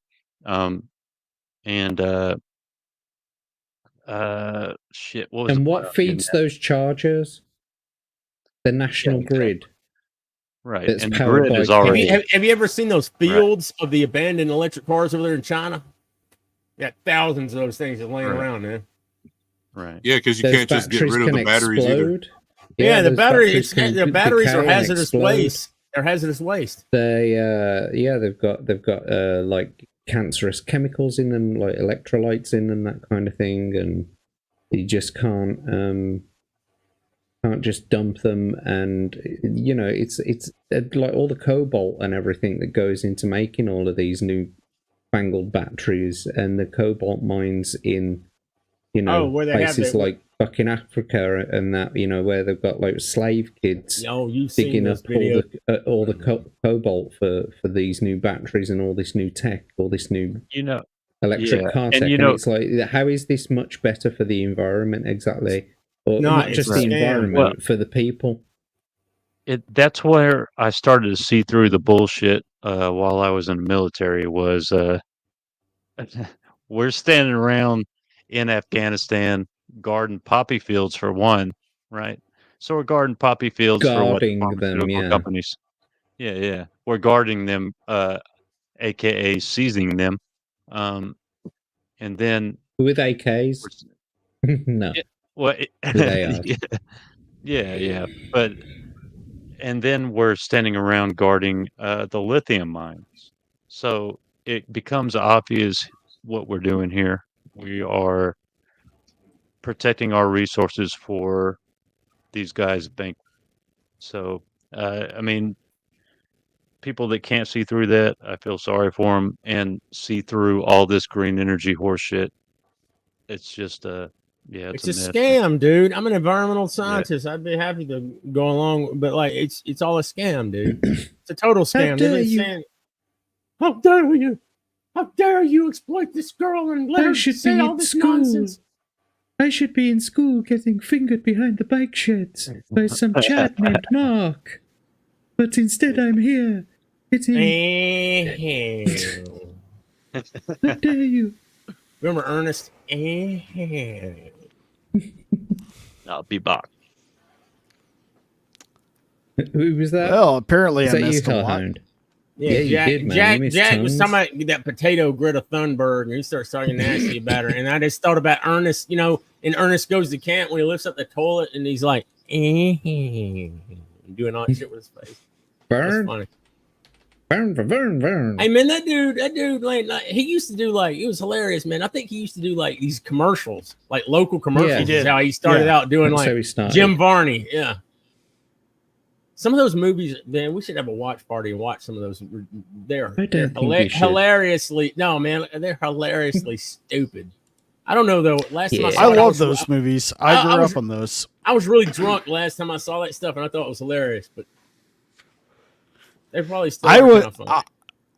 Shit. What feeds those chargers? The national grid. Right. That's And the powered grid by is already. Have you ever seen those fields of the abandoned electric cars over there in China? Got thousands of those things that laying around, man. Right. Yeah, because you can't just get rid of the batteries either. Yeah, the batteries are hazardous waste. They're hazardous waste. They've got like cancerous chemicals in them, like electrolytes in them, that kind of thing, and you just can't just dump them. And it's like all the cobalt and everything that goes into making all of these new fangled batteries, and the cobalt mines in where they places like fucking Africa and that, you know, where they've got like slave kids you've digging up videos. all the cobalt for these new batteries and all this new tech, all this new electric car tech. And it's like, how is this much better for the environment exactly? Or not just the environment, for the people. That's where I started to see through the bullshit while I was in the military. Was we're standing around in Afghanistan guarding poppy fields for one, right? So we're guarding poppy fields for what pharmaceutical companies. Yeah. We're guarding them, aka seizing them, and then with AKs. No. They are. Yeah. But and then we're standing around guarding the lithium mines. So it becomes obvious what we're doing here. We are protecting our resources for these guys' bank. So, I mean, people that can't see through that, I feel sorry for them, and see through all this green energy horseshit. It's just it's a scam, dude. I'm an environmental scientist. I'd be happy to go along, but like it's all a scam, dude. It's a total scam. How dare you? How dare you exploit this girl and let her say all this nonsense? I should be in school getting fingered behind the bike sheds by some chap named Mark. But instead I'm here getting... How dare you? Remember Ernest? I'll be back. Who was that? Well, apparently I missed a lot. Yeah, you did, man. Jack was talking about that potato Greta Thunberg, and he started talking nasty about her. And I just thought about Ernest, you know, and Ernest Goes to Camp when he lifts up the toilet and he's like, doing all that shit with his face. Burn. That's funny. Burn. Hey, man, that dude, like, he used to do, like, it was hilarious, man. I think he used to do, like, these commercials, like local commercials. Yeah, he did. How he started out doing, that's like, Jim Varney. Yeah. Some of those movies, man, we should have a watch party and watch some of those. They're hilariously, no, man, they're hilariously stupid. I don't know, though. Last time I saw I love those movies. I grew up on those. I was really drunk last time I saw that stuff, and I thought it was hilarious, but they're probably still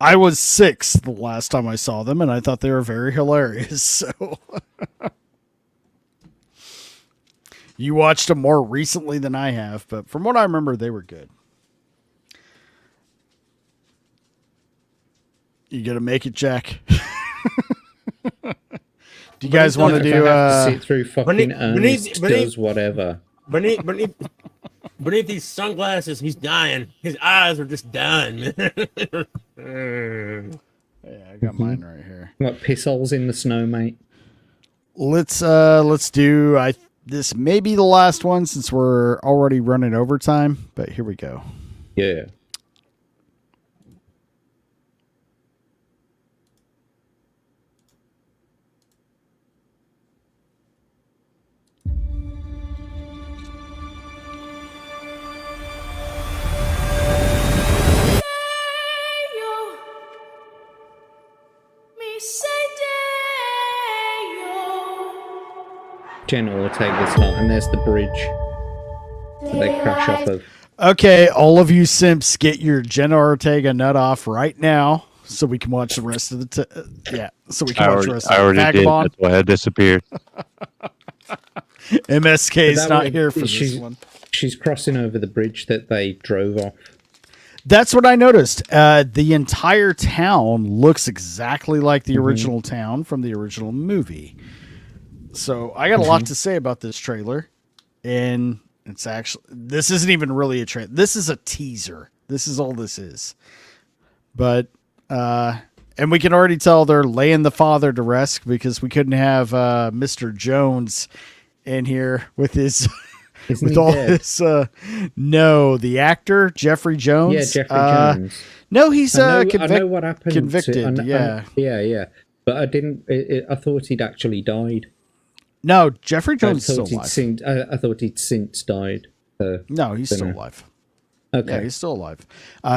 I was 6 the last time I saw them, and I thought they were very hilarious. So you watched them more recently than I have, but from what I remember, they were good. You gonna make it, Jack? Do you guys want to do? Sit through fucking Ernest does whatever. Beneath these sunglasses, he's dying. His eyes are just dying. Yeah, I got mine right here. What piss holes in the snow, mate? Let's do. This may be the last one since we're already running overtime, but here we go. Yeah. Jenna Ortega's hot, and there's the bridge that they crash off of. Okay, all of you simps, get your Jenna Ortega nut off right now, so we can watch the rest of the. So we can watch the rest of the already Vagabond. Did. That's why I disappeared. MSK is not here for this one. She's crossing over the bridge that they drove off. That's what I noticed. The entire town looks exactly like the original town from the original movie. So I got a lot to say about this trailer, and it's actually, this isn't even really a trailer. This is a teaser. This is all this is. But, and we can already tell they're laying the father to rest because we couldn't have Mr. Jones in here with his, with all this. No, the actor, Jeffrey Jones. Yeah, Jeffrey Jones. No, he's I know what happened convicted. Yeah. But I didn't, I thought he'd actually died. No, Jeffrey Jones is still alive. I thought he'd since died. No, he's still alive. Okay. Yeah, he's still alive.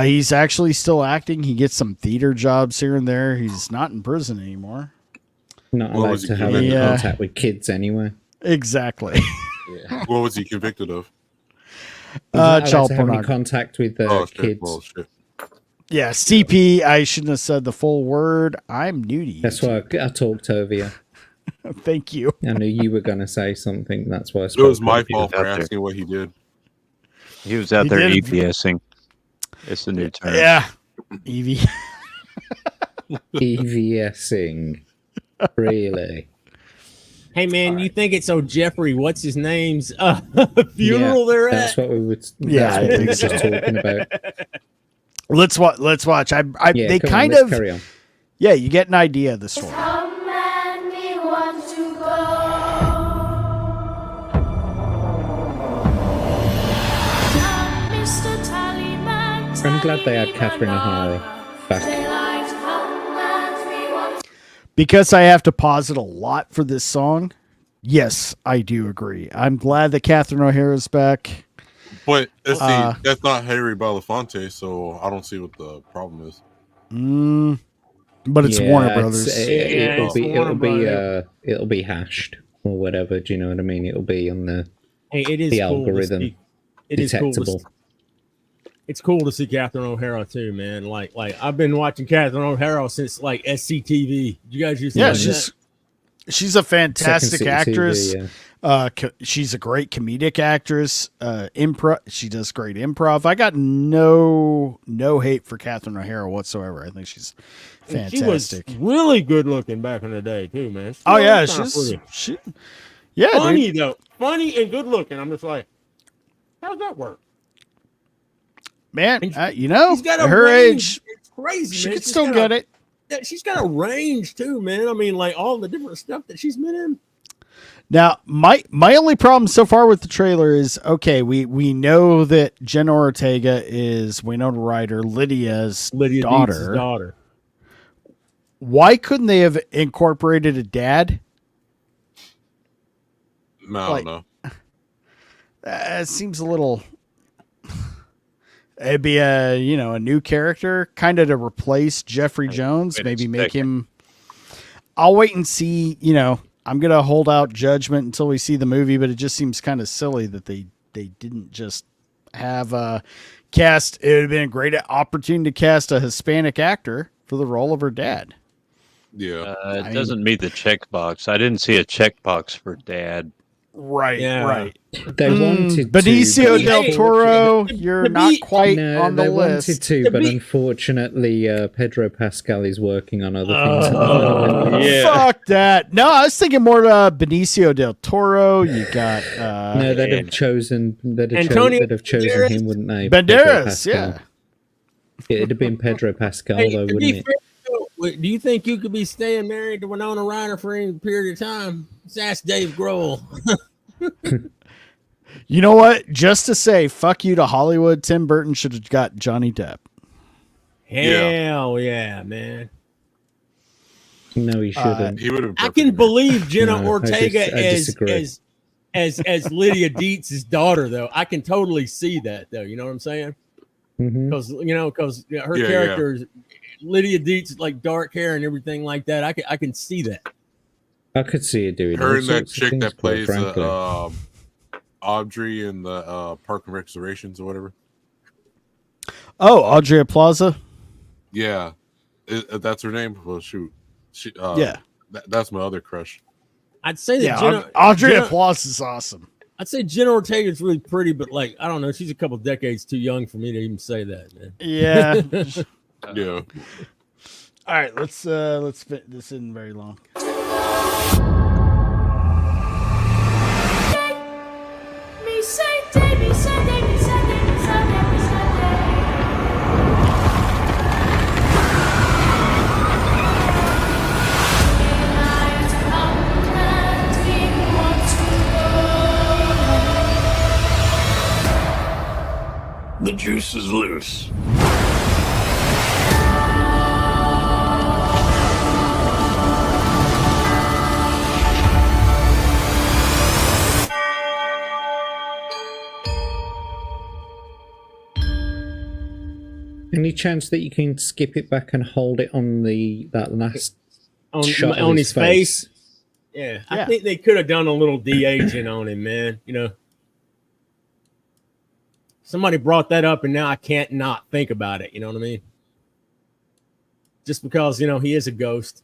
He's actually still acting. He gets some theater jobs here and there. He's not in prison anymore. Not allowed to have any contact with kids anyway. Exactly. Yeah. What was he convicted of? Child pornography. Contact with kids. Well, shit. Yeah, CP. I shouldn't have said the full word. I'm new to you. That's why I talked over you. Thank you. I knew you were going to say something. That's why I It was my fault for asking what he did. He was out there EVSing. It's the new term. Yeah. EV. EVSing. Really? Hey man, you think it's Jeffrey? What's his name's funeral? They're at. That's what we were. Yeah, I think just talking about. Let's watch. They kind of. Carry on. Yeah, you get an idea of the story. I'm glad they had Catherine O'Hara back. Because I have to posit a lot for this song. Yes, I do agree. I'm glad that Catherine O'Hara's back. But that's not Harry Belafonte, so I don't see what the problem is. But it's Warner Brothers. It'll be hashed or whatever. Do you know what I mean? It'll be on the it is the cool algorithm. Detectable. It's cool to see Catherine O'Hara too, man. Like I've been watching Catherine O'Hara since like SCTV. You guys used to watch that? She's a fantastic actress. TV, yeah. She's a great comedic actress. She does great improv. I got no hate for Catherine O'Hara whatsoever. I think she's fantastic. She was really good looking back in the day too, man. Funny though, funny and good looking. I'm just like, how's that work? Man, she's got at her range. age, it's crazy. She man. could still get it. Yeah, she's got a range too, man. I mean, like all the different stuff that she's been in. Now, my only problem so far with the trailer is, okay, we know that Jenna Ortega is Winona Ryder, Lydia daughter. Why couldn't they have incorporated a dad? No, I don't know. It seems a little. It'd be a new character, kind of to replace Jeffrey Jones. Maybe make him. I'll wait and see. I'm gonna hold out judgment until we see the movie, but it just seems kind of silly that they didn't just have a cast. It would have been a great opportunity to cast a Hispanic actor for the role of her dad. Yeah, it doesn't meet the checkbox. I didn't see a checkbox for dad. Right. They wanted Benicio del Toro. You're not quite on the list. Wanted to, but unfortunately, Pedro Pascal is working on other things. Fuck that. No, I was thinking more Benicio del Toro. You got no, they'd have chosen him, wouldn't they? Banderas, yeah. It'd have been Pedro Pascal, though, wouldn't it? Do you think you could be staying married to Winona Ryder for any period of time? Let's ask Dave Grohl. You know what? Just to say fuck you to Hollywood, Tim Burton should have got Johnny Depp. Hell yeah, man. No, he shouldn't. He would have. I can believe Jenna Ortega as Lydia Dietz's daughter, though. I can totally see that, though. You know what I'm saying? Because her character is Lydia Dietz, like dark hair and everything like that. I can see that. I could see it doing. Her and that chick that plays Audrey in the Park and Restorations or whatever. Oh, Audrey Plaza. Yeah, that's her name. Well, shoot, that's my other crush. I'd say that Audrey Plaza is awesome. I'd say Jenna Ortega is really pretty, but like I don't know, she's a couple decades too young for me to even say that, man. Yeah. Yeah. All right, let's fit this in very long. The juice is loose. Any chance that you can skip it back and hold it on that last shot on his face? Yeah, I think they could have done a little de-aging on him, man. You know, somebody brought that up, and now I can't not think about it. You know what I mean? Just because, you know, he is a ghost.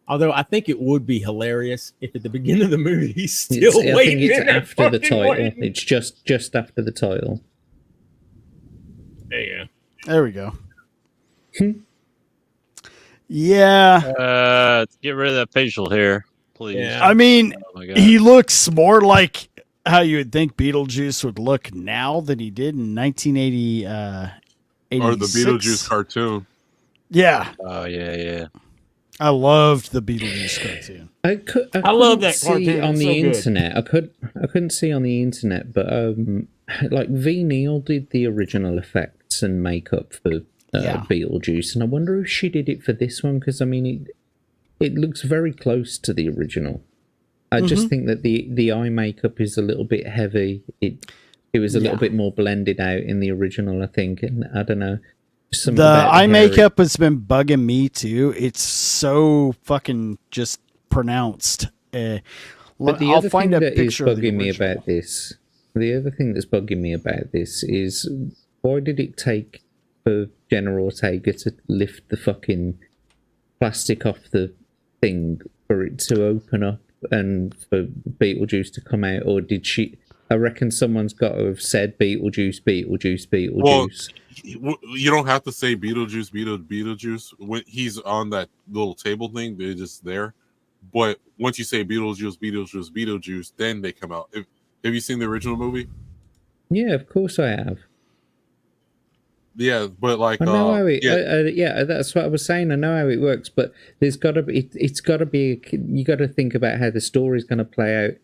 Although I think it would be hilarious if at the beginning of the movie he's still waiting. I think it's after the title. Waiting. It's just after the title. There you go. There we go. Yeah. Get rid of that facial hair, please. Yeah. I mean, he looks more like how you would think Beetlejuice would look now than he did in 1980. Or the Beetlejuice cartoon. Yeah. Oh yeah. I loved the Beetlejuice cartoon. I love that cartoon on the internet. I couldn't see on the internet, but like V. Neal did the original effects and makeup for Beetlejuice, and I wonder if she did it for this one, because I mean it looks very close to the original. I just think that the eye makeup is a little bit heavy. It was a little bit more blended out in the original, I think, and I don't know. The eye makeup has been bugging me too. It's so fucking just pronounced. But the other thing that is bugging me about this, the other thing that's bugging me about this is, why did it take for Jenna Ortega to lift the fucking plastic off the thing for it to open up and for Beetlejuice to come out? Or did she? I reckon someone's got to have said Beetlejuice. Well, you don't have to say Beetlejuice. When he's on that little table thing, they're just there. But once you say Beetlejuice, then they come out. Have you seen the original movie? Yeah, of course I have. Yeah, but like, I know how it. Yeah, that's what I was saying. I know how it works, but there's got to be. It's got to be. You got to think about how the story's going to play out.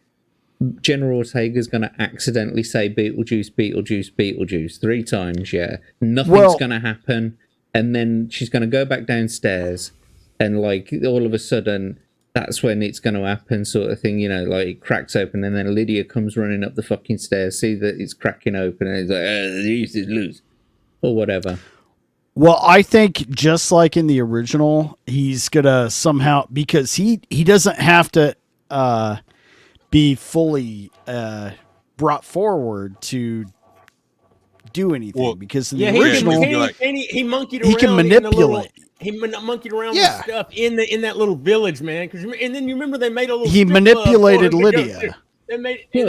General Ortega's going to accidentally say Beetlejuice 3 times, yeah. Nothing's going to happen. And then she's going to go back downstairs, and like all of a sudden, that's when it's going to happen, sort of thing, you know, like it cracks open, and then Lydia comes running up the fucking stairs, see that it's cracking open, and it's like, this is loose, or whatever. Well, I think just like in the original, he's going to somehow, because he doesn't have to be fully brought forward to do anything, because in the original he monkeyed around. He can manipulate. He monkeyed around with stuff in that little village, man. And then you remember they made a little. He manipulated Lydia. They made, he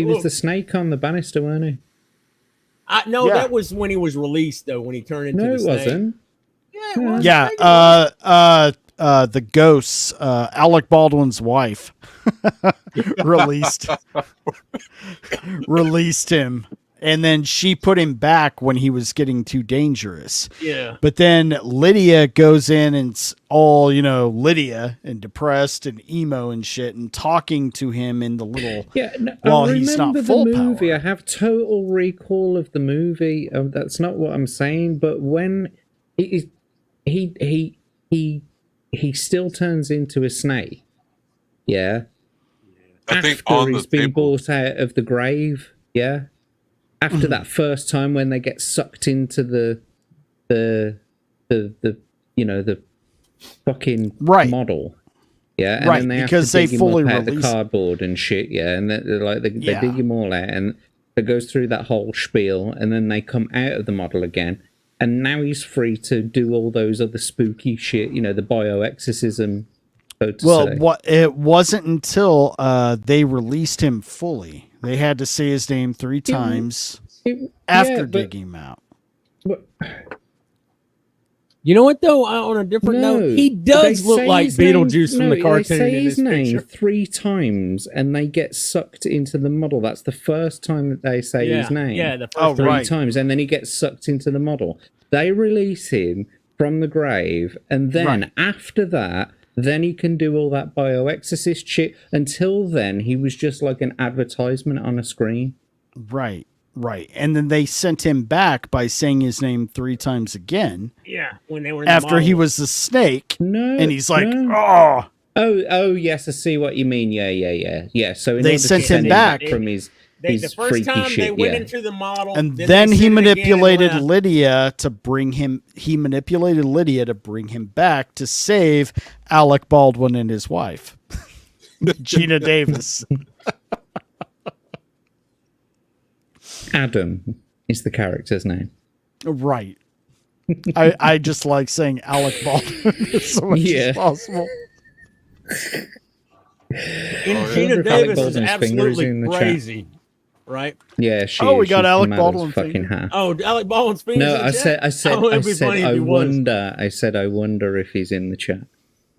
was the snake on the banister, weren't he? That was when he was released, though. When he turned into the snake. Wasn't. Yeah, it was. Yeah. The ghosts, Alec Baldwin's wife, released him, and then she put him back when he was getting too dangerous. Yeah. But then Lydia goes in and it's all, you know, Lydia and depressed and emo and shit, and talking to him in the little while he's not full the movie. power. I have total recall of the movie. That's not what I'm saying, but when he still turns into a snake. Yeah. I think after he's been brought out of the grave. Yeah. After that first time when they get sucked into the you know, the fucking model. Yeah. And then they have to dig him up out the cardboard and shit. Yeah. And they dig him all out, and it goes through that whole spiel, and then they come out of the model again. And now he's free to do all those other spooky shit, you know, the bioexorcism. It wasn't until they released him fully. They had to say his name 3 times after digging him out. You know what, though? On a different note, he does look like Beetlejuice from the cartoon. They say his name 3 times, and they get sucked into the model. That's the first time that they say his name. Yeah, the first 3 times, and then he gets sucked into the model. They release him from the grave, and then after that, then he can do all that bioexorcist shit. Until then, he was just like an advertisement on a screen. Right. And then they sent him back by saying his name 3 times again. Yeah, when they were after he was the snake. And he's like, Oh, yes, I see what you mean. Yeah. So they sent him back from his his the first freaky time shit, they went yeah. into the model, And they then he said it again and manipulated left. Lydia to bring him. He manipulated Lydia to bring him back to save Alec Baldwin and his wife, Gina Davis. Adam is the character's name. Right. I just like saying Alec Baldwin as so much as possible. And Gina Davis is absolutely crazy, right? Yeah, she. Oh, we is. got She's Alec mad as Baldwin fucking finger. hat. Oh, Alec Baldwin's fingers. No, in the I chat? said, Oh, it'd be funny if he was. I said, I wonder if he's in the chat.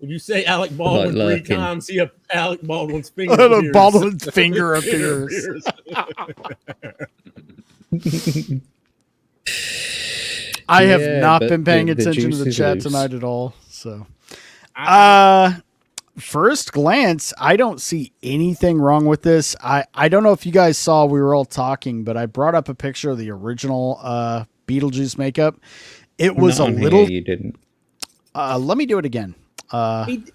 If you say Alec Baldwin Like three lurking. times, see if Alec Baldwin's finger Alec appears. Baldwin's finger appears. I have not been paying attention to the chat tonight at all. So, first glance, I don't see anything wrong with this. I don't know if you guys saw, we were all talking, but I brought up a picture of the original Beetlejuice makeup. It was Not a on little. Here, you didn't. Let me do it again.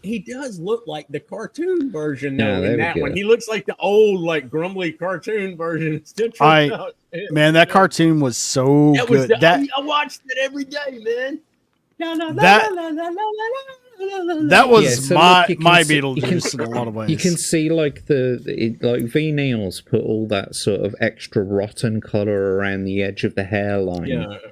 He does look like the cartoon version though. Yeah, there in we that go. one, he looks like the old like grumbly cartoon version. It's still tripping out. Man, that cartoon was so That was good. the, That I watched it every day, man. that was Yeah, so my look, you can my see- Beetlejuice in a lot of ways. You can see like like V Neil's put all that sort of extra rotten color around the edge of the hairline.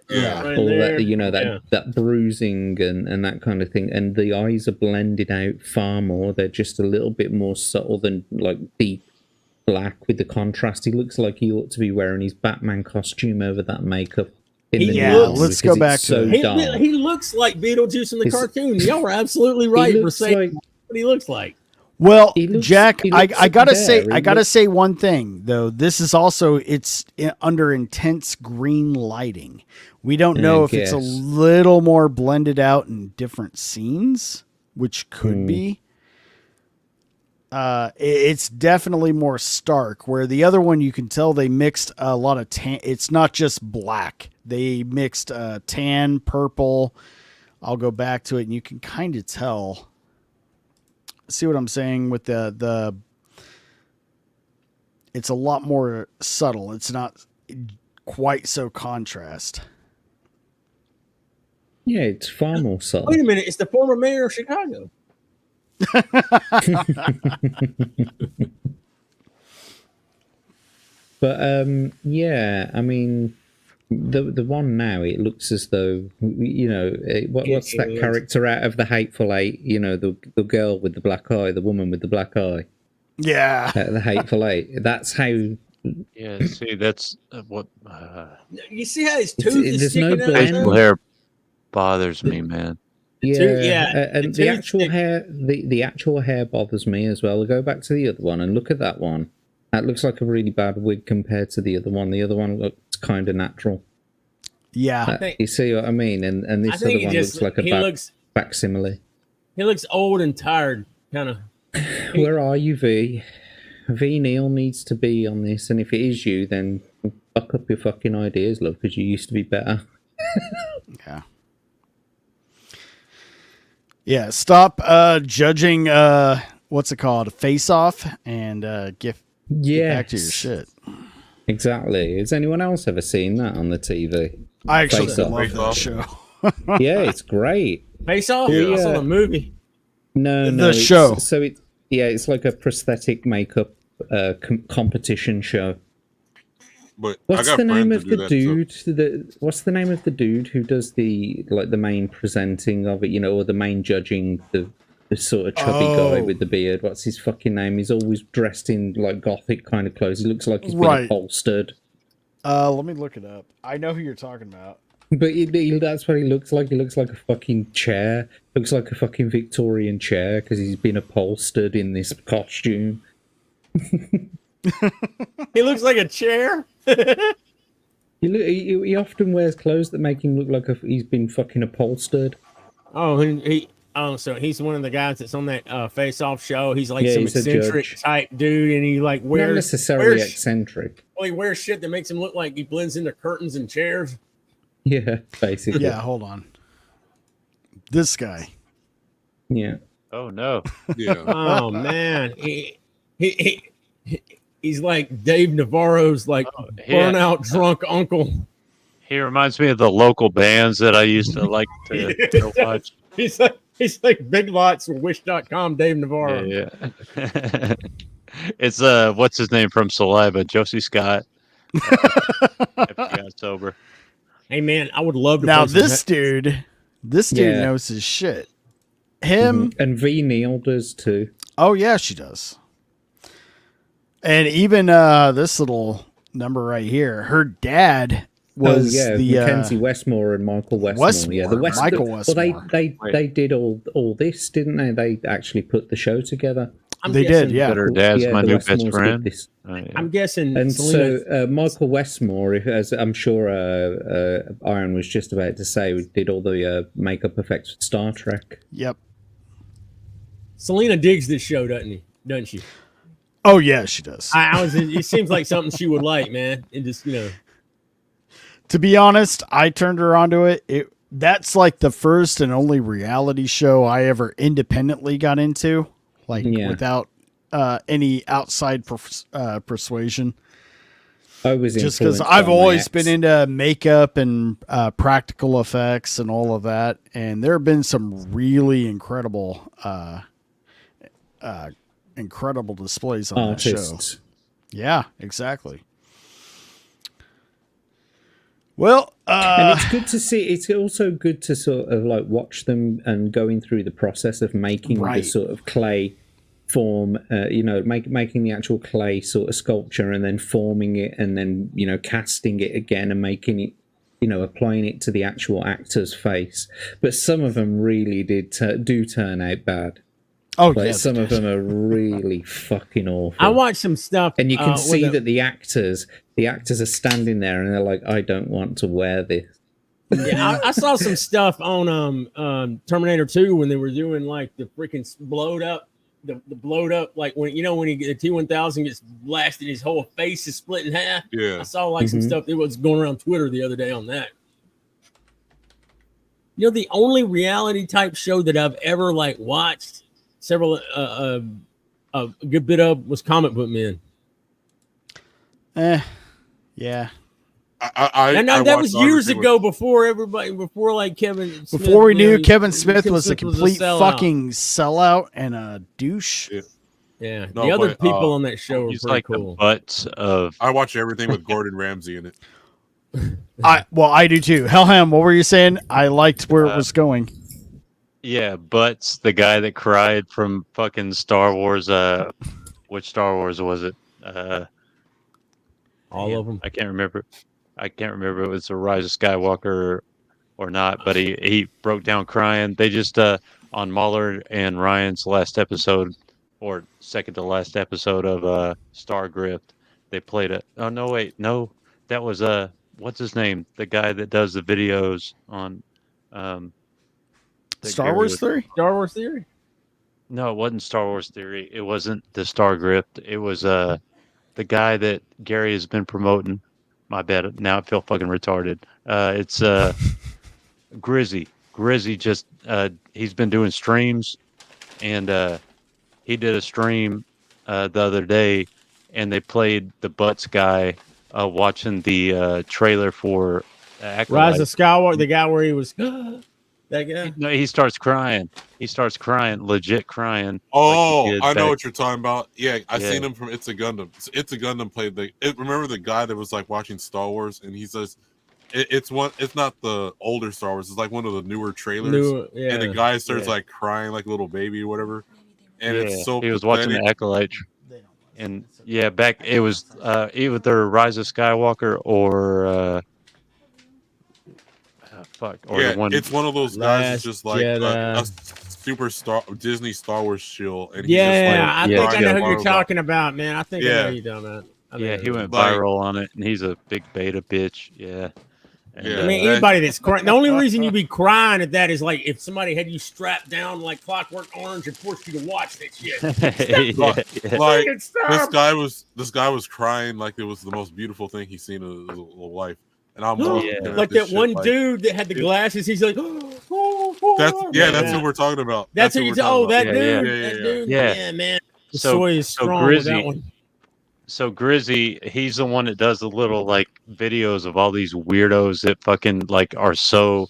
Right All there. that, you know, that bruising and that kind of thing. And the eyes are blended out far more. They're just a little bit more subtle than like deep black with the contrast. He looks like he ought to be wearing his Batman costume over that makeup. Let's go back to dark. He looks like Beetlejuice in the cartoon. Y'all were absolutely right for looks saying what he looks like. Well, He looks- Jack, he I looks gotta there. say, He I gotta looks- say one thing though. This is also under intense green lighting. We don't know if it's a guess. little more blended out in different scenes, which could be. It's definitely more stark. Where the other one, you can tell they mixed a lot of tan. It's not just black. They mixed tan, purple. I'll go back to it, and you can kind of tell. See what I'm saying with the it's a lot more subtle. It's not quite so contrast. Yeah, it's far more subtle. Wait a minute, it's the former mayor of Chicago. But yeah, I mean, the one now, it looks as though, you know, what's that character out of the Hateful Eight? You know, the girl with the black eye, the woman with the black eye. Yeah, the Hateful Eight. That's how. Yeah, see, that's what. You see how his tooth is there's no sticking out? blend. Facial hair bothers me, man. And the actual hair, the actual hair bothers me as well. I'll go back to the other one and look at that one. That looks like a really bad wig compared to the other one. The other one looks kind of natural. Yeah, you see what I mean? And this other one looks like a bad facsimile. He looks old and tired, kind of. Where are you, V? V Neil needs to be on this, and if it is you, then fuck up your fucking ideas, love, because you used to be better. Yeah, stop judging what's it called? Face Off and get back to your shit. Exactly. Has anyone else ever seen that on the TV? I actually Face Off. love that show. Yeah, it's great. Face Off? I saw the movie. No, The it's- show. So it's like a prosthetic makeup competition show. But What's I got the name friends of who the do that, dude? What's the name of the dude who does the main presenting of it? You know, or the main judging, the sort of chubby guy with the beard. What's his fucking name? He's always dressed in like gothic kind of clothes. He looks like he's been upholstered. Let me look it up. I know who you're talking about. But that's what he looks like. He looks like a fucking chair. Looks like a fucking Victorian chair because he's been upholstered in this costume. He looks like a chair. He often wears clothes that make him look like he's been fucking upholstered. Oh, so he's one of the guys that's on that Face Off show. He's like some he's a eccentric judge. type dude, and he like wears Not necessarily eccentric. Well, he wears shit that makes him look like he blends into curtains and chairs. Yeah, basically. Yeah, hold on. This guy. Yeah. Oh no. Yeah. Oh man, He's like Dave Navarro's like burnout drunk uncle. He reminds me of the local bands that I used to like to watch. He's like Big Lots and Wish.com Dave Navarro. Yeah. It's what's his name from Saliva, Josie Scott. If he got sober. Hey man, I would love to. Now this dude knows his shit. Him and V Neil does too. Oh yeah, she does. And even this little number right here, her dad was the Mackenzie Westmore and Michael Westmore. Yeah, Michael Westmore. Well, they did all this, didn't they? They actually put the show together. They did, yeah. But her dad's my new best friend. I'm guessing. And Selena... so Michael Westmore, as I'm sure Iron was just about to say, did all the makeup effects for Star Trek. Yep. Selena digs this show, doesn't she? Oh yeah, she does. It seems like something she would like, man. And just To be honest, I turned her onto it. That's like the first and only reality show I ever independently got into, without any outside persuasion. I was just because I've always been into makeup and practical effects and all of that, and there have been some really incredible displays on that show. Yeah, exactly. Well, and it's good to see. It's also good to sort of like watch them and going through the process of making the sort of clay form. Making the actual clay sort of sculpture and then forming it and then casting it again and making it, applying it to the actual actor's face. But some of them really do turn out bad. Oh, yeah. Some of them are really fucking awful. I watched some stuff, and you can see that the actors are standing there, and they're like, "I don't want to wear this." Yeah, I saw some stuff on Terminator 2 when they were doing like the freaking blowed up, the blowed up, like when the T-1000 gets blasted, his whole face is split in half. Yeah, I saw like some stuff that was going around Twitter the other day on that. The only reality type show that I've ever watched several a good bit of was Comic Book Men. Yeah. I know that was years ago before Kevin Smith. Before we knew Kevin Smith was a complete fucking sellout and a douche. Yeah. The other people on that show were pretty cool. I watch everything with Gordon Ramsay in it. I do too. Hellham, what were you saying? I liked where it was going. Yeah, Butts, the guy that cried from fucking Star Wars. Which Star Wars was it? All of them. I can't remember. If it was the Rise of Skywalker or not, but he broke down crying. They just on Mahler and Ryan's last episode, or second to last episode of Star Grift, they played it. Oh no, wait, no, that was what's his name? The guy that does the videos on Star Wars Theory? Star Wars Theory? No, it wasn't Star Wars Theory. It wasn't the Star Grift. It was the guy that Gary has been promoting. My bad. Now I feel fucking retarded. It's Grizzy. Grizzy just he's been doing streams, and he did a stream the other day, and they played the Butts guy watching the trailer for Rise of Skywalker. The guy where he was. That guy? No, he starts crying. Legit crying. Oh, like I know what you're talking about. Yeah, I seen him from It's a Gundam. It's a Gundam played remember the guy that was like watching Star Wars, and he says it's not the older Star Wars. It's like one of the newer trailers, and the guy starts like crying like a little baby or whatever. And it's so he was watching the Acolyte, and back it was either Rise of Skywalker or. It's one of those guys that's just like a super Disney Star Wars shill. And I think I know who you're talking about, man. I think I know you're talking about. He went viral on it, and he's a big beta bitch. Yeah. And, I mean, anybody that's crying. The only reason you'd be crying at that is like if somebody had you strapped down like Clockwork Orange and forced you to watch that shit. Like this guy was crying like it was the most beautiful thing he's seen in his life. And I'm like that one dude that had the glasses. He's like, that's what we're talking about. That's who you that dude. Yeah, man. The soy is strong with that one. So Grizzy, he's the one that does the little like videos of all these weirdos that fucking like are so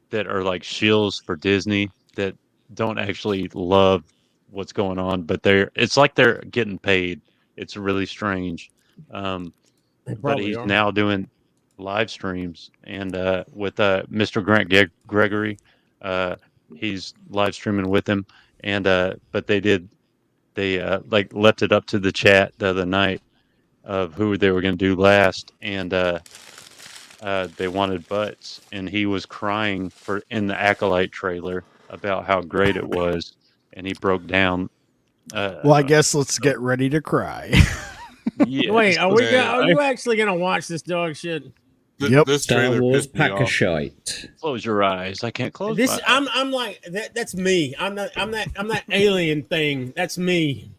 that are like shills for Disney that don't actually love what's going on, but it's like they're getting paid. It's really strange. But he's are. now doing live streams and with Mr. Grant Gregory, he's live streaming with him, and but they like left it up to the chat the other night of who they were going to do last, and they wanted Butts, and he was crying in the Acolyte trailer about how great it was, and he broke down. Well, I guess let's get ready to cry. Yeah. Wait, are you actually gonna watch this dog shit? Yep. This Star trailer Wars pissed me pack off. of shite. Close your eyes. I can't close. This my eyes. I'm like that's me. I'm that alien thing. That's me.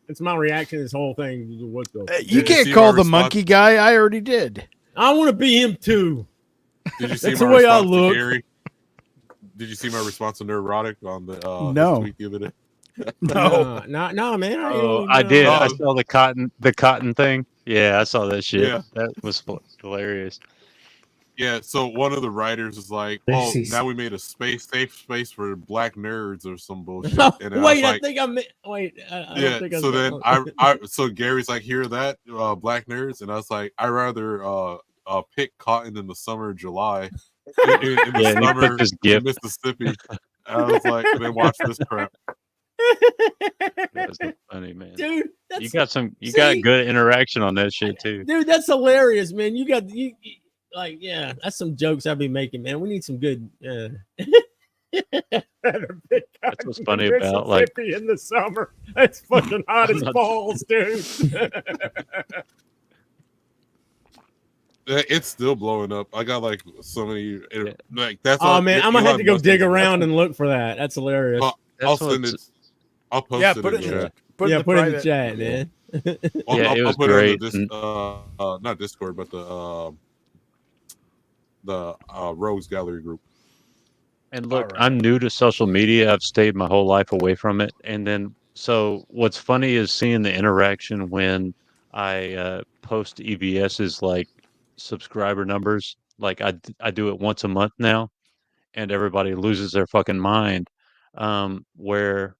It's my reaction to this whole thing. You can't call the monkey guy. I already did. I want to be him too. Did you see That's my the way I response to look. Gary? Did you see my response to Neurotic on the No. his tweet the other day? No, man. I did. I saw the cotton thing. Yeah, I saw that shit. Yeah. That was hilarious. Yeah, so one of the writers is like, "Oh, now we made a safe space for black nerds or some bullshit." And Wait, I I think I'm. Wait, I yeah. don't think So then so Gary's like, "Hear that, black nerds?" And I was like, "I rather pick cotton in the summer of July, in the Yeah, and he summer put this in GIF. Mississippi." And I was like, and then watch this crap. That's funny, man. Dude, You got good interaction on that shit too. Dude, that's hilarious, man. You got you like, yeah, that's some jokes I'll be making, man. We need some good. That's what's funny about like in the summer. It's fucking hot as balls, dude. It's still blowing up. I got like so many. Like that's. Oh man, I'm gonna have to go dig around and look for that. That's hilarious. I'll send it. I'll post it in the chat. Put it in the chat, man. It was put great. It in not Discord, but the Rogues Gallery group. And look, I'm new to social media. I've stayed my whole life away from it. And then, so what's funny is seeing the interaction when I post EVS's like subscriber numbers. Like I do it once a month now, and everybody loses their fucking mind. Where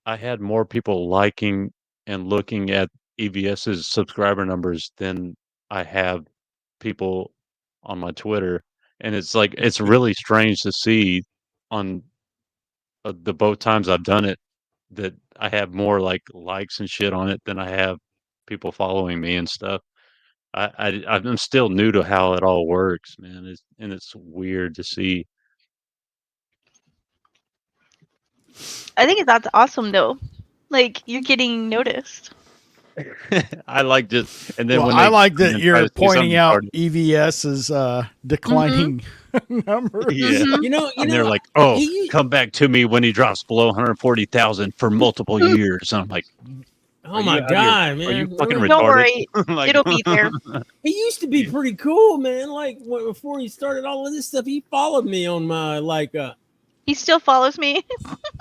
I had more people liking and looking at EVS's subscriber numbers than I have people on my Twitter. And it's like, it's really strange to see on the both times I've done it that I have more like likes and shit on it than I have people following me and stuff. I'm still new to how it all works, man. It's weird to see. I think that's awesome though. Like you're getting noticed. I like just, and then when I like that try you're to see pointing something out hard- EVS's declining numbers. Yeah, and they're like, "Oh, come back to me when he drops below 140,000 for multiple years." And I'm like, Oh my god, man! Are you fucking retarded? Don't worry, Like- it'll be there. He used to be pretty cool, man. Like before he started all of this stuff, he followed me on my He still follows me.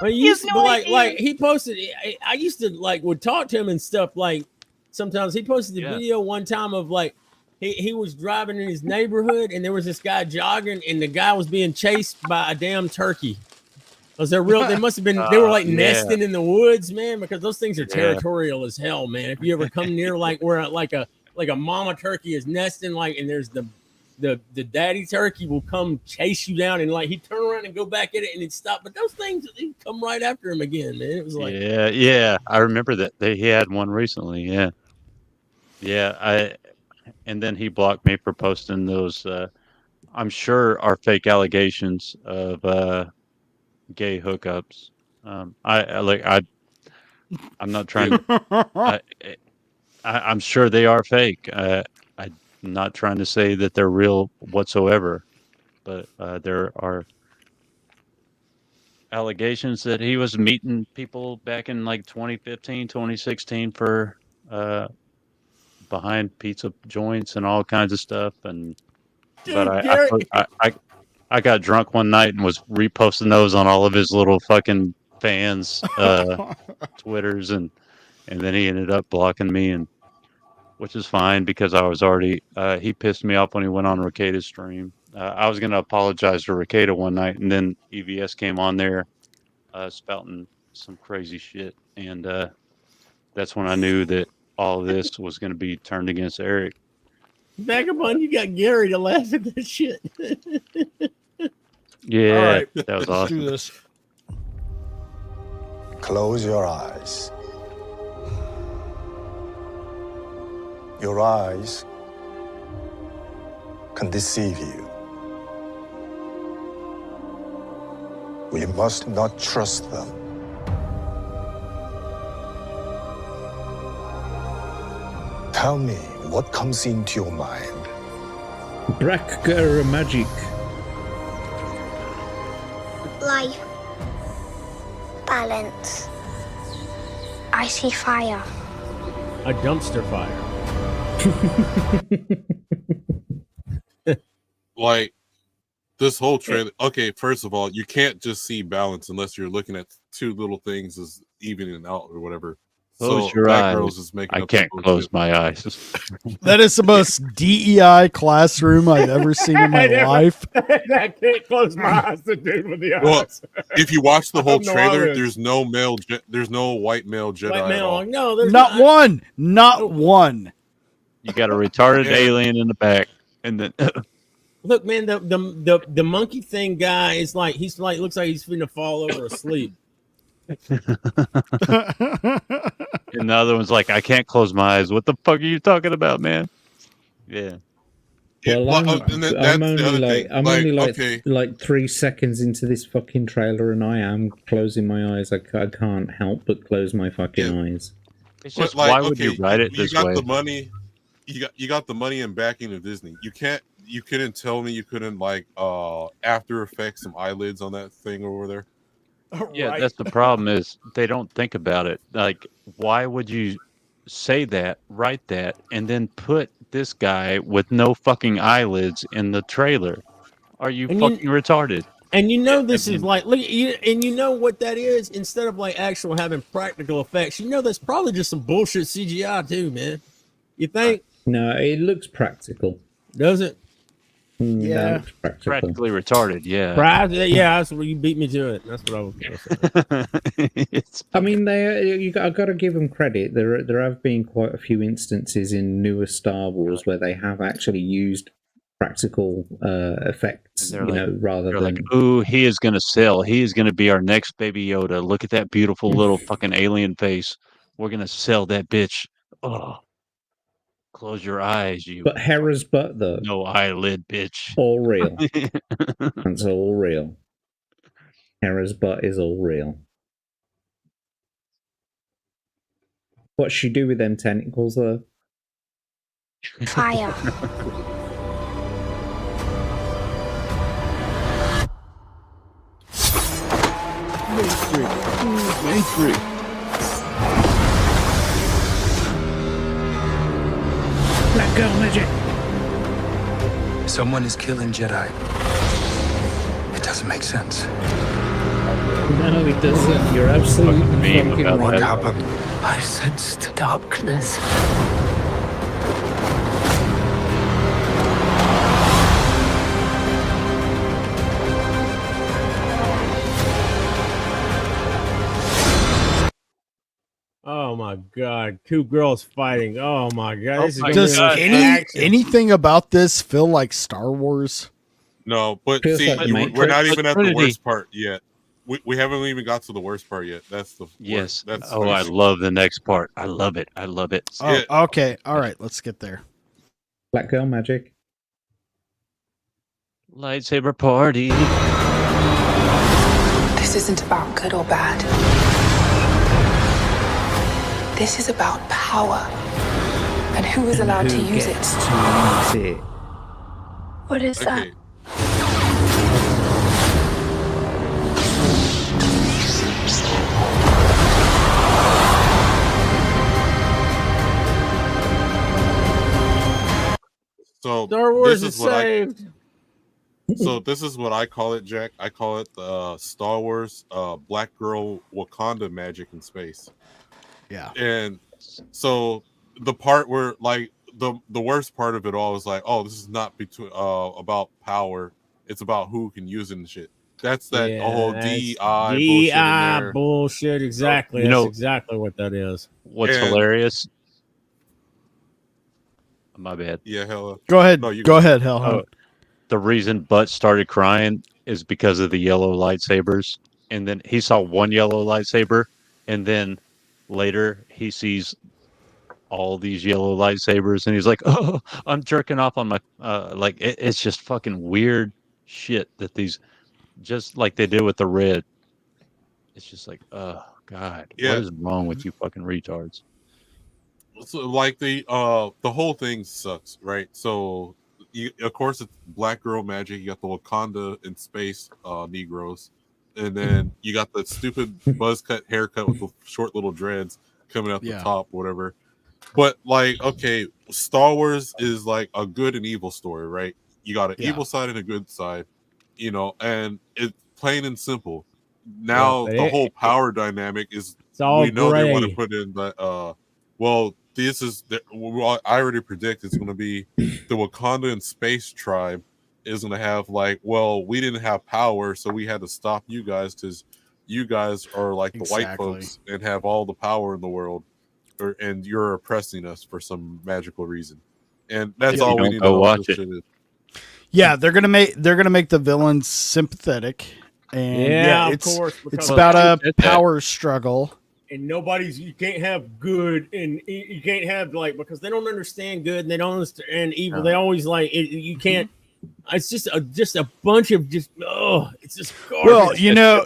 I used to like he posted. I used to would talk to him and stuff. Like sometimes he posted a video one time of like he was driving in his neighborhood and there was this guy jogging and the guy was being chased by a damn turkey. Was there real? They must have been. They were like nesting in the woods, man, because those things are territorial as hell, man. If you ever come near like where like a mama turkey is nesting, like, and there's the daddy turkey will come chase you down and like he'd turn around and go back at it and it'd stop. But those things he'd come right after him again, man. It was like yeah. I remember that he had one recently. Yeah. And then he blocked me for posting those. I'm sure are fake allegations of gay hookups. I'm not trying to. I'm sure they are fake. I'm not trying to say that they're real whatsoever, but there are allegations that he was meeting people back in like 2015, 2016 for behind pizza joints and all kinds of stuff. And but I got drunk one night and was reposting those on all of his little fucking fans Twitters and then he ended up blocking me and which is fine because I was already. He pissed me off when he went on Rekida's stream. I was gonna apologize to Rekida one night, and then EVS came on there, spouting some crazy shit, and that's when I knew that all of this was going to be turned against Eric. Vagabond, you got Gary to laugh at this shit. Yeah, All right, that was let's awesome. do this. Close your eyes. Your eyes can deceive you. We must not trust them. Tell me what comes into your mind. Black girl magic. Life. Balance. I see fire. A dumpster fire. Like this whole trailer. Okay, first of all, you can't just see balance unless you're looking at two little things as evening out or whatever. Close so your Black eyes. Girls is making I up can't for close shit. my eyes. That is the most DEI classroom I've ever seen in my life. I can't close my eyes to dude with the eyes. Well, if you watch the I whole have no trailer, eyelids. there's no male. There's no white male Jedi White at male, all. no, there's Not one. Not one. You got a retarded Yeah. alien in the back, and then Look, man, the monkey thing guy is like looks like he's finna fall over asleep. and the other one's like, I can't close my eyes. What the fuck are you talking about, man? Yeah. Well, I'm only okay. like 3 seconds into this fucking trailer, and I am closing my eyes. I can't help but close my fucking eyes. It's But, just why would you write it you this got way? the money. You got the money and backing of Disney. You couldn't tell me you couldn't like After Effects some eyelids on that thing over there. Yeah, Right. that's the problem is they don't think about it. Like, why would you say that, write that, and then put this guy with no fucking eyelids in the trailer? Are you And fucking retarded? And you know this is like look, and you know what that is. Instead of like actual having practical effects, you know that's probably just some bullshit CGI too, man. You think? No, it looks practical. Does it? Yeah, Yeah. it looks practical. Practically retarded, yeah. Yeah, that's where you beat me to it. That's what I was gonna say. I mean, I got to give them credit. There have been quite a few instances in newer Star Wars where they have actually used practical effects, They're like, rather they're than. like, ooh, he is gonna sell. He is gonna be our next Baby Yoda. Look at that beautiful little fucking alien face. We're gonna sell that bitch. Oh, close your eyes, you. But Hera's butt, though. No eyelid, bitch. All real. That's all real. Hera's butt is all real. What's she do with them tentacles, though? Fire. Main Street. Black girl magic. Someone is killing Jedi. It doesn't make sense. No, it doesn't. You're absolutely fucking right. What happened? I sensed darkness. Oh my god, two girls fighting. Oh my god, this is gonna Does be like action. anything about this feel like Star Wars? No, but Feels see, like the Matrix. we're not even at the Trinity. worst part yet. We haven't even got to the worst part yet. That's the Yes. That's Oh, I love the next part. I love it. I love it. Oh, okay. All right, let's get there. Black girl magic. Lightsaber party. This isn't about good or bad. This is about power and who is allowed to use it. To use it. What is that? Okay. So Star Wars this is is what saved. So this is what I call it, Jack. I call it Star Wars Black Girl Wakanda magic in space. Yeah. And so the part where like the worst part of it all is like, oh, this is not between about power. It's about who can use it and shit. That's that whole DEI bullshit in there. Bullshit. Exactly. You That's know- exactly what that is. What's And- hilarious? My bad. Yeah, hell. Go ahead. No, you Go ahead, Hellhound. Oh, the reason Butt started crying is because of the yellow lightsabers. And then he saw one yellow lightsaber, and then later he sees all these yellow lightsabers, and he's like, "Oh, I'm jerking off on my like." It's just fucking weird shit that these, just like they did with the red. It's just like, oh god, Yeah. what is wrong with you fucking retards? So, like the whole thing sucks, right? So, of course, it's black girl magic. You got the Wakanda in space Negroes, and then you got the stupid buzz cut haircut with the short little dreads coming out the top, whatever. But like, okay, Star Wars is like a good and evil story, right? You got an evil side and a good side, you know, and it's plain and simple. Now the whole power dynamic is we know they want to put in that. Well, this is I already predict it's going to be the Wakanda and space tribe is going to have like, well, we didn't have power, so we had to stop you guys because you guys are like the white folks and have all the power in the world, and you're oppressing us for some magical reason. And that's all we need to watch it. Yeah, they're gonna make the villains sympathetic, and of course, it's about a power struggle. And you can't have good, and you can't have like, because they don't understand good and they don't understand evil. They always like you can't. It's just a bunch of it's just garbage. Well,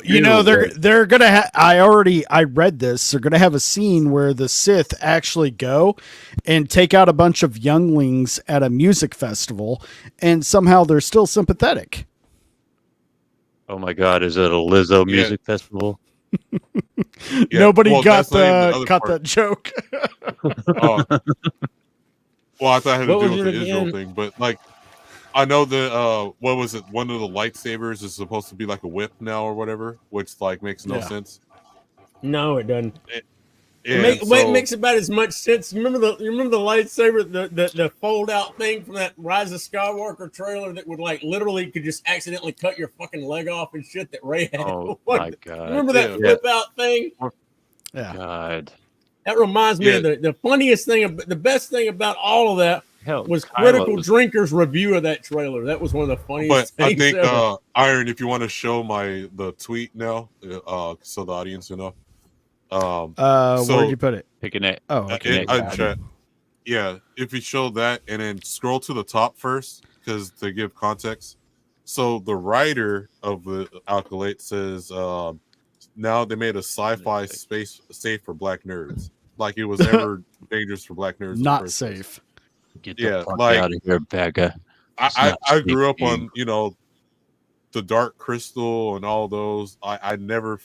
they're gonna I read this. They're gonna have a scene where the Sith actually go and take out a bunch of younglings at a music festival, and somehow they're still sympathetic. Oh my god, is it a Lizzo music festival? Nobody got that joke. Well, I thought it had to do with the Israel thing, but like, I know that what was it? One of the lightsabers is supposed to be like a whip now or whatever, which like makes no sense. No, it doesn't. It makes about as much sense. You remember the lightsaber, the fold out thing from that Rise of Skywalker trailer that would like literally could just accidentally cut your fucking leg off and shit that Rey had. Oh my god! Remember that flip out thing? Yeah. God. That reminds me of the funniest thing, the best thing about all of that was Critical Drinker's review of that trailer. That was one of the funniest things. I think ever. Iron, if you want to show the tweet now, so the audience know. Where'd you put it? Picking it. Oh, okay. Yeah, if you show that and then scroll to the top first, because to give context. So the writer of the Alkalate says, now they made a sci-fi space safe for black nerds. Like it was ever dangerous for black nerds. Not safe. Get the fuck out of here, Becca. I grew up on, the Dark Crystal and all those. I never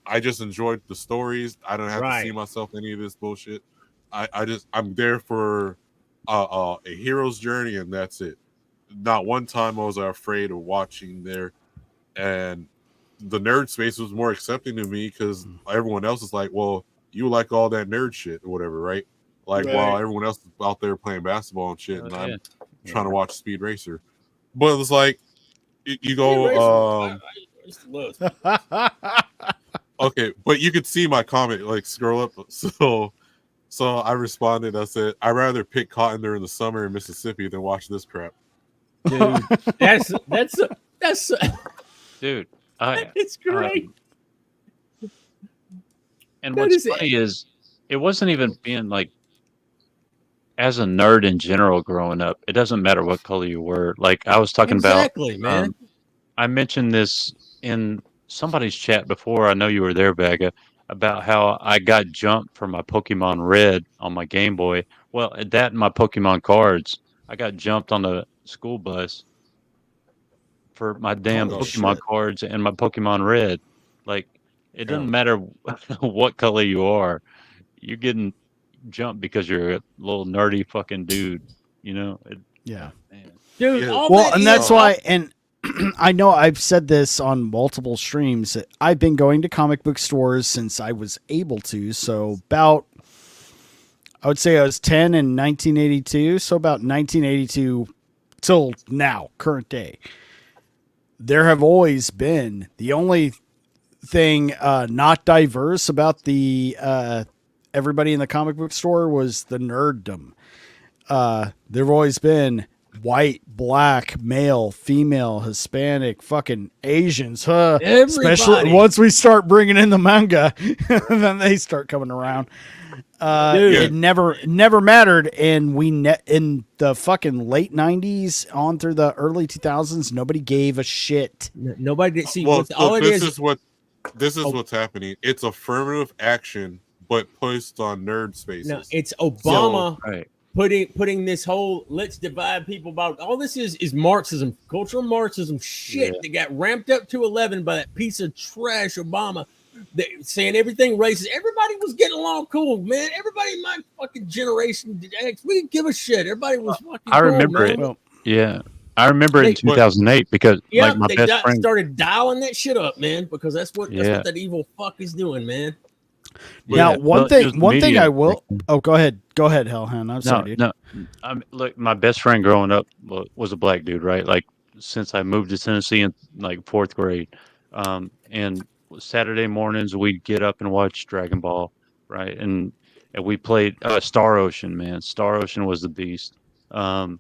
I just enjoyed the stories. I don't have to see myself in any of this bullshit. I'm there for a hero's journey, and that's it. Not one time was I afraid of watching there, and the nerd space was more accepting to me because everyone else is like, well, you like all that nerd shit or whatever, right? Like, while everyone else is out there playing basketball and shit, and I'm trying to watch Speed Racer. But it's like, you go, okay, but you could see my comment, like, scroll up. So I responded, I said, I'd rather pick cotton during the summer in Mississippi than watch this crap. Dude, that's dude. It's great. And what's funny is it wasn't even being like, as a nerd in general growing up, it doesn't matter what color you were. Like I was talking about, man. I mentioned this in somebody's chat before. I know you were there, Baga, about how I got jumped for my Pokemon Red on my Game Boy. Well, that and my Pokemon cards, I got jumped on the school bus for my damn Pokemon cards and my Pokemon Red. Like, it doesn't matter what color you are, you're getting jumped because you're a little nerdy fucking dude, Yeah. Dude, and that's why, and I know I've said this on multiple streams. I've been going to comic book stores since I was able to. So about I would say I was 10 in 1982. So about 1982 till now, current day. There have always been the only thing not diverse about the everybody in the comic book store was the nerddom. There've always been white, black, male, female, Hispanic, fucking Asians, huh? Especially once we start bringing in the manga, then they start coming around. It never mattered, and in the fucking late 90s on through the early 2000s, nobody gave a shit. Nobody did see. Well, this is what's happening. It's affirmative action, but placed on nerd spaces. No, it's Obama putting this whole let's divide people about all this is Marxism, cultural Marxism shit that got ramped up to 11 by that piece of trash Obama. Saying everything racist. Everybody was getting along cool, man. Everybody in my fucking generation, we didn't give a shit. Everybody was fucking I remember cool, it. Yeah. I remember it in 2008 because like my best friend started dialing that shit up, man, because that's what that evil fuck is doing, man. Now, one thing I will. Oh, go ahead, Hellhound. I'm sorry, dude. No. Look, my best friend growing up was a black dude, right? Like since I moved to Tennessee in like 4th grade, and Saturday mornings we'd get up and watch Dragon Ball, right? And we played Star Ocean, man. Star Ocean was the beast. And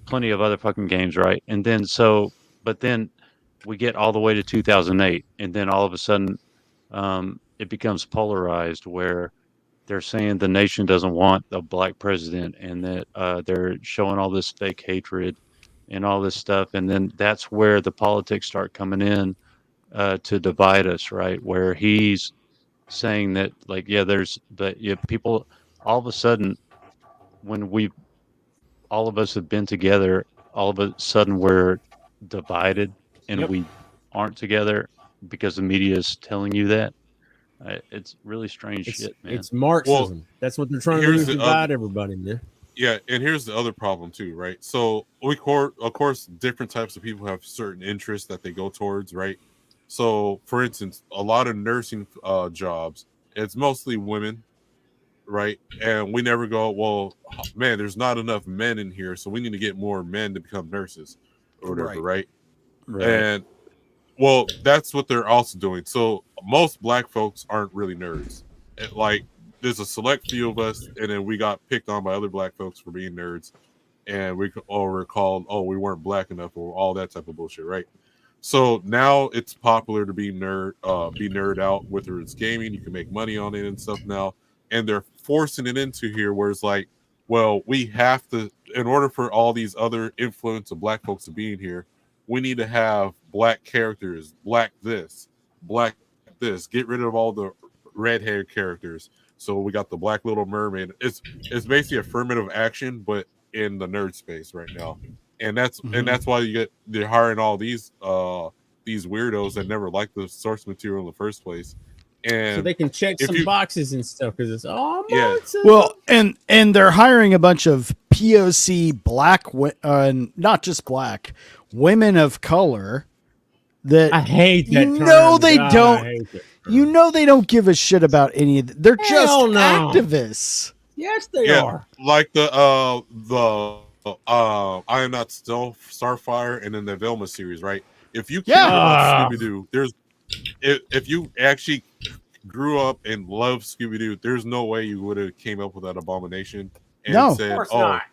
plenty of other fucking games, right? And then but then we get all the way to 2008, and then all of a sudden it becomes polarized where they're saying the nation doesn't want a black president, and that they're showing all this fake hatred and all this stuff. And then that's where the politics start coming in to divide us, right? Where he's saying that, like, people all of a sudden, when all of us have been together, all of a sudden we're divided and we aren't together because the media is telling you that. It's really strange shit, man. It's Marxism. That's what they're trying to do, divide everybody, man. Yeah, and here's the other problem too, right? So of course, different types of people have certain interests that they go towards, right? So, for instance, a lot of nursing jobs, it's mostly women, right? And we never go, well, man, there's not enough men in here, so we need to get more men to become nurses or whatever, right? And, well, that's what they're also doing. So, most black folks aren't really nerds. Like, there's a select few of us, and then we got picked on by other black folks for being nerds, and we were called, we weren't black enough, or all that type of bullshit, right? So now it's popular to be nerd out, whether it's gaming, you can make money on it and stuff now. And they're forcing it into here where it's like, well, we have to, in order for all these other influence of black folks to be in here, we need to have black characters, black this, get rid of all the red-haired characters. So we got the Black Little Mermaid. It's basically affirmative action, but in the nerd space right now. And that's why they're hiring all these weirdos that never liked the source material in the first place, and so they can check some boxes and stuff because it's Marxism. Well, and they're hiring a bunch of POC black, not just black, women of color. That I hate that. They don't give a shit about any of that. They're just activists. Yes, they are. Like the I Am Not Starfire, and then the Velma series, right? If you care about Scooby-Doo, if you actually grew up and loved Scooby-Doo, there's no way you would have came up with that abomination and said, of course not.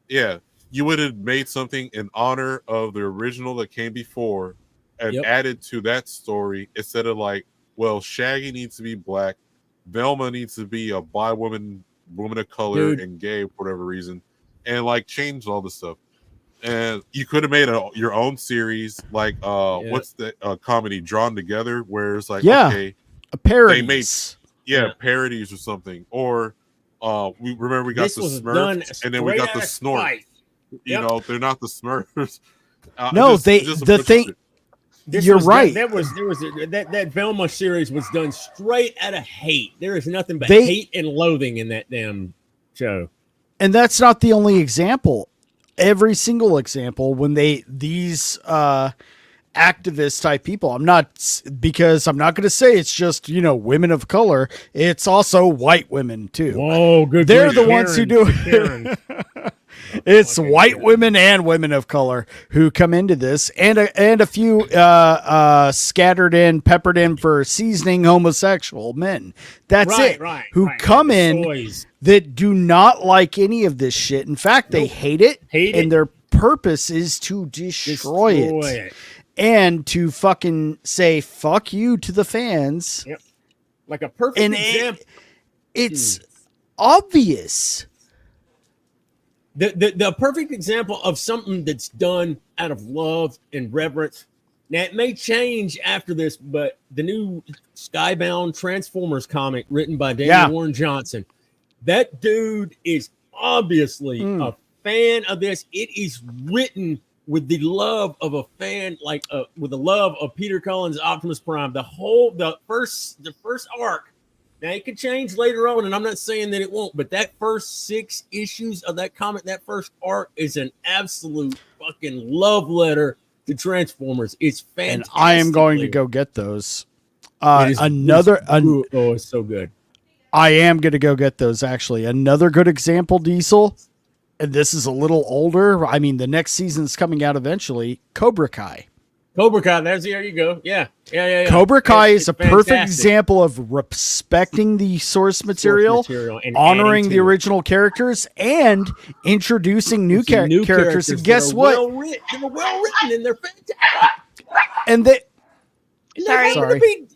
Yeah, you would have made something in honor of the original that came before and added to that story instead of like, well, Shaggy needs to be black, Velma needs to be a bi woman of color and gay for whatever reason. And like changed all the stuff, and you could have made your own series, like what's the comedy Drawn Together, where it's like a parody, parodies or something, or we got the Smurfs, and then we got the Snorks. You know, they're not the Smurfs. You're right. That Velma series was done straight out of hate. There is nothing but hate and loathing in that damn show. And that's not the only example. Every single example when these activist type people. I'm not going to say it's just, women of color. It's also white women too. Whoa, good. They're the ones who do it. It's white women and women of color who come into this, and a few scattered in, peppered in for seasoning homosexual men. That's it. Who come in that do not like any of this shit. In fact, they hate it, and their purpose is to destroy it. And to fucking say fuck you to the fans. Yep. Like a perfect example. It's obvious. The perfect example of something that's done out of love and reverence. Now, it may change after this, but the new Skybound Transformers comic written by Daniel Warren Johnson, that dude is obviously a fan of this. It is written with the love of a fan, with the love of Peter Cullen's Optimus Prime. The first arc. Now, it could change later on, and I'm not saying that it won't, but that first 6 issues of that comic, that first arc is an absolute fucking love letter to Transformers. It's fantastic. And I am going to go get those. It's so good. I am going to go get those, actually. Another good example, Diesel, and this is a little older. I mean, the next season's coming out eventually. Cobra Kai. There you go. Yeah. Cobra Kai is a perfect example of respecting the source material and honoring the original characters, and introducing new characters. And guess what? They're well written and they're fantastic. And they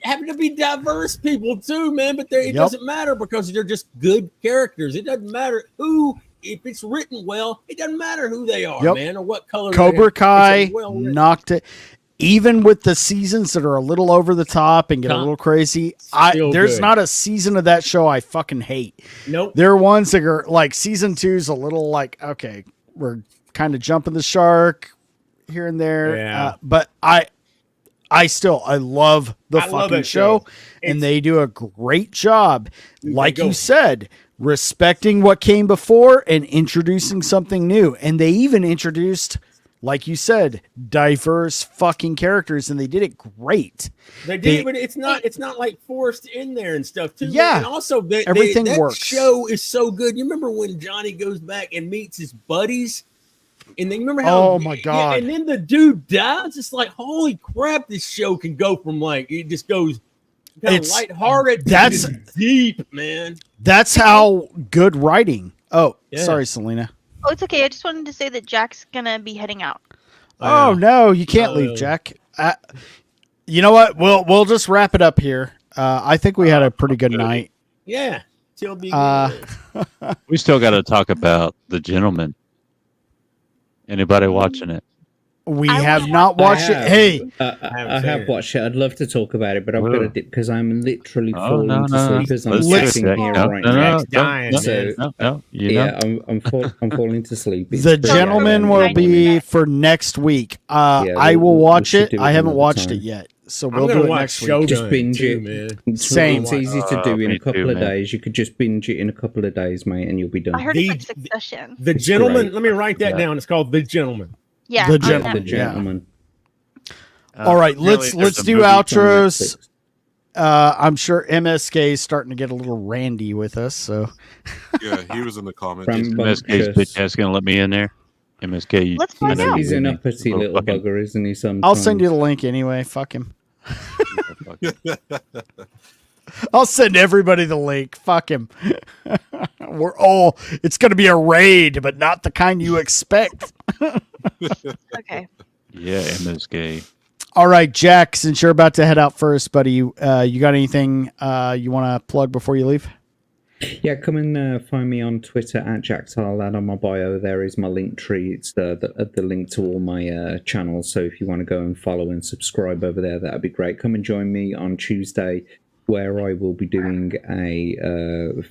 having to be diverse people too, man. But it doesn't matter because they're just good characters. It doesn't matter who. If it's written well, it doesn't matter who they are, man, or what color. Cobra Kai knocked it. Even with the seasons that are a little over the top and get a little crazy, there's not a season of that show I fucking hate. Nope. There are ones that are like season 2's a little like, okay, we're kind of jumping the shark here and there. Yeah. But I love the fucking show. And they do a great job. Like you said, respecting what came before and introducing something new. And they even introduced, like you said, diverse fucking characters, and they did it great. They did, but it's not like forced in there and stuff too. Yeah, and also everything that works. Show is so good. You remember when Johnny goes back and meets his buddies, and then you remember how? Oh my god! And then the dude dies. It's like, holy crap! This show can go from like it just goes kind of lighthearted. That's deep, man. That's how good writing. Oh, sorry, Selena. Oh, it's okay. I just wanted to say that Jack's gonna be heading out. Oh no, you can't leave, Jack. You know what? We'll just wrap it up here. I think we had a pretty good night. Yeah, we still got to talk about The Gentleman. Anybody watching it? We have not watched it. Hey, I have watched it. I'd love to talk about it, but I've got to dip because I'm literally falling to sleep as I'm sitting here right now. I'm falling to sleep. The Gentleman will be for next week. I will watch it. I haven't watched it yet, so we'll do it next week. Just binge it, man. Same. It's easy to do in a couple of days. You could just binge it in a couple of days, mate, and you'll be done. I heard it's like Succession. The Gentleman. Let me write that down. It's called The Gentleman. Yeah, The Gentleman. The Gentleman. All right, let's do outros. I'm sure MSK is starting to get a little randy with us. So yeah, he was in the comments. MSK's bitch ass gonna let me in there. MSK, let's find out. He's an uppity little bugger, isn't he? Sometimes. I'll send you the link anyway. Fuck him. I'll send everybody the link. Fuck him. It's going to be a raid, but not the kind you expect. Okay. Yeah, MSK. All right, Jack, since you're about to head out first, buddy, you got anything you want to plug before you leave? Yeah, come and find me on Twitter at JackTarLad. On my bio, there is my link tree. It's the link to all my channels. So if you want to go and follow and subscribe over there, that'd be great. Come and join me on Tuesday, where I will be doing a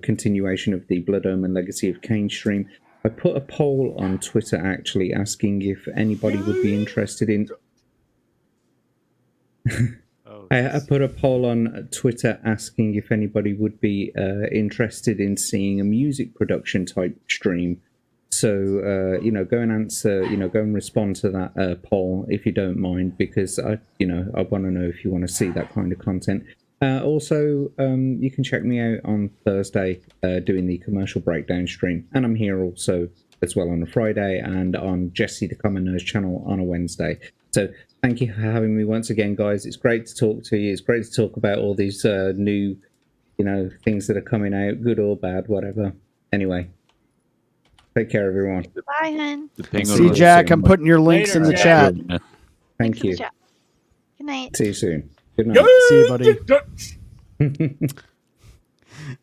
continuation of the Blood Omen Legacy of Kain stream. I put a poll on Twitter actually asking if anybody would be interested in. I put a poll on Twitter asking if anybody would be interested in seeing a music production type stream. So, go and answer, go and respond to that poll if you don't mind, because I want to know if you want to see that kind of content. Also, you can check me out on Thursday doing the commercial breakdown stream, and I'm here also as well on a Friday and on Jesse the Common Nose channel on a Wednesday. So thank you for having me once again, guys. It's great to talk to you. It's great to talk about all these new, things that are coming out, good or bad, whatever. Anyway, take care, everyone. Bye, hun. See, Jack, I'm putting your links in the chat. Thank you. Good night. See you soon. Good night. See you, buddy.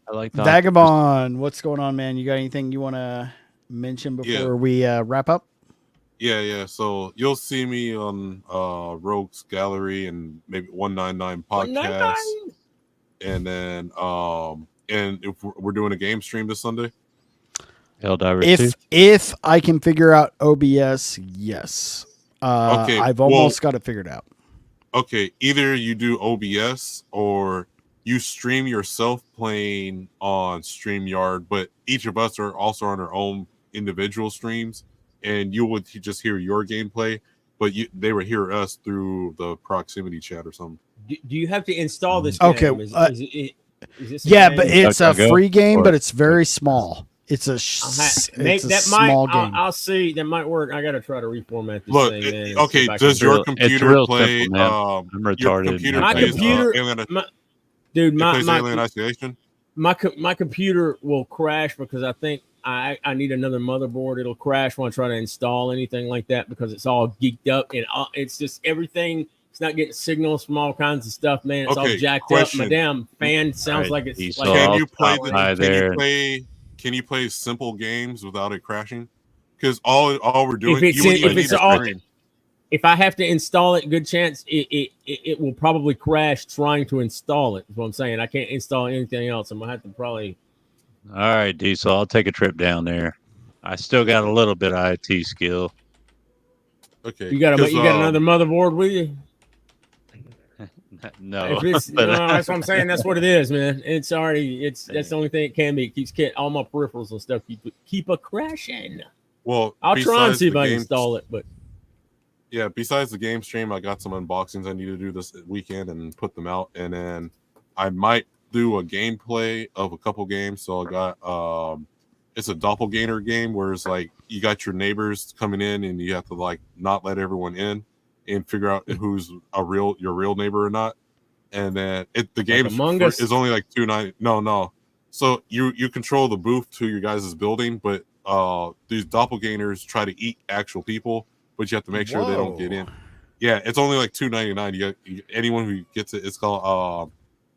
I like that. Vagabond, what's going on, man? You got anything you want to mention before we wrap up? Yeah. So you'll see me on Rogue's Gallery and maybe 199 podcast. And then and if we're doing a game stream this Sunday. If I can figure out OBS, yes. Okay, I've almost got it figured out. Okay, either you do OBS or you stream yourself playing on StreamYard, but each of us are also on our own individual streams, and you would just hear your gameplay, but they would hear us through the proximity chat or something. Do you have to install this Okay, game? Is this yeah, game? but it's a free game, but it's very small. It's a small game. I'll see. That might work. I got to try to reformat this Look, thing. okay, does your computer play? Simple, I'm retarded. Alien Isolation. My computer will crash because I think I need another motherboard. It'll crash when I try to install anything like that because it's all geeked up and it's just everything. It's not getting signals from all kinds of stuff, man. It's all jacked up. My damn fan sounds like it's like. Can you play simple games without it crashing? Because all we're doing, if I have to install it, good chance it will probably crash trying to install it. Is what I'm saying. I can't install anything else. I'm gonna have to probably. All right, Diesel. I'll take a trip down there. I still got a little bit of IT skill. Okay. You got another motherboard with you? No. That's what I'm saying. That's what it is, man. That's the only thing it can be. It keeps all my peripherals and stuff keep a crashing. Well, I'll try and see if I can install it, but yeah, besides the game stream, I got some unboxings I need to do this weekend and put them out, and then I might do a gameplay of a couple games. So I got it's a doppelganger game where it's like you got your neighbors coming in and you have to like not let everyone in and figure out who's your real neighbor or not. And then the game is only like $2.90. No. So you control the booth to your guys' building, but these doppelgangers try to eat actual people, but you have to make sure they don't get in. Yeah, it's only like $2.99. Anyone who gets it, it's called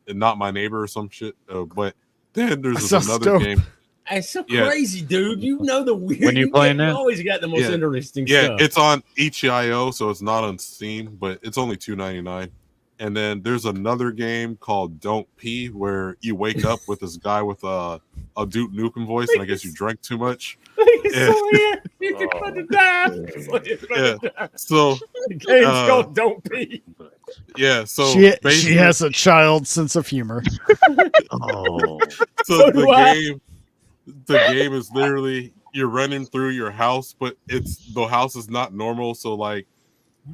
Not My Neighbor or some shit. But then there's another game. It's so crazy, dude. You know the weird. When you playing that, you always got the most interesting stuff. Yeah, it's on itch.io, so it's not on Steam, but it's only $2.99. And then there's another game called Don't Pee, where you wake up with this guy with a Duke Nukem voice, and I guess you drank too much. You're about to die. So the game's called Don't Pee. Yeah, so she has a child sense of humor. So the game is literally you're running through your house, but the house is not normal. So like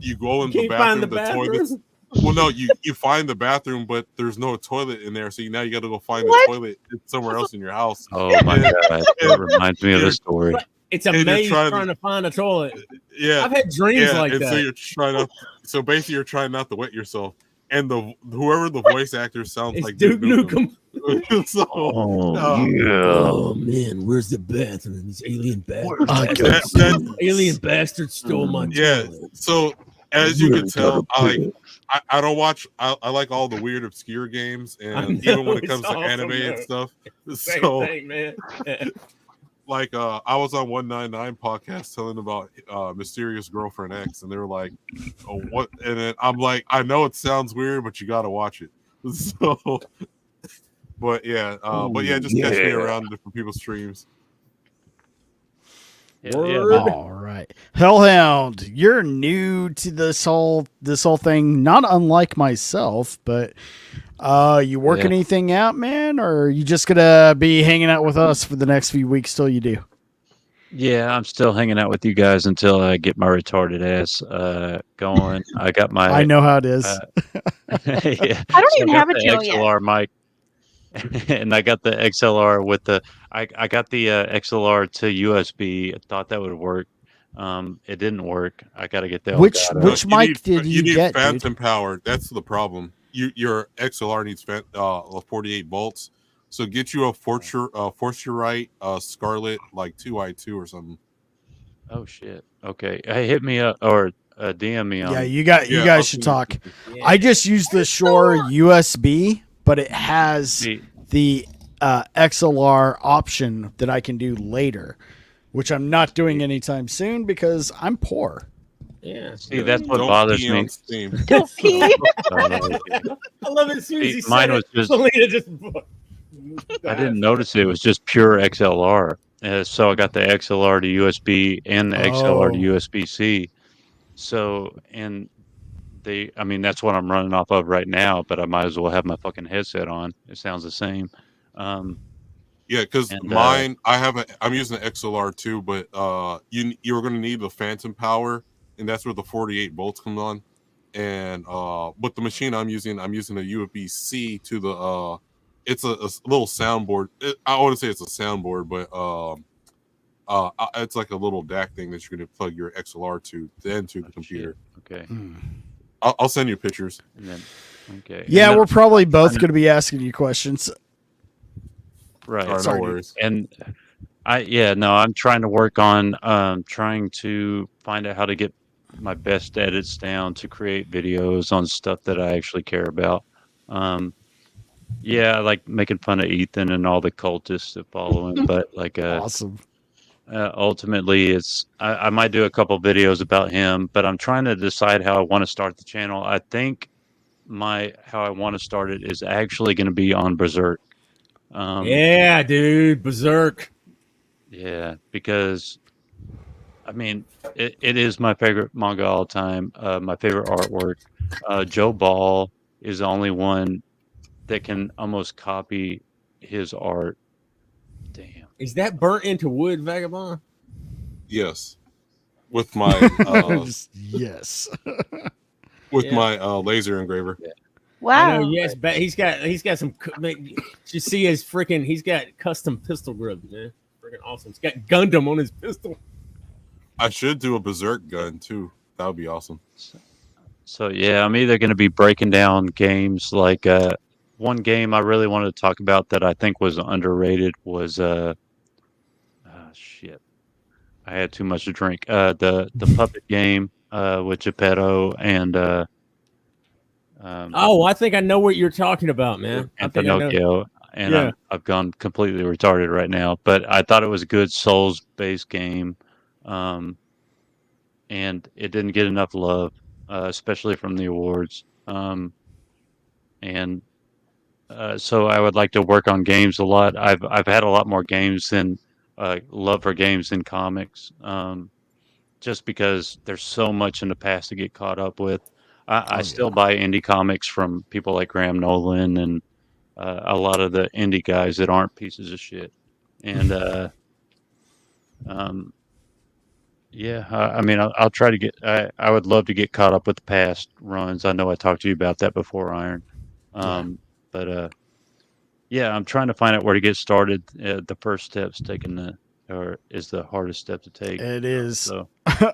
you go in the bathroom, the toilet's. Well, no, you find the bathroom, but there's no toilet in there. So now you got to go find the toilet somewhere else in your house. Oh my god, that reminds me of the story. It's a maze trying to find a toilet. Yeah, I've had dreams like that. So you're trying so basically you're trying not to wet yourself. And whoever the voice actor sounds like Duke Nukem. Oh man, where's the bathroom? These alien bastards. Alien bastards stole my toilet. Yeah. So as you can tell, I don't watch. I like all the weird, obscure games, and even when it comes to anime and stuff. Same thing, man. Like I was on 199 podcast telling about Mysterious Girlfriend X, and they were like, "Oh, what?" And then I'm like, "I know it sounds weird, but you got to watch it." So, just catch me around different people's streams. All right, Hellhound, you're new to this whole thing, not unlike myself, but you working anything out, man, or are you just gonna be hanging out with us for the next few weeks till you do? Yeah, I'm still hanging out with you guys until I get my retarded ass going. I got my. I know how it is. Yeah, I don't so even I got have a the channel yet. XLR mic, and I got the XLR with the. I got the XLR to USB. I thought that would work. It didn't work. I got to get the. Which No, mic did you need get, phantom dude? power. That's the problem. Your XLR needs 48 volts. So get you a Forturite Scarlet like 2i2 or something. Oh shit. Okay. Hey, hit me up or DM me on. Yeah, you guys should talk. I just use the Shure USB, but it has the XLR option that I can do later, which I'm not doing anytime soon because I'm poor. Yeah. See, that's what bothers me. Don't pee. I love it as soon as he Mine said was it. just. Selena just. I didn't notice it was just pure XLR. So I got the XLR to USB and the XLR to USB-C. So, and I mean, that's what I'm running off of right now, but I might as well have my fucking headset on. It sounds the same. Yeah, because mine, I'm using the XLR too, but you're going to need the phantom power, and that's where the 48 volts come on. And but the machine I'm using a USB-C to the it's a little soundboard. I wouldn't say it's a soundboard, but it's like a little DAC thing that you're going to plug your XLR to then to the computer. Okay. I'll send you pictures. And then, okay. Yeah, and we're probably both going to be asking you questions. Right. No worries. And I'm trying to work on trying to find out how to get my best edits down to create videos on stuff that I actually care about. Yeah, I like making fun of Ethan and all the cultists that follow him, but like awesome. Ultimately, it's I might do a couple videos about him, but I'm trying to decide how I want to start the channel. I think how I want to start it is actually going to be on Berserk. Yeah, dude, Berserk. Yeah, because I mean, it is my favorite manga all time. My favorite artwork. Joe Ball is the only one that can almost copy his art. Damn. Is that burnt into wood, Vagabond? Yes. With my yes. With my laser engraver. Yeah. Wow. I know, yes, but he's got some. You see his freaking. He's got custom pistol grip, man. Freaking awesome. He's got Gundam on his pistol. I should do a Berserk gun too. That would be awesome. So yeah, I'm either going to be breaking down games like one game I really wanted to talk about that I think was underrated was shit. I had too much to drink. The puppet game with Geppetto and I think I know what you're talking about, man. and Pinocchio. And Yeah. I've gone completely retarded right now, but I thought it was a good Souls-based game, and it didn't get enough love, especially from the awards. So I would like to work on games a lot. I've had a lot more games than love for games than comics, just because there's so much in the past to get caught up with. I still buy indie comics from people like Graham Nolan and a lot of the indie guys that aren't pieces of shit. And I mean, I'll try to get. I would love to get caught up with the past runs. I know I talked to you about that before, Iron. But yeah, I'm trying to find out where to get started. The first step's is the hardest step to take. It is. So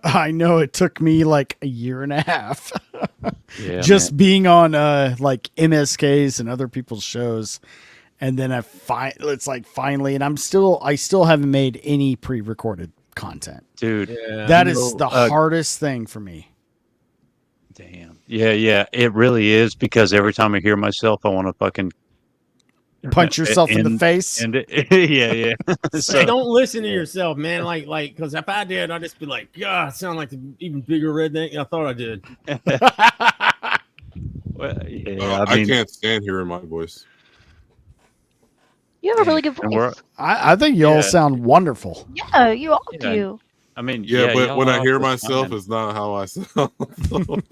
I know it took me like a year and a half. Yeah, just being on like MSKs and other people's shows, and then it's like finally, and I still haven't made any pre-recorded content, dude. That is the hardest thing for me. Damn. Yeah, it really is, because every time I hear myself, I want to fucking punch yourself in the face. Yeah. So don't listen to yourself, man. Like, because if I did, I'd just be like, God, I sound like an even bigger redneck than I thought I did. Well, yeah, I can't stand hearing my voice. You have a really good voice. I think you all sound wonderful. Yeah, you all do. I mean, but when I hear myself, it's not how I sound.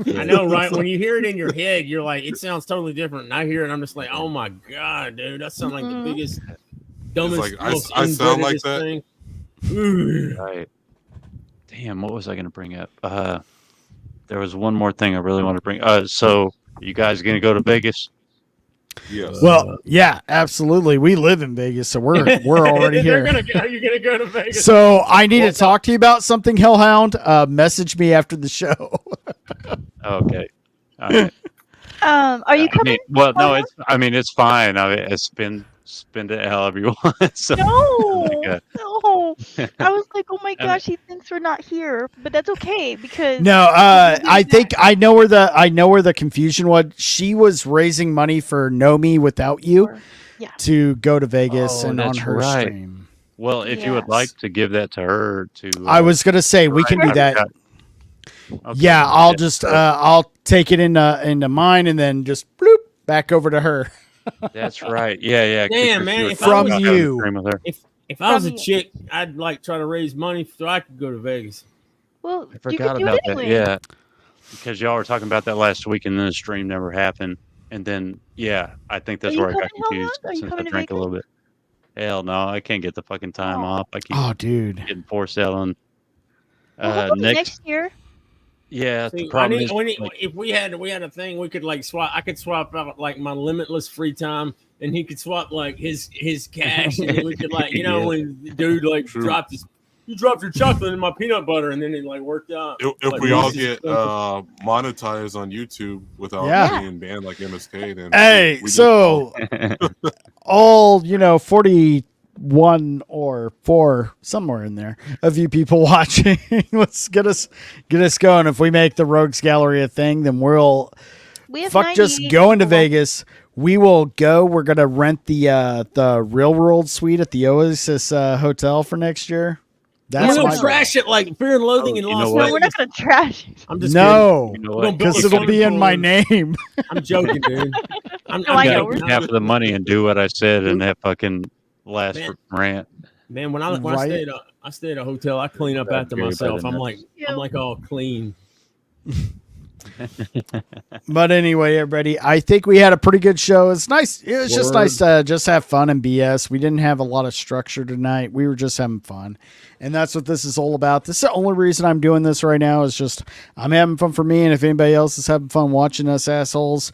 I know, right? When you hear it in your head, you're like, it sounds totally different. And I hear it, I'm just like, oh my God, dude, that sounds like the biggest, dumbest, like, most I sound like unbreadedest that. thing. Right. Damn, what was I going to bring up? There was one more thing I really want to bring. So you guys going to go to Vegas? Yes. Well, yeah, absolutely. We live in Vegas, so we're already here. Are you gonna go to Vegas? So I need to talk to you about something, Hellhound. Message me after the show. Okay. All right. Are you coming? Well, no, it's fine. It's been spend it however you want. So, No, like, no. I was like, oh my gosh, he thinks we're not here, but that's okay because No, I think I know where the confusion was. She was raising money for Know Me Without You to go to Vegas and on her stream. Well, if you would like to give that to her, I was gonna say we can do that. Okay. Yeah, I'll just I'll take it into mine and then just bloop back over to her. That's right. Yeah. Damn, man. If From I was, you. If I was a chick, I'd like try to raise money so I could go to Vegas. Well, I forgot about that. Yeah, because y'all were talking about that last week, and then the stream never happened. And then, I think that's where I got confused since I drank a little bit. Hell no, I can't get the fucking time off. I keep getting forced out on next year. Yeah, See, the problem is, if we had a thing, we could like swap. I could swap out like my limitless free time, and he could swap like his cash, and then we could like when the dude like dropped your chocolate in my peanut butter, and then it like worked out. If like, we all get monetized on YouTube without being banned like MSK, then hey, so all 41 or 4 somewhere in there of you people watching, let's get us going. If we make the Rogues Gallery a thing, then we fuck just going to Vegas. We will go. We're gonna rent the Real World suite at the Oasis Hotel for next year. We're gonna trash it like Fear and Loathing in Las Vegas. No, we're not gonna trash it. I'm just kidding. Because it'll be in my name. I'm joking, dude. I'm half of the money and do what I said in that fucking last rant. Man, when I stay at a hotel, I clean up after myself. I'm like all clean. But anyway, everybody, I think we had a pretty good show. It's nice. It was just nice to just have fun and BS. We didn't have a lot of structure tonight. We were just having fun. And that's what this is all about. This is the only reason I'm doing this right now is just I'm having fun for me. And if anybody else is having fun watching us assholes,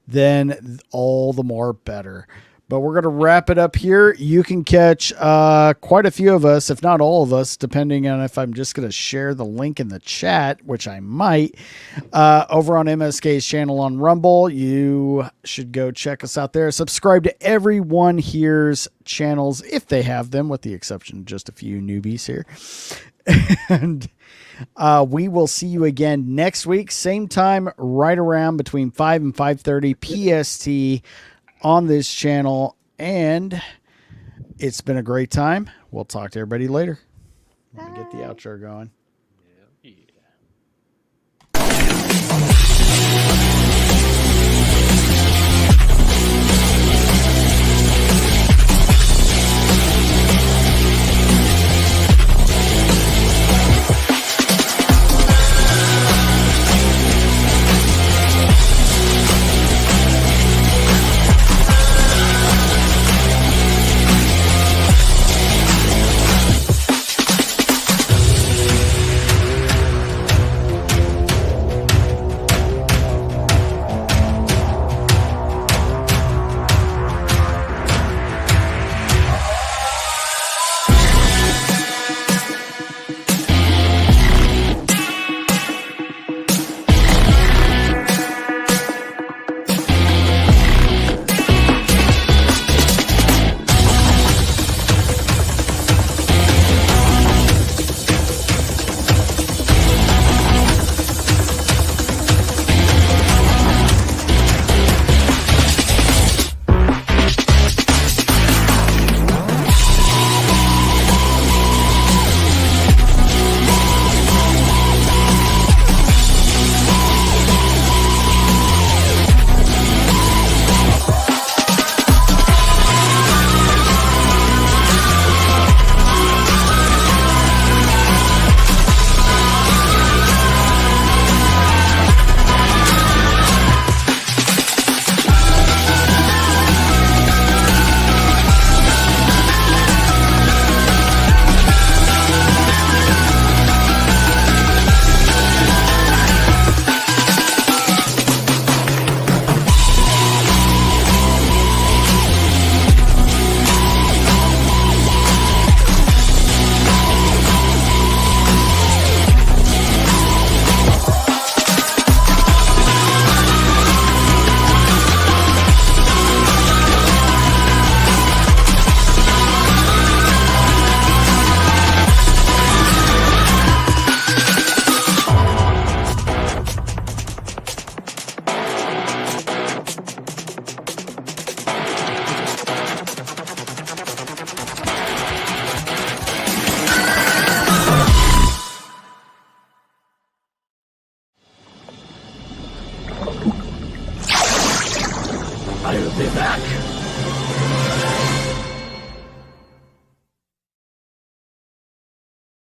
then all the more better. But we're going to wrap it up here. You can catch quite a few of us, if not all of us, depending on if I'm just going to share the link in the chat, which I might, over on MSK's channel on Rumble. You should go check us out there. Subscribe to everyone here's channels, if they have them, with the exception of just a few newbies here. And we will see you again next week. Same time, right around between 5 and 5:30 PST. On this channel, and it's been a great time. We'll talk to everybody later. Let me get the outro going. I'll be back.